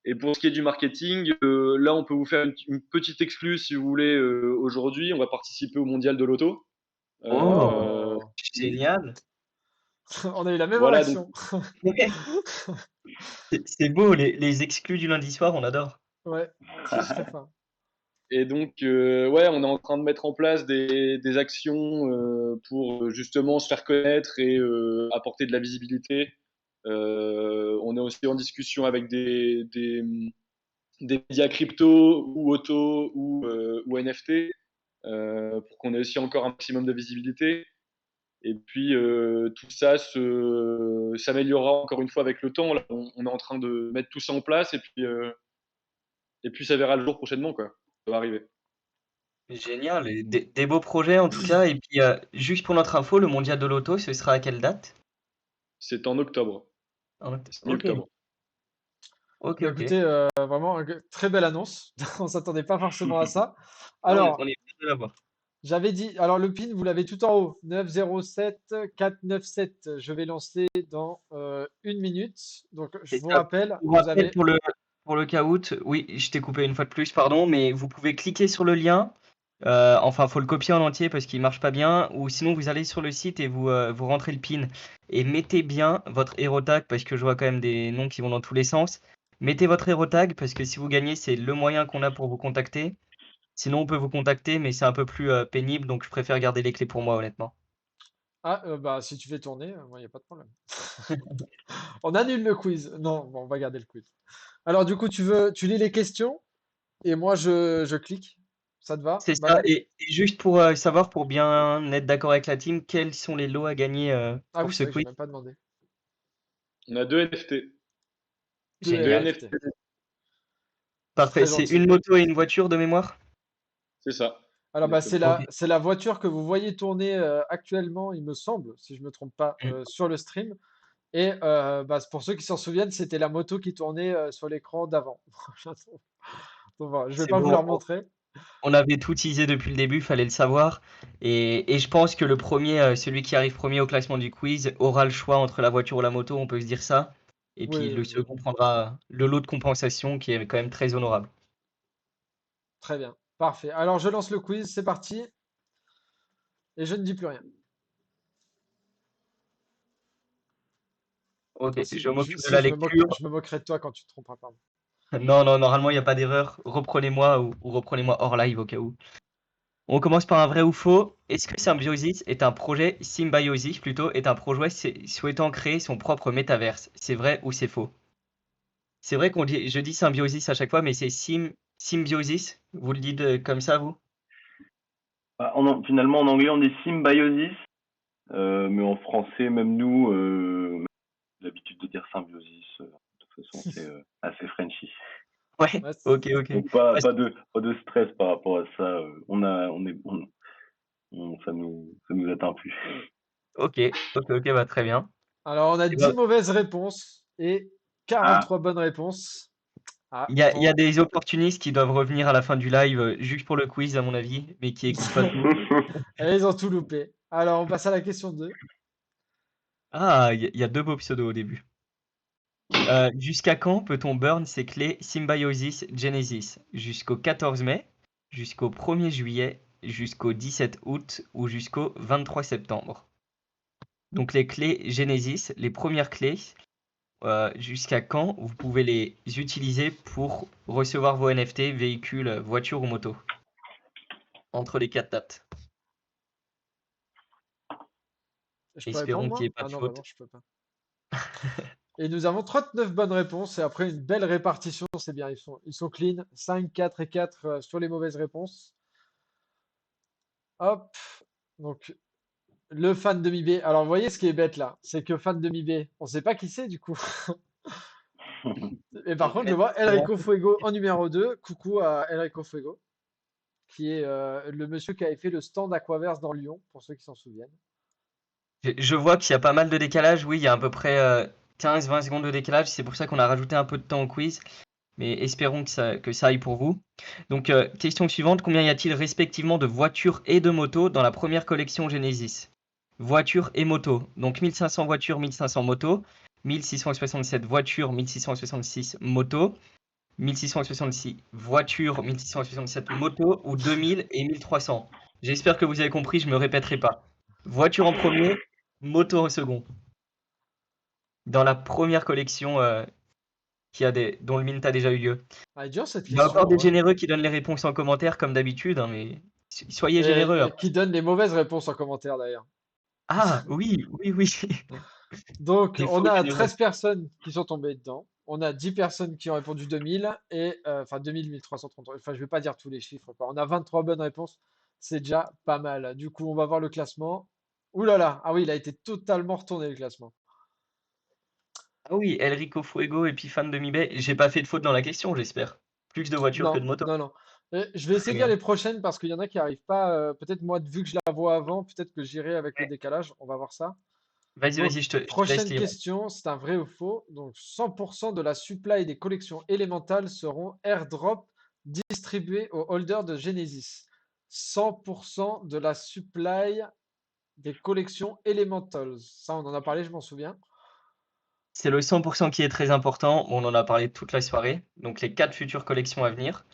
Et pour ce qui est du marketing, là, on peut vous faire une petite exclue si vous voulez. Aujourd'hui, on va participer au mondial de l'auto. Euh, oh, Génial! on a eu la même voilà, donc, réaction. C'est beau, les exclus du lundi soir, on adore. Ouais, c'est sympa. et donc, ouais, on est en train de mettre en place des actions pour justement se faire connaître et apporter de la visibilité. On est aussi en discussion avec des médias crypto ou auto ou NFT pour qu'on ait aussi encore un maximum de visibilité. Et puis tout ça s'améliorera encore une fois avec le temps. Là, on est en train de mettre tout ça en place et puis ça verra le jour prochainement, quoi. Ça va arriver. Génial, et des beaux projets en tout cas. Et puis, juste pour notre info, le mondial de l'auto, ce sera à quelle date? C'est en octobre. En oct- C'est Ok, mi-octobre. ok, Bah, ok. écoutez, vraiment, très belle annonce. On s'attendait pas forcément à ça. Non, Alors, on est fiers de l'avoir. j'avais dit, alors le pin, vous l'avez tout en haut, 907 497. Je vais lancer dans 1 minute. Donc, je Et vous ça, rappelle, pour vous rappel, avez. pour le caout, oui, je t'ai coupé une fois de plus, pardon, mais vous pouvez cliquer sur le lien. Enfin, faut le copier en entier parce qu'il marche pas bien, ou sinon vous allez sur le site et vous rentrez le pin et mettez bien votre hero tag parce que je vois quand même des noms qui vont dans tous les sens. Mettez votre hero tag parce que si vous gagnez, c'est le moyen qu'on a pour vous contacter. Sinon, on peut vous contacter, mais c'est un peu plus pénible, donc je préfère garder les clés pour moi, honnêtement. Ah, bah, si tu fais tourner, moi, il n'y a pas de problème. On annule le quiz. Non, bon, on va garder le quiz. Alors, du coup, tu lis les questions et moi, je clique. Ça te va, C'est ça. Balak? Et juste pour savoir, pour bien être d'accord avec la team, quels sont les lots à gagner Ah oui, pour c'est ce Ouais. vrai que j'ai quiz? même pas demandé. On a deux NFT. Deux Deux Génial. NFT, NFT. C'est Parfait. très C'est gentil. une moto et une voiture de mémoire? c'est ça. Alors, bah, c'est Exactement. Ok. c'est la voiture que vous voyez tourner actuellement, il me semble, si je me trompe pas, Mm. sur le stream. Et bah, pour ceux qui s'en souviennent, c'était la moto qui tournait sur l'écran d'avant. Donc, voilà, je vais C'est pas vous bon. la remontrer. On avait tout teasé depuis le début, fallait le savoir. Et je pense que le premier, celui qui arrive premier au classement du quiz, aura le choix entre la voiture ou la moto, on peut se dire ça. Et Oui, puis le oui, second prendra le lot de compensation qui est quand même très honorable. très bien. Parfait. Alors, je lance le quiz, c'est parti. Et je ne dis plus rien. Ok, Ah, si, je m'occupe de si, la lecture. je me moquerai de toi quand tu te tromperas, pardon. Non, non, normalement, il n'y a pas d'erreur. Reprenez-moi ou reprenez-moi hors live au cas où. On commence par un vrai ou faux. Est-ce que Symbiosis est un projet, Symbiosis plutôt, est un projet souhaitant créer son propre métaverse? C'est vrai ou c'est faux? C'est vrai je dis Symbiosis à chaque fois, mais c'est Symbiosis. Vous le dites comme ça, vous? Bah, finalement, en anglais, on dit symbiosis, mais en français, même nous, l'habitude de dire symbiosis. De toute façon, c'est assez Frenchy. Ouais, Ouais, ok, ok. Donc pas, Parce- pas de stress par rapport à ça. Ça nous atteint plus. Ok, ok, ok, bah très bien. alors, on a Eh 10 ben, mauvaises réponses et Ah, 43 bonnes réponses. Ah, il y a des opportunistes qui doivent revenir à la fin du live juste pour le quiz, à mon avis, mais qui écoutent pas tout. Et ils ont tout loupé. Alors, on passe à la question 2. Ah, il y a deux beaux pseudos au début. Jusqu'à quand peut-on burn ces clés Symbiosis Genesis? Jusqu'au 14 mai, jusqu'au 1er juillet, jusqu'au 17 août ou jusqu'au 23 septembre? Donc les clés Genesis, les premières clés, jusqu'à quand vous pouvez les utiliser pour recevoir vos NFT, véhicules, voitures ou motos? Entre les 4 dates. Je peux Espérons répondre, qu'il n'y moi? ait pas Ah de non, bah non, faute. je peux pas. Et nous avons 39 bonnes réponses et après une belle répartition, c'est bien, ils sont clean. 5, 4 et 4 sur les mauvaises réponses. Hop, donc le fan de MIB. Alors, vous voyez ce qui est bête là, c'est que fan de MIB, on sait pas qui c'est du coup. Et par contre, je vois Elrico Fuego en numéro 2. Coucou à Elrico Fuego, qui est le monsieur qui avait fait le stand Aquaverse dans Lyon, pour ceux qui s'en souviennent. Je vois qu'il y a pas mal de décalage. Oui, il y a à peu près 15-20 secondes de décalage. C'est pour ça qu'on a rajouté un peu de temps au quiz. Mais espérons que ça aille pour vous. Donc, question suivante. Combien y a-t-il respectivement de voitures et de motos dans la première collection Genesis? Voitures et motos. Donc 1500 voitures, 1500 motos. 1667 voitures, 1666 motos. 1666 voitures, 1667 motos ou 2000 et 1300. J'espère que vous avez compris, je me répéterai pas. Voiture en premier, moto en second. Dans la première collection dont le mint a déjà eu lieu. Ah, elle est dure cette Il y a question, encore en des vrai. généreux qui donnent les réponses en commentaire comme d'habitude, hein, mais soyez généreux. Et qui donne les mauvaises réponses en commentaire d'ailleurs. Ah oui, oui, oui. Donc, Des on faux a généreux. 13 personnes qui sont tombées dedans. On a 10 personnes qui ont répondu 2000 et enfin 2000, 1333. Enfin, je vais pas dire tous les chiffres, quoi. On a 23 bonnes réponses. C'est déjà pas mal. Du coup, on va voir le classement. Ouh là là. Ah oui, il a été totalement retourné le classement. Ah oui, Elrico Fuego et puis fan de Mibay. J'ai pas fait de faute dans la question, j'espère. Plus de voitures que de Non, motos. non, non. Je vais Très essayer de lire bien. les prochaines parce qu'il y en a qui arrivent pas. Peut-être moi, vu que je la vois avant, peut-être que j'irai avec le Ouais. décalage. On va voir ça. Vas-y, Donc, vas-y, je te laisse prochaine lire. question, c'est un vrai ou faux. Donc, 100% de la supply des collections élémentales seront airdrop distribuées aux holders de Genesis. 100% de la supply des collections Elementals. Ça, on en a parlé, je m'en souviens. C'est le 100% qui est très important. Bon, on en a parlé toute la soirée. Donc, les 4 futures collections à venir.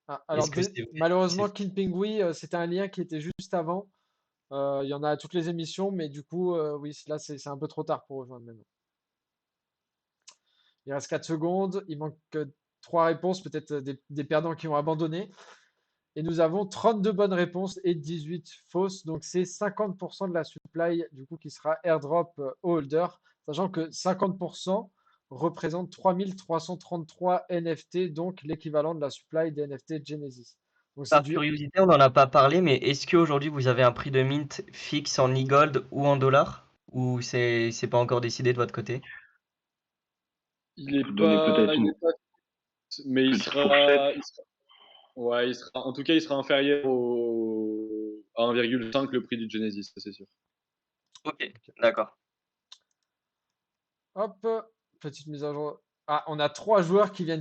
Ah, alors, Est-ce que c'est vrai? malheureusement, C'est King Pingui, c'était un lien qui était juste avant. Il y en a à toutes les émissions, mais du coup, oui, là, c'est un peu trop tard pour rejoindre maintenant. Il reste 4 secondes. Il manque 3 réponses, peut-être des perdants qui ont abandonné. Et nous avons 32 bonnes réponses et 18 fausses. Donc, c'est 50% de la supply du coup qui sera airdrop au holder, sachant que 50% représente 3333 NFT, donc l'équivalent de la supply des NFT Genesis. Donc, c'est Par du. curiosité, on n'en a pas parlé, mais est-ce qu'aujourd'hui vous avez un prix de mint fixe en e-gold ou en dollars? Ou c'est pas encore décidé de votre côté? Il est Peut donner pas, peut-être il une est pas, mais petite fourchette. ouais, en tout cas, il sera inférieur à 1,5 le prix du Genesis, ça, c'est sûr. Ok, d'accord. Hop, petite mise à jour. Ah, on a 3 joueurs qui viennent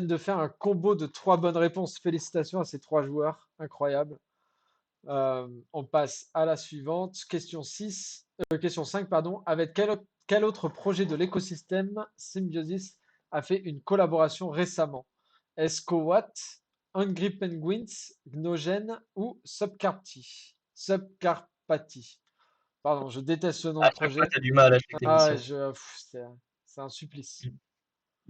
de faire un combo de 3 bonnes réponses. Félicitations à ces 3 joueurs. Incroyable. On passe à la suivante. Question 5, pardon. Avec quel autre projet de l'écosystème Symbiosis a fait une collaboration récemment? Escowat, Hungry Penguins, Gnogen ou Subcarpati. Pardon, je déteste ce nom À de chaque fois, projet. tu as du mal à chaque Ah, émission. c'est un supplice.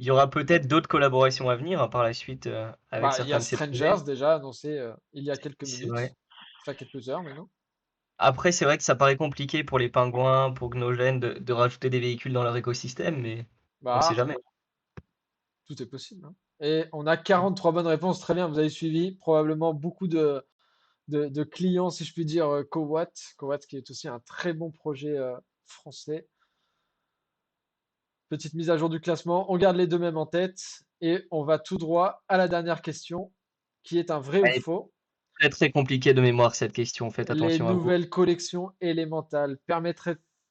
Il y aura peut-être d'autres collaborations à venir hein, par la suite avec Bah, il y a certains de ces projets. Strangers déjà annoncé il y a quelques C'est vrai. minutes, enfin quelques heures maintenant. Après, c'est vrai que ça paraît compliqué pour les pingouins, pour Gnogen, de rajouter des véhicules dans leur écosystème, mais on sait Bah, jamais. tout est possible, hein. Et on a 43 bonnes réponses, très bien, vous avez suivi. Probablement beaucoup de clients, si je puis dire, Cowatt. Cowatt qui est aussi un très bon projet français. Petite mise à jour du classement, on garde les deux mêmes en tête et on va tout droit à la dernière question, qui est un vrai ou Elle est faux. très très compliquée de mémoire cette question, faites Les attention à vous. nouvelles collections élémentales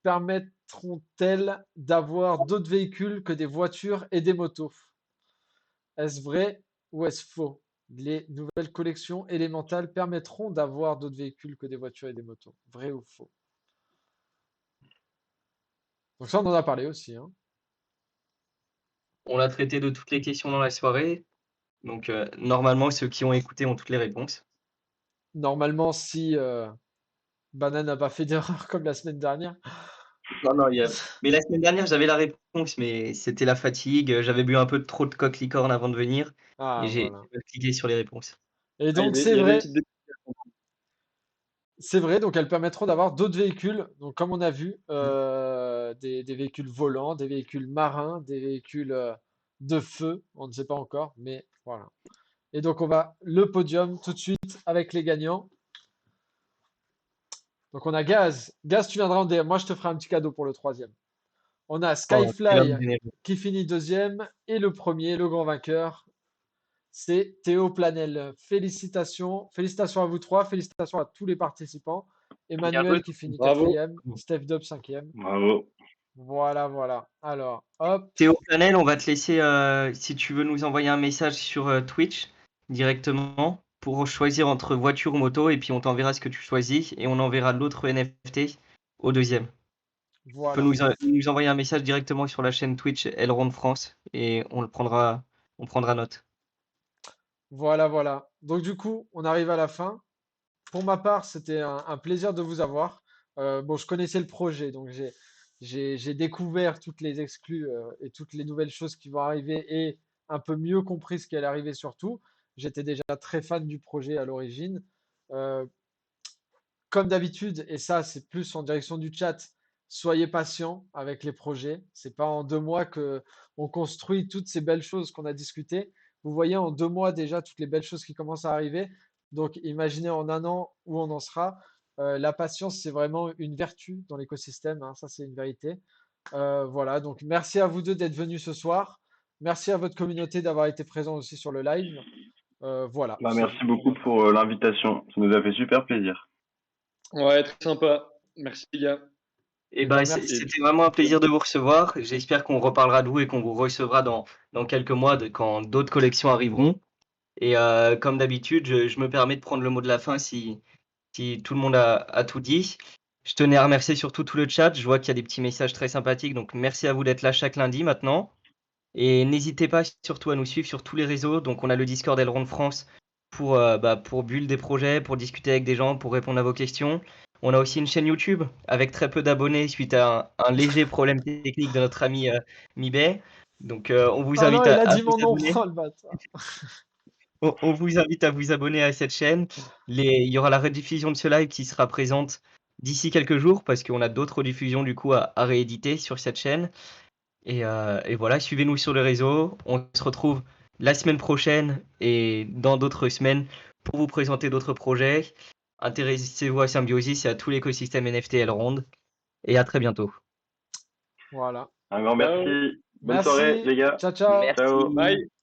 permettront-elles d'avoir d'autres véhicules que des voitures et des motos? Est-ce vrai ou est-ce faux? Les nouvelles collections élémentales permettront d'avoir d'autres véhicules que des voitures et des motos. Vrai ou faux? Donc ça, on en a parlé aussi, hein. On a traité de toutes les questions dans la soirée, donc normalement ceux qui ont écouté ont toutes les réponses. Normalement, si Banane n'a pas fait d'erreur comme la semaine dernière. Non, non, mais la semaine dernière, j'avais la réponse, mais c'était la fatigue. J'avais bu un peu trop de coque licorne avant de venir et Ah, j'ai voilà. mal cliqué sur les réponses. Et Ah, donc, il y avait une c'est vrai, donc elles permettront d'avoir d'autres véhicules. Donc, comme on a vu, Mm. des véhicules volants, des véhicules marins, des véhicules de feu, on ne sait pas encore, mais voilà. Et donc, on va le podium tout de suite avec les gagnants. Donc, on a Gaz. Gaz, tu viendras en DM. Moi, je te ferai un petit cadeau pour le troisième. On a Oh, quel homme Skyfly généreux. qui finit deuxième. Et le premier, le grand vainqueur, c'est Théo Planel. Félicitations. Félicitations à vous trois. Félicitations à tous les participants. Bien joué. Emmanuel qui finit Bravo. quatrième. Steph Dub cinquième. Bravo. Voilà, voilà. Alors, hop. Théo Planel, on va te laisser, si tu veux nous envoyer un message sur Twitch directement pour choisir entre voiture ou moto, et puis on t'enverra ce que tu choisis et on enverra l'autre NFT au deuxième. Tu peux Voilà. nous envoyer un message directement sur la chaîne Twitch Elrond France et on prendra note. Voilà, voilà. Donc, du coup, on arrive à la fin. Pour ma part, c'était un plaisir de vous avoir. Bon, je connaissais le projet, donc j'ai découvert toutes les exclus et toutes les nouvelles choses qui vont arriver et un peu mieux compris ce qui allait arriver surtout. J'étais déjà très fan du projet à l'origine. Euh, Comme d'habitude, et ça c'est plus en direction du chat, soyez patient avec les projets. C'est pas en 2 mois que on construit toutes ces belles choses qu'on a discutées. Vous voyez en 2 mois déjà toutes les belles choses qui commencent à arriver. Donc imaginez en un an où on en sera. La patience, c'est vraiment une vertu dans l'écosystème, hein, ça c'est une vérité. Voilà, donc merci à vous deux d'être venus ce soir. Merci à votre communauté d'avoir été présent aussi sur le live. Voilà, Bah, c'est merci tout pour beaucoup ma part. pour l'invitation. Ça nous a fait super plaisir. Ouais, très sympa. Merci, les gars. Et Eh ben ben, merci. Et puis, c'était vraiment un plaisir de vous recevoir. J'espère qu'on reparlera de vous et qu'on vous recevra dans quelques mois quand d'autres collections arriveront. Et comme d'habitude, je me permets de prendre le mot de la fin si tout le monde a tout dit. Je tenais à remercier surtout tout le chat. Je vois qu'il y a des petits messages très sympathiques. Donc merci à vous d'être là chaque lundi maintenant. Et n'hésitez pas surtout à nous suivre sur tous les réseaux. Donc on a le Discord Elrond France pour build des projets, pour discuter avec des gens, pour répondre à vos questions. On a aussi une chaîne YouTube avec très peu d'abonnés suite à un léger problème technique de notre ami Mibay. Donc on vous Oh non, invite il a à dit vous mon nom, abonner. oh, le bâtard. On vous invite à vous abonner à cette chaîne. Il y aura la rediffusion de ce live qui sera présente d'ici quelques jours parce qu'on a d'autres rediffusions du coup à rééditer sur cette chaîne. Et voilà, suivez-nous sur les réseaux. On se retrouve la semaine prochaine et dans d'autres semaines pour vous présenter d'autres projets. Intéressez-vous à Symbiosis et à tout l'écosystème NFT Elrond. Et à très bientôt. Voilà. Un grand ciao. merci. Bonne soirée, Merci. les gars. Ciao, ciao. Ciao. Merci. Bye.